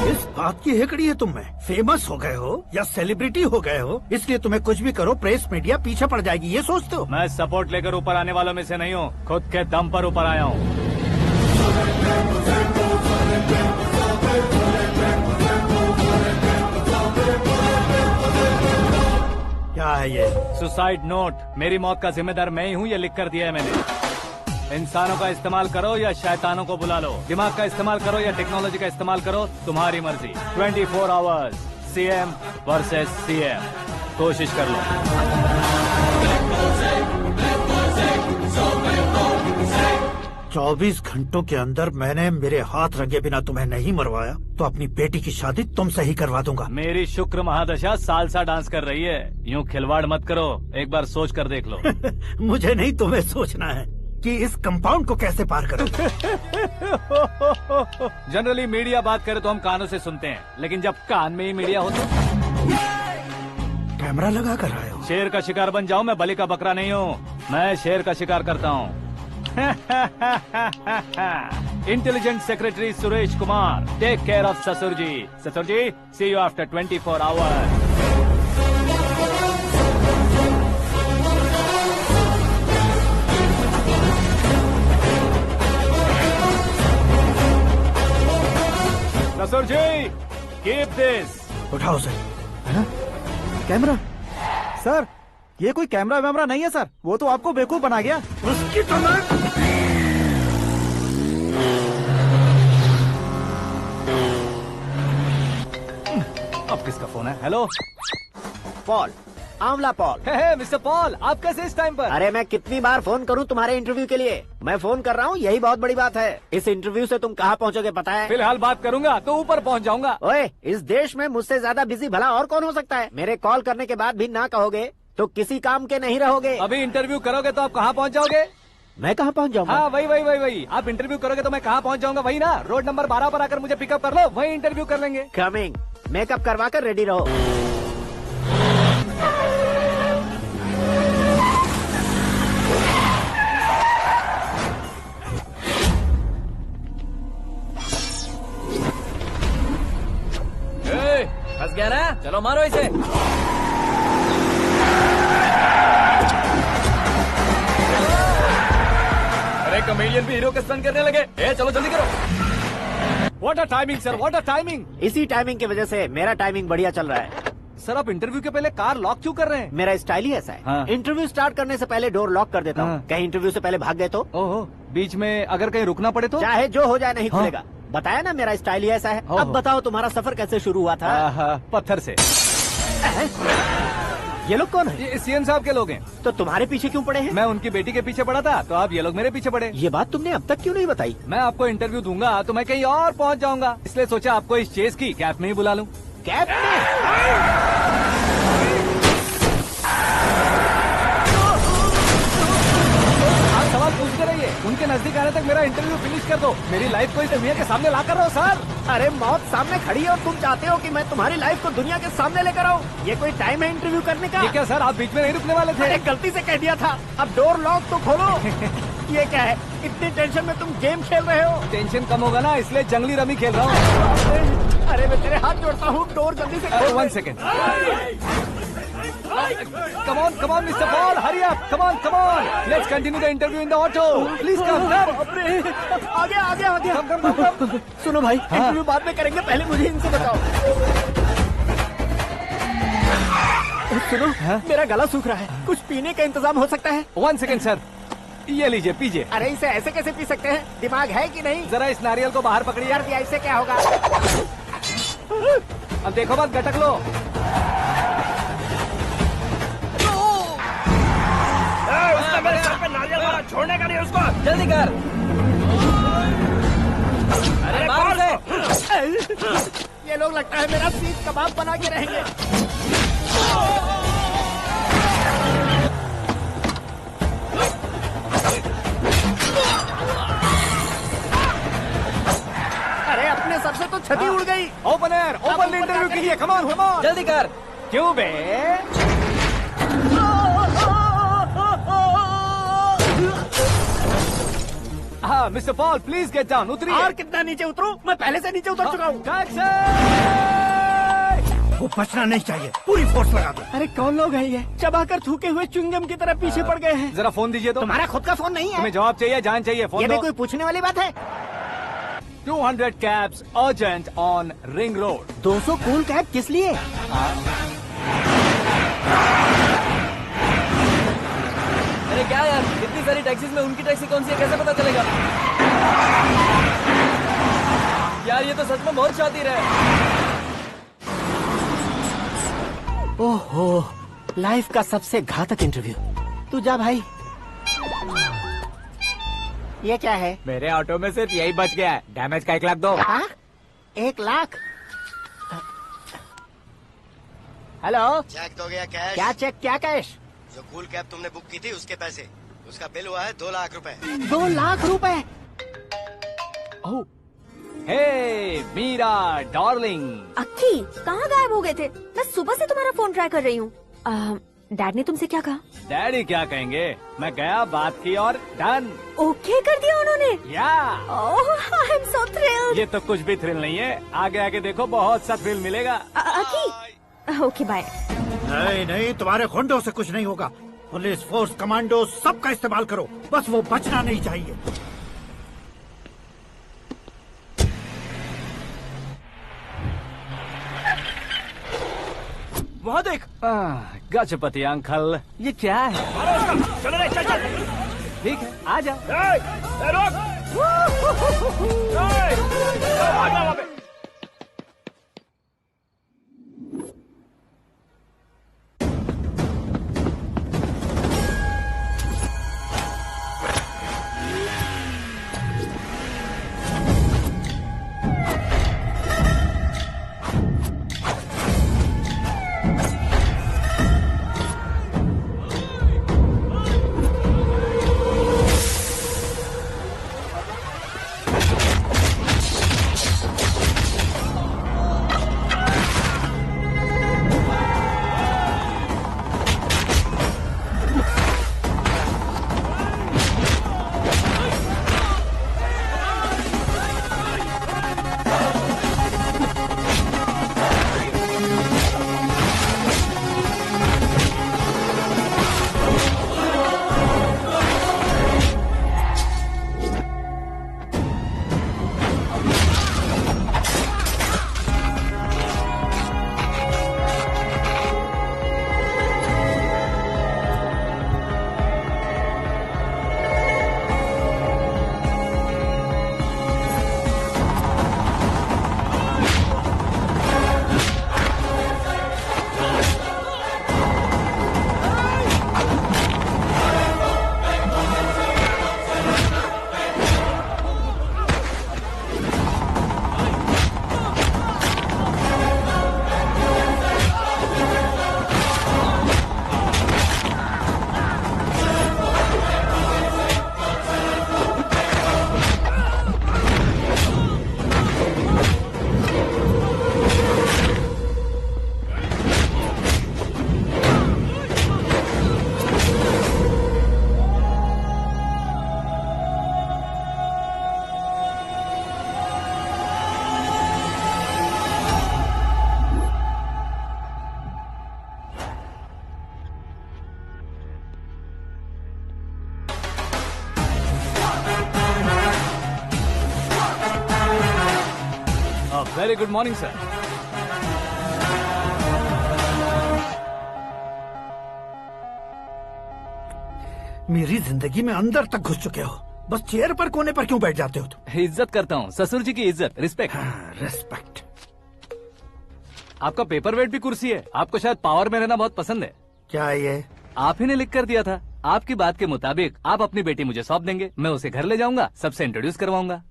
इस बात की हेकड़ी है तुम में। फेमस हो गए हो या सेलिब्रिटी हो गए हो, इसलिए तुम्हें कुछ भी करो प्रेस मीडिया पीछे पड़ जाएगी, ये सोचते हो? मैं सपोर्ट लेकर ऊपर आने वालों में से नहीं हूँ, खुद के दम पर ऊपर आया हूँ। क्या है ये? Suicide note. मेरी मौत का जिम्मेदार मैं ही हूँ, ये लिख कर दिया है मैंने। इंसानों का इस्तेमाल करो या शैतानों को बुला लो, दिमाग का इस्तेमाल करो या टेक्नोलॉजी का इस्तेमाल करो, तुम्हारी मर्जी। 24 आवर्स, सीएम वर्सेस सीएम, कोशिश कर लो। 24 घंटों के अंदर मैंने मेरे हाथ रंगे बिना तुम्हें नहीं मरवाया तो अपनी बेटी की शादी तुमसे ही करवा दूंगा। मेरी शुक्र महादशा सालसा डांस कर रही है, यूँ खिलवाड़ मत करो, एक बार सोच कर देख लो। मुझे नहीं, तुम्हें सोचना है कि इस कंपाउंड को कैसे पार करो। जनरली मीडिया बात करे तो हम कानों से सुनते हैं, लेकिन जब कान में ही मीडिया हो तो कैमरा लगा कर आए हो। शेर का शिकार बन जाऊं, मैं बलि का बकरा नहीं हूँ, मैं शेर का शिकार करता हूँ। Intelligent secretary Suresh Kumar, take care of ससुर जी। ससुर जी, सी यू आफ्टर 24 आवर्स। ससुर जी, कीप दिस। उठाओ सर। कैमरा? सर, ये कोई कैमरा वैमरा नहीं है सर, वो तो आपको बेवकूफ बना गया। उसकी तो अब किसका फोन है? हेलो पॉल, आंवला पॉल। हे मिस्टर पॉल, आप कैसे इस टाइम पर? अरे मैं कितनी बार फोन करूं तुम्हारे इंटरव्यू के लिए? मैं फोन कर रहा हूं, यही बहुत बड़ी बात है। इस इंटरव्यू से तुम कहां पहुंचोगे पता है? फिलहाल बात करूंगा तो ऊपर पहुंच जाऊंगा। ओए, इस देश में मुझसे ज्यादा बिजी भला और कौन हो सकता है? मेरे कॉल करने के बाद भी ना कहोगे तो किसी काम के नहीं रहोगे। अभी इंटरव्यू करोगे तो आप कहाँ पहुँच जाओगे? मैं कहाँ पहुँच जाऊंगा? हाँ वही। आप इंटरव्यू करोगे तो मैं कहाँ पहुँच जाऊंगा? वही ना, रोड नंबर 12 पर आकर मुझे पिकअप कर लो, वही इंटरव्यू कर लेंगे। कमिंग। मेकअप करवा कर रेडी रहो। फंस गया ना? चलो मारो इसे। अरे कमेडियन भी हीरो के स्टंट करने लगे। चलो जल्दी करो। What a timing sir, what a timing. इसी टाइमिंग की वजह से मेरा टाइमिंग बढ़िया चल रहा है। सर आप इंटरव्यू के पहले कार लॉक क्यों कर रहे हैं? मेरा स्टाइल ही ऐसा है। हाँ। इंटरव्यू स्टार्ट करने से पहले डोर लॉक कर देता हूँ। कहीं इंटरव्यू से पहले भाग गए तो? ओहो, बीच में अगर कहीं रुकना पड़े तो? चाहे जो हो जाए नहीं खुलेगा। बताया ना मेरा स्टाइल ही ऐसा है। अब बताओ तुम्हारा सफर कैसे शुरू हुआ था? पत्थर से। ये लोग कौन है? ये सीएम साहब के लोग हैं। तो तुम्हारे पीछे क्यों पड़े हैं? मैं उनकी बेटी के पीछे पड़ा था, तो आप ये लोग मेरे पीछे पड़े। ये बात तुमने अब तक क्यों नहीं बताई? मैं आपको इंटरव्यू दूंगा तो मैं कहीं और पहुंच जाऊंगा, इसलिए सोचा आपको इस चेस की कैब में ही बुला लूं। कैब में? सवाल पूछते रहिए, उनके नजदीक आने तक मेरा इंटरव्यू फिनिश कर दो। मेरी लाइफ को इस दुनिया के सामने ला कर रहो सर। अरे मौत सामने खड़ी है और तुम चाहते हो कि मैं तुम्हारी लाइफ को दुनिया के सामने लेकर आऊं? ये कोई टाइम है इंटरव्यू करने का? ये क्या सर, आप बीच में नहीं रुकने वाले थे? अरे गलती से कह दिया था, अब डोर लॉक तो खोलो। ये क्या है, इतनी टेंशन में तुम गेम खेल रहे हो? टेंशन कम होगा ना, इसलिए जंगली रमी खेल रहा हूँ। अरे मैं तेरे हाथ जोड़ता हूँ, डोर जल्दी से खोलो। 1 second. Come on, Mr. Paul, hurry up! Come on! Let's continue the interview in the auto. Please come, sir. आगे। Come. सुनो भाई, इंटरव्यू बाद में करेंगे, पहले मुझे इनसे बताओ। सुनो, मेरा गला सूख रहा है, कुछ पीने का इंतजाम हो सकता है? 1 सेकेंड सर, ये लीजिए पीजिए। अरे इसे ऐसे कैसे पी सकते हैं? दिमाग है कि नहीं? जरा इस नारियल को बाहर पकड़िए। यार दिया, इससे क्या होगा? अब देखो मत, गटक लो। उसने मेरे सर पे नारियल मारा, छोड़ने का नहीं उसको। जल्दी कर। अरे मार उसे। ये लोग लगता है मेरा सीख कबाब बना के रहेंगे। अरे अपने सबसे तो छती उड़ गई। ओपन एयर, ओपन इंटरव्यू के लिए, कम ऑन कम ऑन। जल्दी कर। क्यों बे? हाँ mister Paul, please get down, उतरिए। और कितना नीचे उतरूं? मैं पहले से नीचे उतर चुका हूँ। वो बचना नहीं चाहिए, पूरी फोर्स लगा दो। अरे कौन लोग हैं ये? चबाकर थूके हुए च्युइंगम की तरह पीछे पड़ गए हैं। जरा फोन दीजिए तो। तुम्हारा खुद का फोन नहीं है? तुम्हें जवाब चाहिए, जान चाहिए, फोन ये दो। भी कोई पूछने वाली बात है? 200 cabs urgent on Ring Road। 200 cool cab किस लिए? अरे क्या यार, इतनी सारी टैक्सीज में उनकी टैक्सी कौन सी है, कैसे पता चलेगा? यार ये तो सच में बहुत शातिर है। ओहो, लाइफ का सबसे घातक इंटरव्यू। तू जा भाई। ये क्या है? मेरे ऑटो में सिर्फ यही बच गया है, डैमेज का 1 लाख दो। 1 लाख? हेलो, चेक तो गया कैश। क्या चेक, क्या कैश? जो कूल कैब तुमने बुक की थी उसके पैसे, उसका बिल हुआ है 2 लाख रुपए। 2 लाख रुपए? हे मीरा डार्लिंग। अक्की, कहाँ गायब हो गए थे? मैं सुबह से तुम्हारा फोन ट्राई कर रही हूँ। डैड ने तुमसे क्या कहा? डैडी क्या कहेंगे, मैं गया, बात की और डन। ओके कर दिया उन्होंने? या। ओह, आई एम सो थ्रिल्ड। ये तो कुछ भी थ्रिल नहीं है, आगे आगे देखो बहुत सा थ्रिल मिलेगा। अक्की, ओके बाय। नहीं नहीं, तुम्हारे गुंडों से कुछ नहीं होगा। पुलिस फोर्स, कमांडो, सबका इस्तेमाल करो, बस वो बचना नहीं चाहिए। वहाँ देख। गजपति अंकल, ये क्या है? चलो रे, चल चल। ठीक है, आ जा। Very good morning sir. मेरी जिंदगी में अंदर तक घुस चुके हो, बस चेयर पर कोने पर क्यों बैठ जाते हो तुम? इज्जत करता हूँ, ससुर जी की इज्जत, रिस्पेक्ट। रिस्पेक्ट। आपका पेपर वेट भी कुर्सी है। आपको शायद पावर में रहना बहुत पसंद है। क्या ये? आप ही ने लिख कर दिया था। आपकी बात के मुताबिक आप अपनी बेटी मुझे सौंप देंगे, मैं उसे घर ले जाऊंगा, सबसे इंट्रोड्यूस करवाऊंगा।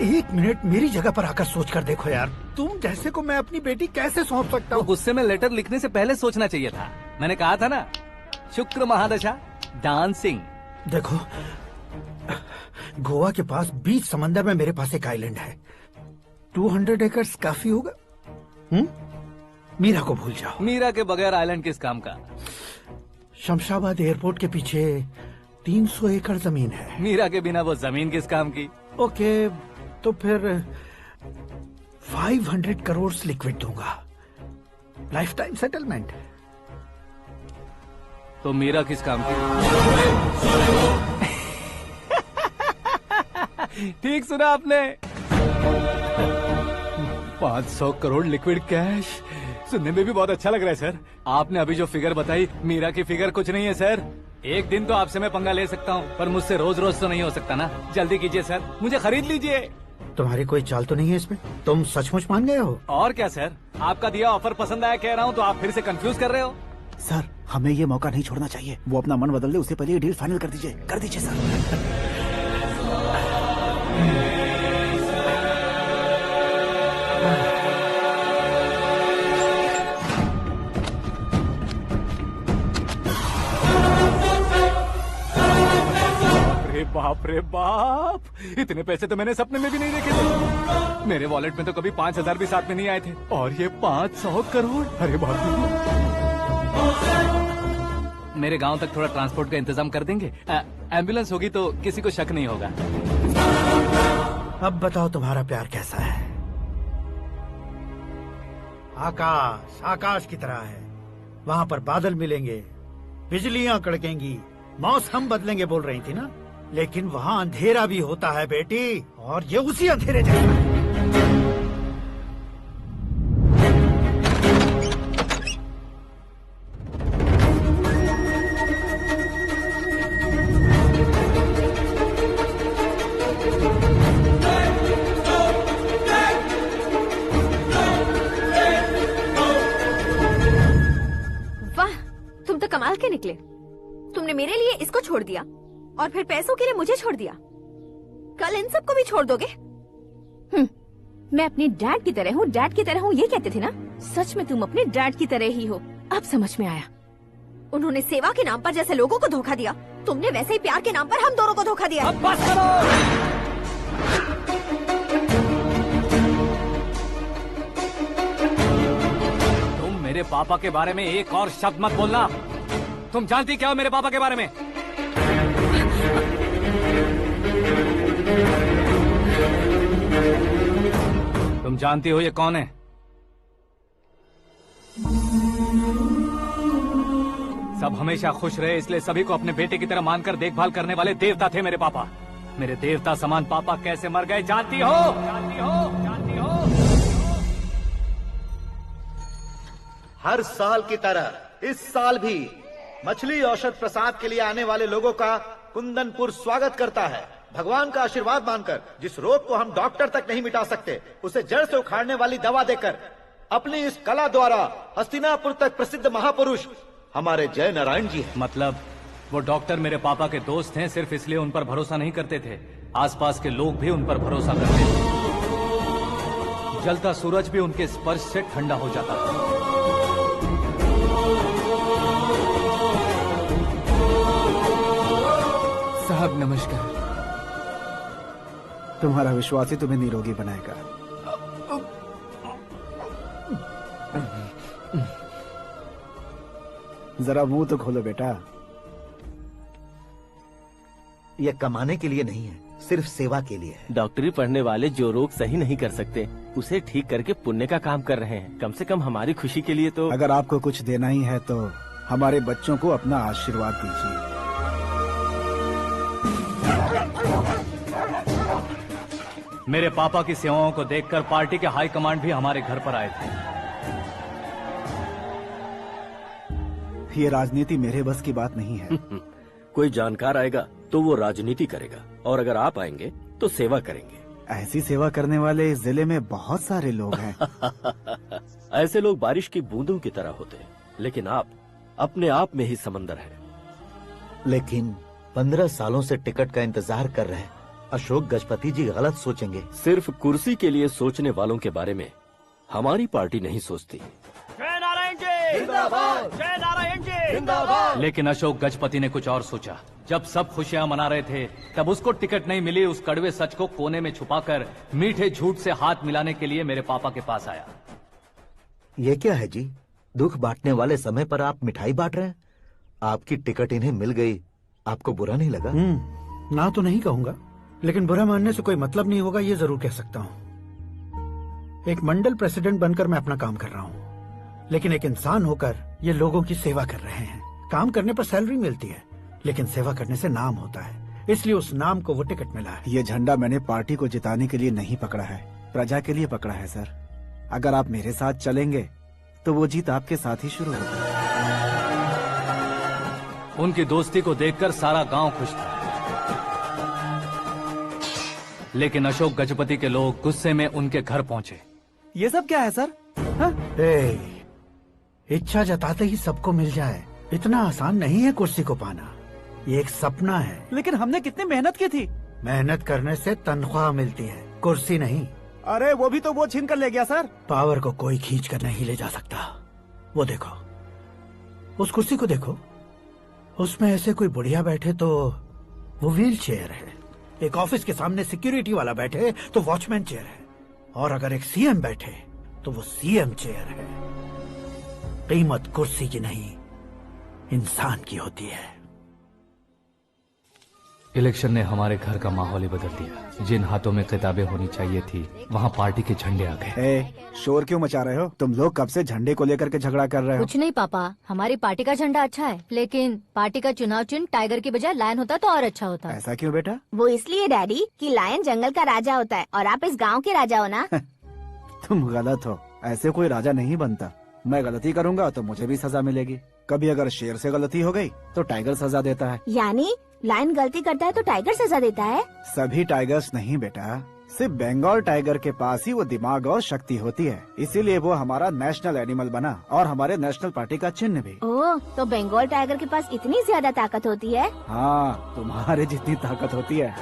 एक मिनट मेरी जगह पर आकर सोच कर देखो यार, तुम जैसे को मैं अपनी बेटी कैसे सौंप सकता हूँ? गुस्से में लेटर लिखने से पहले सोचना चाहिए था। मैंने कहा था ना, शुक्र महादशा डांसिंग। देखो, गोवा के पास बीच समंदर में मेरे पास एक आइलैंड है, 200 एकर्स काफी होगा। मीरा को भूल जाओ। मीरा के बगैर आइलैंड किस काम का? शमशाबाद एयरपोर्ट के पीछे 300 एकड़ जमीन है। मीरा के बिना वो जमीन किस काम की? ओके, तो फिर 500 करोड़ लिक्विड दूंगा, लाइफ टाइम सेटलमेंट। तो मीरा किस काम की? ठीक सुना आपने, 500 करोड़ लिक्विड कैश। सुनने में भी बहुत अच्छा लग रहा है सर। आपने अभी जो फिगर बताई, मीरा की फिगर कुछ नहीं है सर। एक दिन तो आपसे मैं पंगा ले सकता हूँ, पर मुझसे रोज रोज तो नहीं हो सकता ना। जल्दी कीजिए सर, मुझे खरीद लीजिए। तुम्हारी कोई चाल तो नहीं है इसमें? तुम सचमुच मान गए हो? और क्या सर, आपका दिया ऑफर पसंद आया कह रहा हूँ, तो आप फिर से कंफ्यूज कर रहे हो। सर, हमें ये मौका नहीं छोड़ना चाहिए। वो अपना मन बदल दे, उससे पहले ये डील फाइनल कर दीजिए। कर दीजिए सर। बाप रे बाप, इतने पैसे तो मैंने सपने में भी नहीं देखे थे। मेरे वॉलेट में तो कभी 5,000 भी साथ में नहीं आए थे, और ये 500 करोड़। अरे बाप रे। मेरे गांव तक थोड़ा ट्रांसपोर्ट का इंतजाम कर देंगे? एम्बुलेंस होगी तो किसी को शक नहीं होगा। अब बताओ तुम्हारा प्यार कैसा है? आकाश आकाश की तरह है, वहाँ पर बादल मिलेंगे, बिजलियाँ कड़केंगी, मौसम बदलेंगे बोल रही थी ना, लेकिन वहाँ अंधेरा भी होता है बेटी, और ये उसी अंधेरे जैसा। वाह, तुम तो कमाल के निकले। तुमने मेरे लिए इसको छोड़ दिया और फिर पैसों के लिए मुझे छोड़ दिया। कल इन सबको भी छोड़ दोगे? मैं अपने डैड की तरह हूँ, डैड की तरह हूँ, ये कहते थे ना। सच में तुम अपने डैड की तरह ही हो, अब समझ में आया। उन्होंने सेवा के नाम पर जैसे लोगों को धोखा दिया, तुमने वैसे ही प्यार के नाम पर हम दोनों को धोखा दिया। अब बस करो। तुम मेरे पापा के बारे में एक और शब्द मत बोलना। तुम जानती क्या हो मेरे पापा के बारे में? तुम जानती हो ये कौन है? सब हमेशा खुश रहे, इसलिए सभी को अपने बेटे की तरह मानकर देखभाल करने वाले देवता थे मेरे पापा। मेरे देवता समान पापा कैसे मर गए जानती हो? जानती हो? जानती हो? हर साल की तरह इस साल भी मछली औषध प्रसाद के लिए आने वाले लोगों का कुंदनपुर स्वागत करता है। भगवान का आशीर्वाद मानकर जिस रोग को हम डॉक्टर तक नहीं मिटा सकते, उसे जड़ से उखाड़ने वाली दवा देकर अपनी इस कला द्वारा हस्तिनापुर तक प्रसिद्ध महापुरुष हमारे जय नारायण जी हैं। मतलब वो डॉक्टर मेरे पापा के दोस्त हैं, सिर्फ इसलिए उन पर भरोसा नहीं करते थे, आसपास के लोग भी उन पर भरोसा करते थे। जलता सूरज भी उनके स्पर्श से ठंडा हो जाता था। साहब नमस्कार। तुम्हारा विश्वास ही तुम्हें निरोगी बनाएगा। जरा मुंह तो खोलो बेटा। यह कमाने के लिए नहीं है, सिर्फ सेवा के लिए है। डॉक्टरी पढ़ने वाले जो रोग सही नहीं कर सकते, उसे ठीक करके पुण्य का काम कर रहे हैं। कम से कम हमारी खुशी के लिए तो। अगर आपको कुछ देना ही है तो हमारे बच्चों को अपना आशीर्वाद दीजिए। मेरे पापा की सेवाओं को देखकर पार्टी के हाई कमांड भी हमारे घर पर आए थे। ये राजनीति मेरे बस की बात नहीं है। कोई जानकार आएगा तो वो राजनीति करेगा, और अगर आप आएंगे तो सेवा करेंगे। ऐसी सेवा करने वाले इस जिले में बहुत सारे लोग हैं। ऐसे लोग बारिश की बूंदों की तरह होते हैं, लेकिन आप अपने आप में ही समंदर हैं। लेकिन 15 सालों से टिकट का इंतजार कर रहे अशोक गजपति जी गलत सोचेंगे। सिर्फ कुर्सी के लिए सोचने वालों के बारे में हमारी पार्टी नहीं सोचती। जय नारायण जी जिंदाबाद, जय नारायण जी जिंदाबाद। लेकिन अशोक गजपति ने कुछ और सोचा। जब सब खुशियां मना रहे थे तब उसको टिकट नहीं मिली। उस कड़वे सच को कोने में छुपाकर मीठे झूठ से हाथ मिलाने के लिए मेरे पापा के पास आया। ये क्या है जी? दुख बांटने वाले समय पर आप मिठाई बांट रहे हैं। आपकी टिकट इन्हें मिल गई, आपको बुरा नहीं लगा? ना तो नहीं कहूंगा, लेकिन बुरा मानने से कोई मतलब नहीं होगा, ये जरूर कह सकता हूँ। एक मंडल प्रेसिडेंट बनकर मैं अपना काम कर रहा हूँ, लेकिन एक इंसान होकर ये लोगों की सेवा कर रहे हैं। काम करने पर सैलरी मिलती है, लेकिन सेवा करने से नाम होता है, इसलिए उस नाम को वो टिकट मिला है। ये झंडा मैंने पार्टी को जिताने के लिए नहीं पकड़ा है, प्रजा के लिए पकड़ा है सर। अगर आप मेरे साथ चलेंगे तो वो जीत आपके साथ ही शुरू होगी। उनकी दोस्ती को देखकर सारा गांव खुश था, लेकिन अशोक गजपति के लोग गुस्से में उनके घर पहुंचे। ये सब क्या है सर? इच्छा जताते ही सबको मिल जाए, इतना आसान नहीं है कुर्सी को पाना। ये एक सपना है। लेकिन हमने कितनी मेहनत की थी। मेहनत करने से तनख्वाह मिलती है, कुर्सी नहीं। अरे वो भी तो वो छीन कर ले गया सर। पावर को कोई खींच कर नहीं ले जा सकता। वो देखो, उस कुर्सी को देखो, उसमें ऐसे कोई बुढ़िया बैठे तो वो व्हील चेयर है। एक ऑफिस के सामने सिक्योरिटी वाला बैठे तो वॉचमैन चेयर है, और अगर एक सीएम बैठे तो वो सीएम चेयर है। कीमत कुर्सी की नहीं, इंसान की होती है। इलेक्शन ने हमारे घर का माहौल ही बदल दिया। जिन हाथों में किताबें होनी चाहिए थी, वहाँ पार्टी के झंडे आ गए। शोर क्यों मचा रहे हो? तुम लोग कब से झंडे को लेकर के झगड़ा कर रहे हो? कुछ नहीं पापा, हमारी पार्टी का झंडा अच्छा है, लेकिन पार्टी का चुनाव चिन्ह टाइगर की बजाय लायन होता तो और अच्छा होता। ऐसा क्यों बेटा? वो इसलिए डैडी कि लायन जंगल का राजा होता है और आप इस गांव के राजा हो ना। तुम गलत हो, ऐसे कोई राजा नहीं बनता। मैं गलती करूंगा तो मुझे भी सजा मिलेगी। कभी अगर शेर से गलती हो गई तो टाइगर सजा देता है। यानी लायन गलती करता है तो टाइगर सजा देता है? सभी टाइगर्स नहीं बेटा, सिर्फ बंगाल टाइगर के पास ही वो दिमाग और शक्ति होती है, इसीलिए वो हमारा नेशनल एनिमल बना और हमारे नेशनल पार्टी का चिन्ह भी। ओह, तो बंगाल टाइगर के पास इतनी ज्यादा ताकत होती है? हाँ, तुम्हारे जितनी ताकत होती है।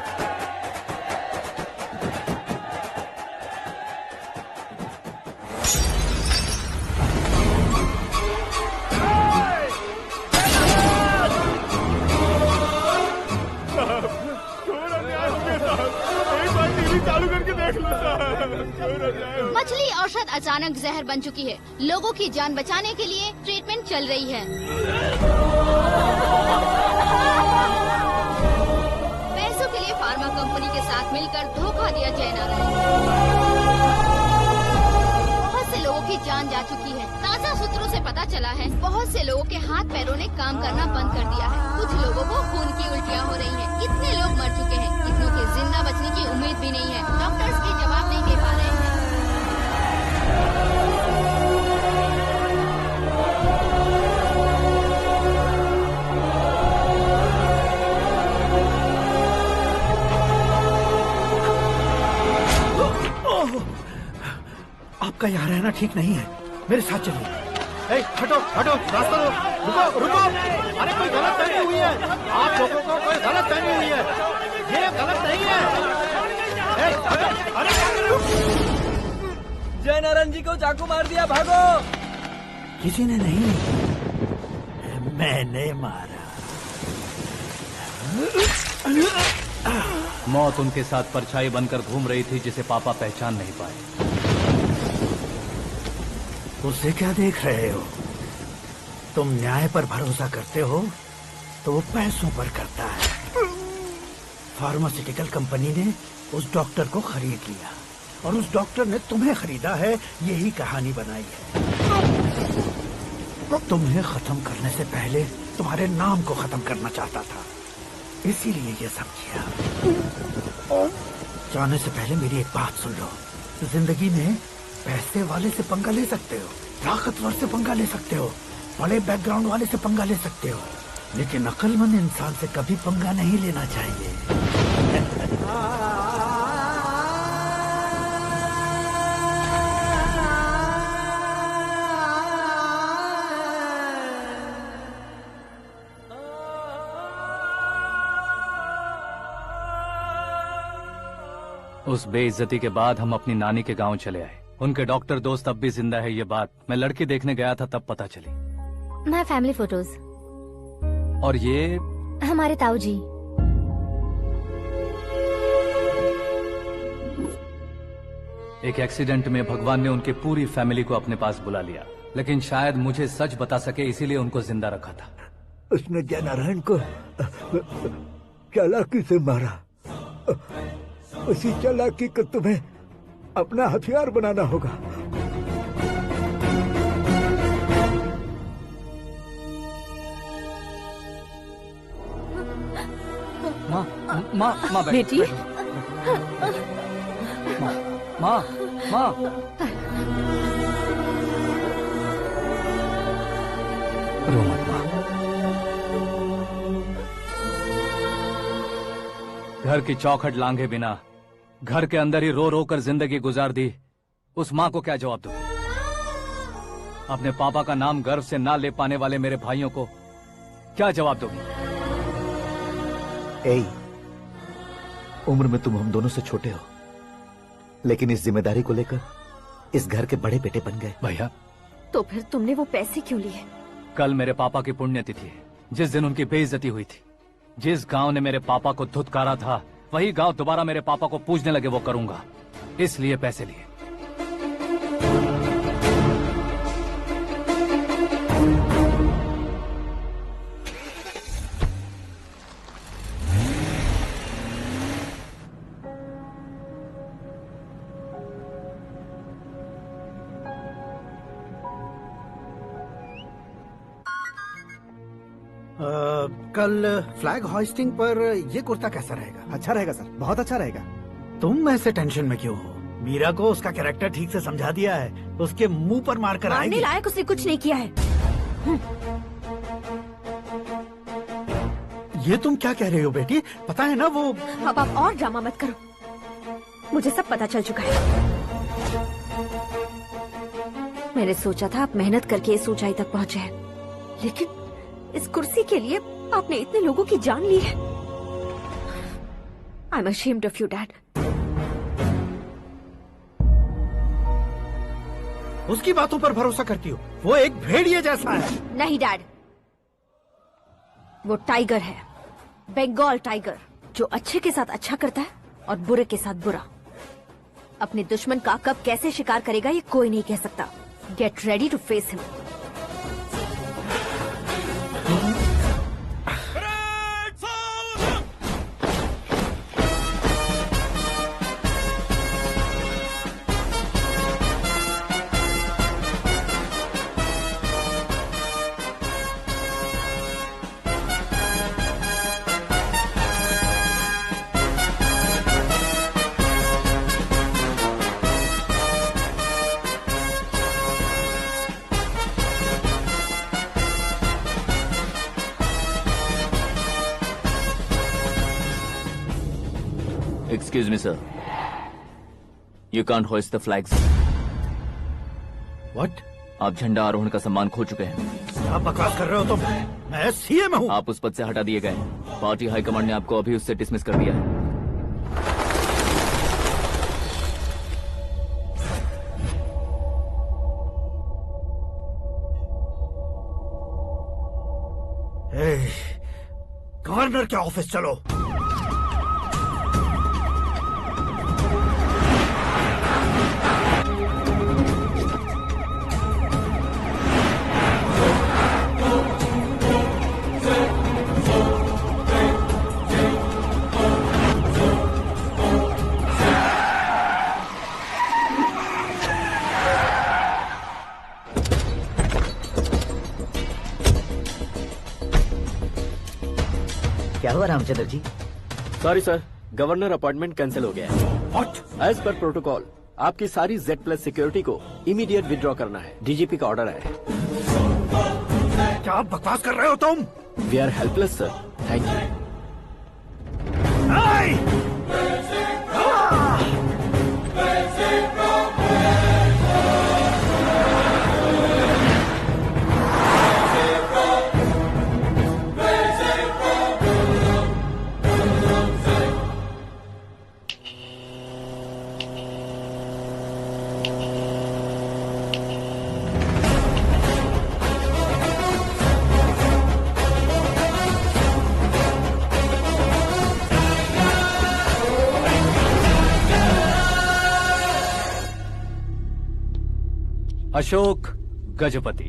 मछली औषध अचानक जहर बन चुकी है। लोगों की जान बचाने के लिए ट्रीटमेंट चल रही है। पैसों के लिए फार्मा कंपनी के साथ मिलकर धोखा दिया जय नारायण। बहुत से लोगों की जान जा चुकी है। ताज़ा सूत्रों से पता चला है बहुत से लोगों के हाथ पैरों ने काम करना बंद कर दिया है। कुछ लोगों को खून की उल्टियाँ हो रही हैं। कितने लोग मर चुके हैं, कितनों के जिंदा बचने की उम्मीद भी नहीं है। डॉक्टर्स के जवाब नहीं दे पा रहे हैं। आपका यहाँ रहना ठीक नहीं है, मेरे साथ चलिए। हटो हटो, रास्ता दो। रुको रुको, अरे कोई गलत फहमी हुई है। आप लोगों को कोई गलत फहमी हुई है, ये गलत नहीं है। जय नारायण जी को चाकू मार दिया, भागो। किसी ने नहीं, मैंने मारा। मौत उनके साथ परछाई बनकर घूम रही थी, जिसे पापा पहचान नहीं पाए। उसे क्या देख रहे हो? तुम न्याय पर भरोसा करते हो तो वो पैसों पर करता है। फार्मास्यूटिकल कंपनी ने उस डॉक्टर को खरीद लिया और उस डॉक्टर ने तुम्हें खरीदा है, यही कहानी बनाई है। तुम्हें खत्म करने से पहले तुम्हारे नाम को खत्म करना चाहता था, इसीलिए ये सब किया। जाने से पहले मेरी एक बात सुन लो। जिंदगी में पैसे वाले से पंगा ले सकते हो, ताकतवर से पंगा ले सकते हो, बड़े बैकग्राउंड वाले से पंगा ले सकते हो, लेकिन अक्लमंद इंसान से कभी पंगा नहीं लेना चाहिए। उस बेइज्जती के बाद हम अपनी नानी के गांव चले आए। उनके डॉक्टर दोस्त अब भी जिंदा है, ये बात मैं लड़की देखने गया था तब पता चली। My family photos. और ये हमारे ताऊ जी। एक एक्सीडेंट में भगवान ने उनकी पूरी फैमिली को अपने पास बुला लिया, लेकिन शायद मुझे सच बता सके इसीलिए उनको जिंदा रखा था। उसने जयनारायण को चालाकी से मारा। उसी चालाकी को तुम्हें अपना हथियार बनाना होगा। माँ बेटी। माँ रो मत माँ। घर की चौखट लांघे बिना घर के अंदर ही रो रो कर जिंदगी गुजार दी उस माँ को क्या जवाब दूं? अपने पापा का नाम गर्व से ना ले पाने वाले मेरे भाइयों को क्या जवाब दोगी? उम्र में तुम हम दोनों से छोटे हो, लेकिन इस जिम्मेदारी को लेकर इस घर के बड़े बेटे बन गए। भैया, तो फिर तुमने वो पैसे क्यों लिए? कल मेरे पापा की पुण्यतिथि है, जिस दिन उनकी बेइज्जती हुई थी। जिस गांव ने मेरे पापा को धुतकारा था, वही गांव दोबारा मेरे पापा को पूजने लगे वो करूंगा, इसलिए पैसे लिए। कल फ्लैग होइस्टिंग पर ये कुर्ता कैसा रहेगा? अच्छा रहेगा सर, बहुत अच्छा रहेगा। तुम ऐसे टेंशन में क्यों हो? मीरा को उसका कैरेक्टर ठीक से समझा दिया है, उसके मुंह पर मारकर आएगी। मारने लायक उसने कुछ नहीं किया है। ये तुम क्या कह रहे हो बेटी? पता है ना वो। अब आप और ड्रामा मत करो, मुझे सब पता चल चुका है। मैंने सोचा था आप मेहनत करके इस ऊंचाई तक पहुंचे हैं, लेकिन इस कुर्सी के लिए आपने इतने लोगों की जान ली है। I am ashamed of you dad. उसकी बातों पर भरोसा करती हो? वो एक भेड़िए जैसा है। नहीं डैड, वो टाइगर है, बंगाल टाइगर, जो अच्छे के साथ अच्छा करता है और बुरे के साथ बुरा। अपने दुश्मन का कब कैसे शिकार करेगा ये कोई नहीं कह सकता। Get ready to face him. Excuse me, sir. You can't hoist the flags. What? आप झंडा आरोहण का सम्मान खो चुके हैं। आप बकवास कर रहे हो तुम? मैं सीएम हूँ। आप उस पद से हटा दिए गए। पार्टी हाईकमांड ने आपको अभी उससे डिसमिस कर दिया है। गवर्नर के ऑफिस चलो। क्या हुआ Ramchandra ji? Sorry sir, governor appointment cancel हो गया है। What? एज पर प्रोटोकॉल आपकी सारी Z+ सिक्योरिटी को इमीडिएट विड्रॉ करना है। डीजीपी का ऑर्डर है। क्या बकवास कर रहे हो तुम? We are helpless sir, thank you. Ashok Gajapati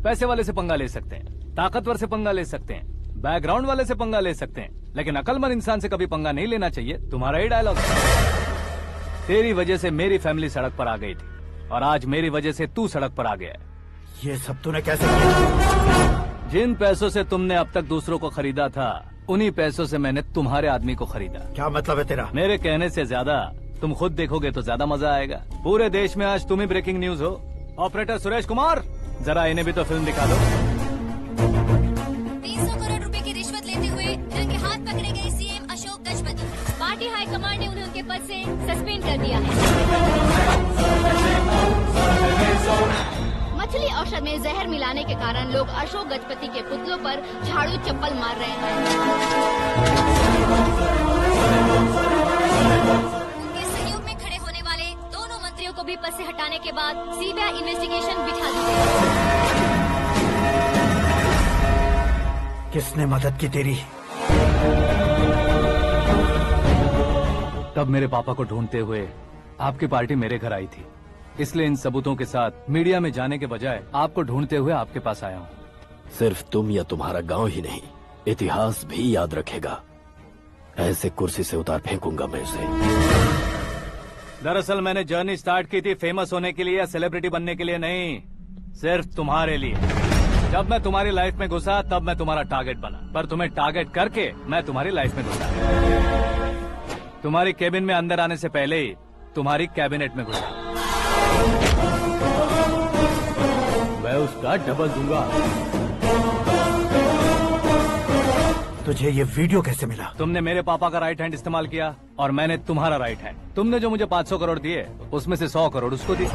पैसे वाले से पंगा ले सकते हैं, ताकतवर से पंगा ले सकते हैं, बैकग्राउंड वाले से पंगा ले सकते हैं, लेकिन अकलमंद इंसान से कभी पंगा नहीं लेना चाहिए। तुम्हारा ही डायलॉग। तेरी वजह से मेरी फैमिली सड़क पर आ गई थी और आज मेरी वजह से तू सड़क पर आ गया है। ये सब तूने कैसे किया? जिन पैसों से तुमने अब तक दूसरों को खरीदा था, उन्हीं पैसों से मैंने तुम्हारे आदमी को खरीदा। क्या मतलब है तेरा? मेरे कहने से ज्यादा तुम खुद देखोगे तो ज्यादा मजा आएगा। पूरे देश में आज तुम ही ब्रेकिंग न्यूज हो। ऑपरेटर सुरेश कुमार, जरा इन्हें भी तो फिल्म दिखा दो। 300 करोड़ रुपए की रिश्वत लेते हुए रंगे हाथ पकड़े गए CM Ashok Gajapati. Party high command ने उन्हें उनके पद से सस्पेंड कर दिया है। मछली औषध में जहर मिलाने के कारण लोग अशोक गजपति के पुतलों पर झाड़ू चप्पल मार रहे हैं। उनके सहयोग में खड़े होने वाले दोनों मंत्रियों को भी पद से हटाने के बाद सीबीआई इन्वेस्टिगेशन बिठा दी गई। किसने मदद की तेरी? तब मेरे पापा को ढूंढते हुए आपकी पार्टी मेरे घर आई थी, इसलिए इन सबूतों के साथ मीडिया में जाने के बजाय आपको ढूंढते हुए आपके पास आया हूँ। सिर्फ तुम या तुम्हारा गांव ही नहीं, इतिहास भी याद रखेगा। ऐसे कुर्सी से उतार फेंकूंगा मैं उसे। दरअसल मैंने जर्नी स्टार्ट की थी फेमस होने के लिए या सेलिब्रिटी बनने के लिए नहीं, सिर्फ तुम्हारे लिए। जब मैं तुम्हारी लाइफ में घुसा तब मैं तुम्हारा टारगेट बना, पर तुम्हें टारगेट करके मैं तुम्हारी लाइफ में घुसा। तुम्हारी केबिन में अंदर आने से पहले ही तुम्हारी कैबिनेट में घुसा। मैं उसका डबल दूंगा। तुझे ये वीडियो कैसे मिला? तुमने मेरे पापा का राइट हैंड इस्तेमाल किया और मैंने तुम्हारा राइट हैंड। तुमने जो मुझे 500 करोड़ दिए उसमें से 100 करोड़ उसको दिए।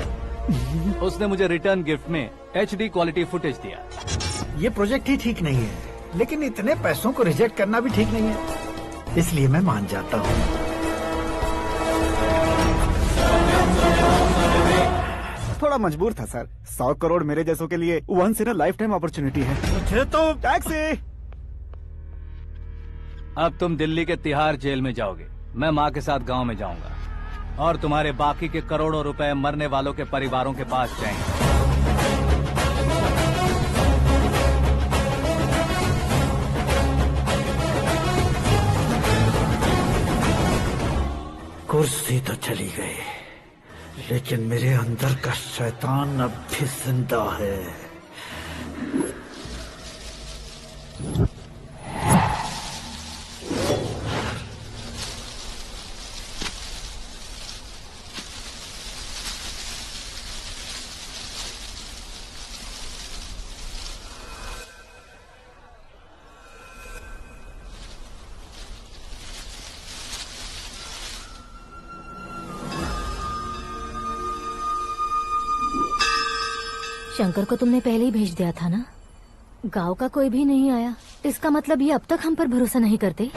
उसने मुझे रिटर्न गिफ्ट में HD क्वालिटी फुटेज दिया। ये प्रोजेक्ट ही ठीक नहीं है, लेकिन इतने पैसों को रिजेक्ट करना भी ठीक नहीं है, इसलिए मैं मान जाता हूँ। थोड़ा मजबूर था सर। 100 करोड़ मेरे जैसों के लिए once in a lifetime opportunity है। मुझे तो टैक्सी। अब तुम दिल्ली के तिहाड़ जेल में जाओगे, मैं माँ के साथ गांव में जाऊंगा और तुम्हारे बाकी के करोड़ों रुपए मरने वालों के परिवारों के पास जाएंगे। कुर्सी तो चली गई, लेकिन मेरे अंदर का शैतान अब भी जिंदा है। शंकर को तुमने पहले ही भेज दिया था ना? गांव का कोई भी नहीं आया, इसका मतलब ये अब तक हम पर भरोसा नहीं करते।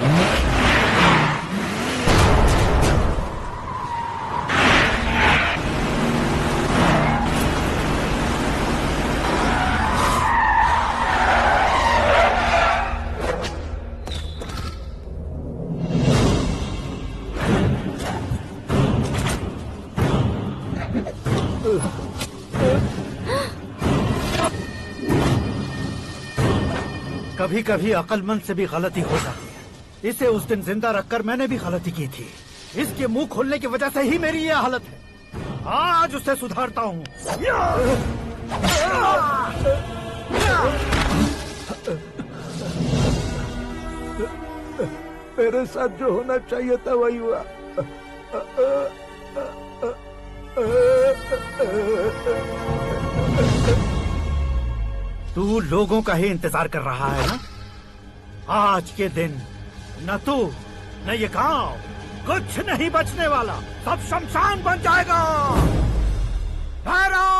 कभी कभी अक्लमंद से भी गलती हो जाती है। इसे उस दिन जिंदा रखकर मैंने भी गलती की थी। इसके मुंह खोलने की वजह से ही मेरी ये हालत है। आज उसे सुधारता हूँ। मेरे साथ जो होना चाहिए था वही हुआ। तू लोगों का ही इंतजार कर रहा है ना? आज के दिन न तू न ये गांव कुछ नहीं बचने वाला, सब शमशान बन जाएगा। भैरव!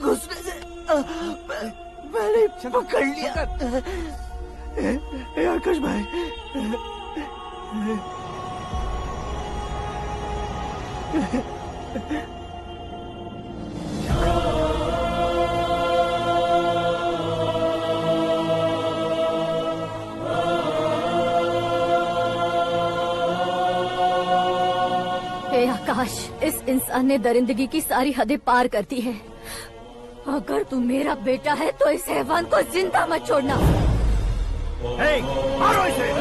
घुसने से मैंने पकड़ लिया। आकाश भाई, हे आकाश, इस इंसान ने दरिंदगी की सारी हदें पार कर दी है। अगर तू मेरा बेटा है तो इस हैवान को जिंदा मत छोड़ना। मारो इसे!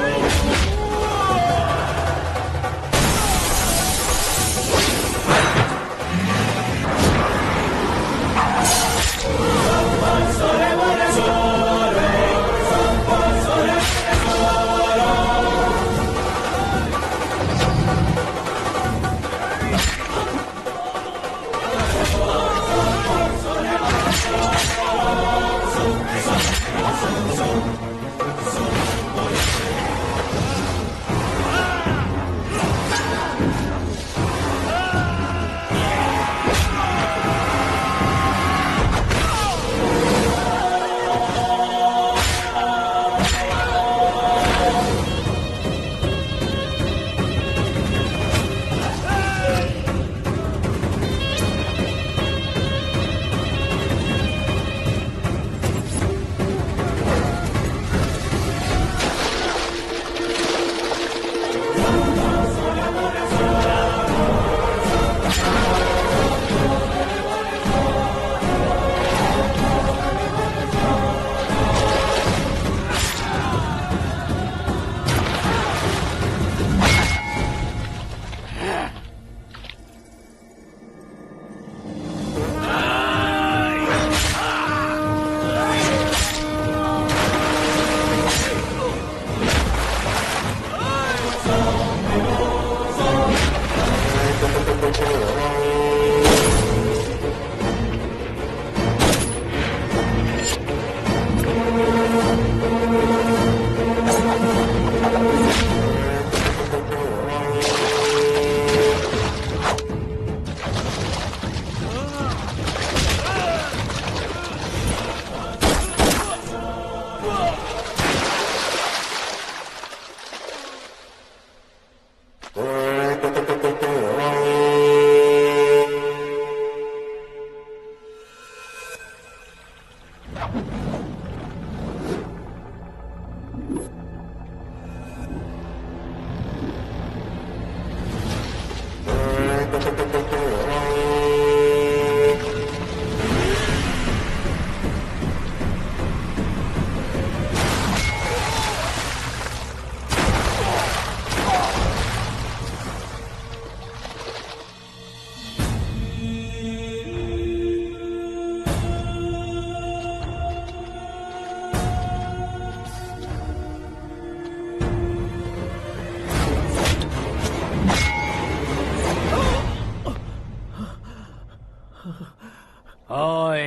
ओए,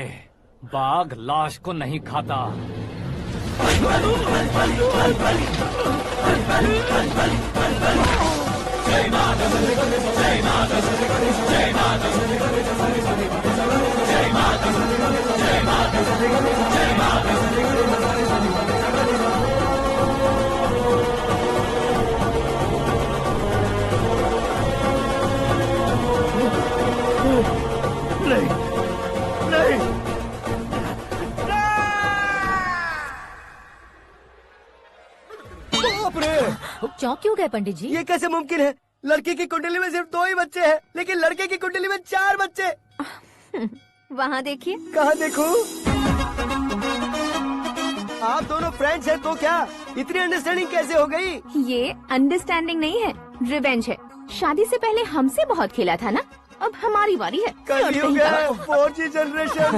बाघ लाश को नहीं खाता। नहीं, नहीं, बाप रे! चौंक क्यों गए पंडित जी? ये कैसे मुमकिन है? लड़की की कुंडली में सिर्फ 2 ही बच्चे हैं, लेकिन लड़के की कुंडली में 4 बच्चे। वहाँ देखिए। कहाँ देखूं? आप दोनों फ्रेंड्स हैं तो क्या इतनी अंडरस्टैंडिंग कैसे हो गई? ये अंडरस्टैंडिंग नहीं है, रिवेंज है। शादी से पहले हमसे बहुत खेला था ना, अब हमारी बारी है। कल ही हो गया 4G जनरेशन।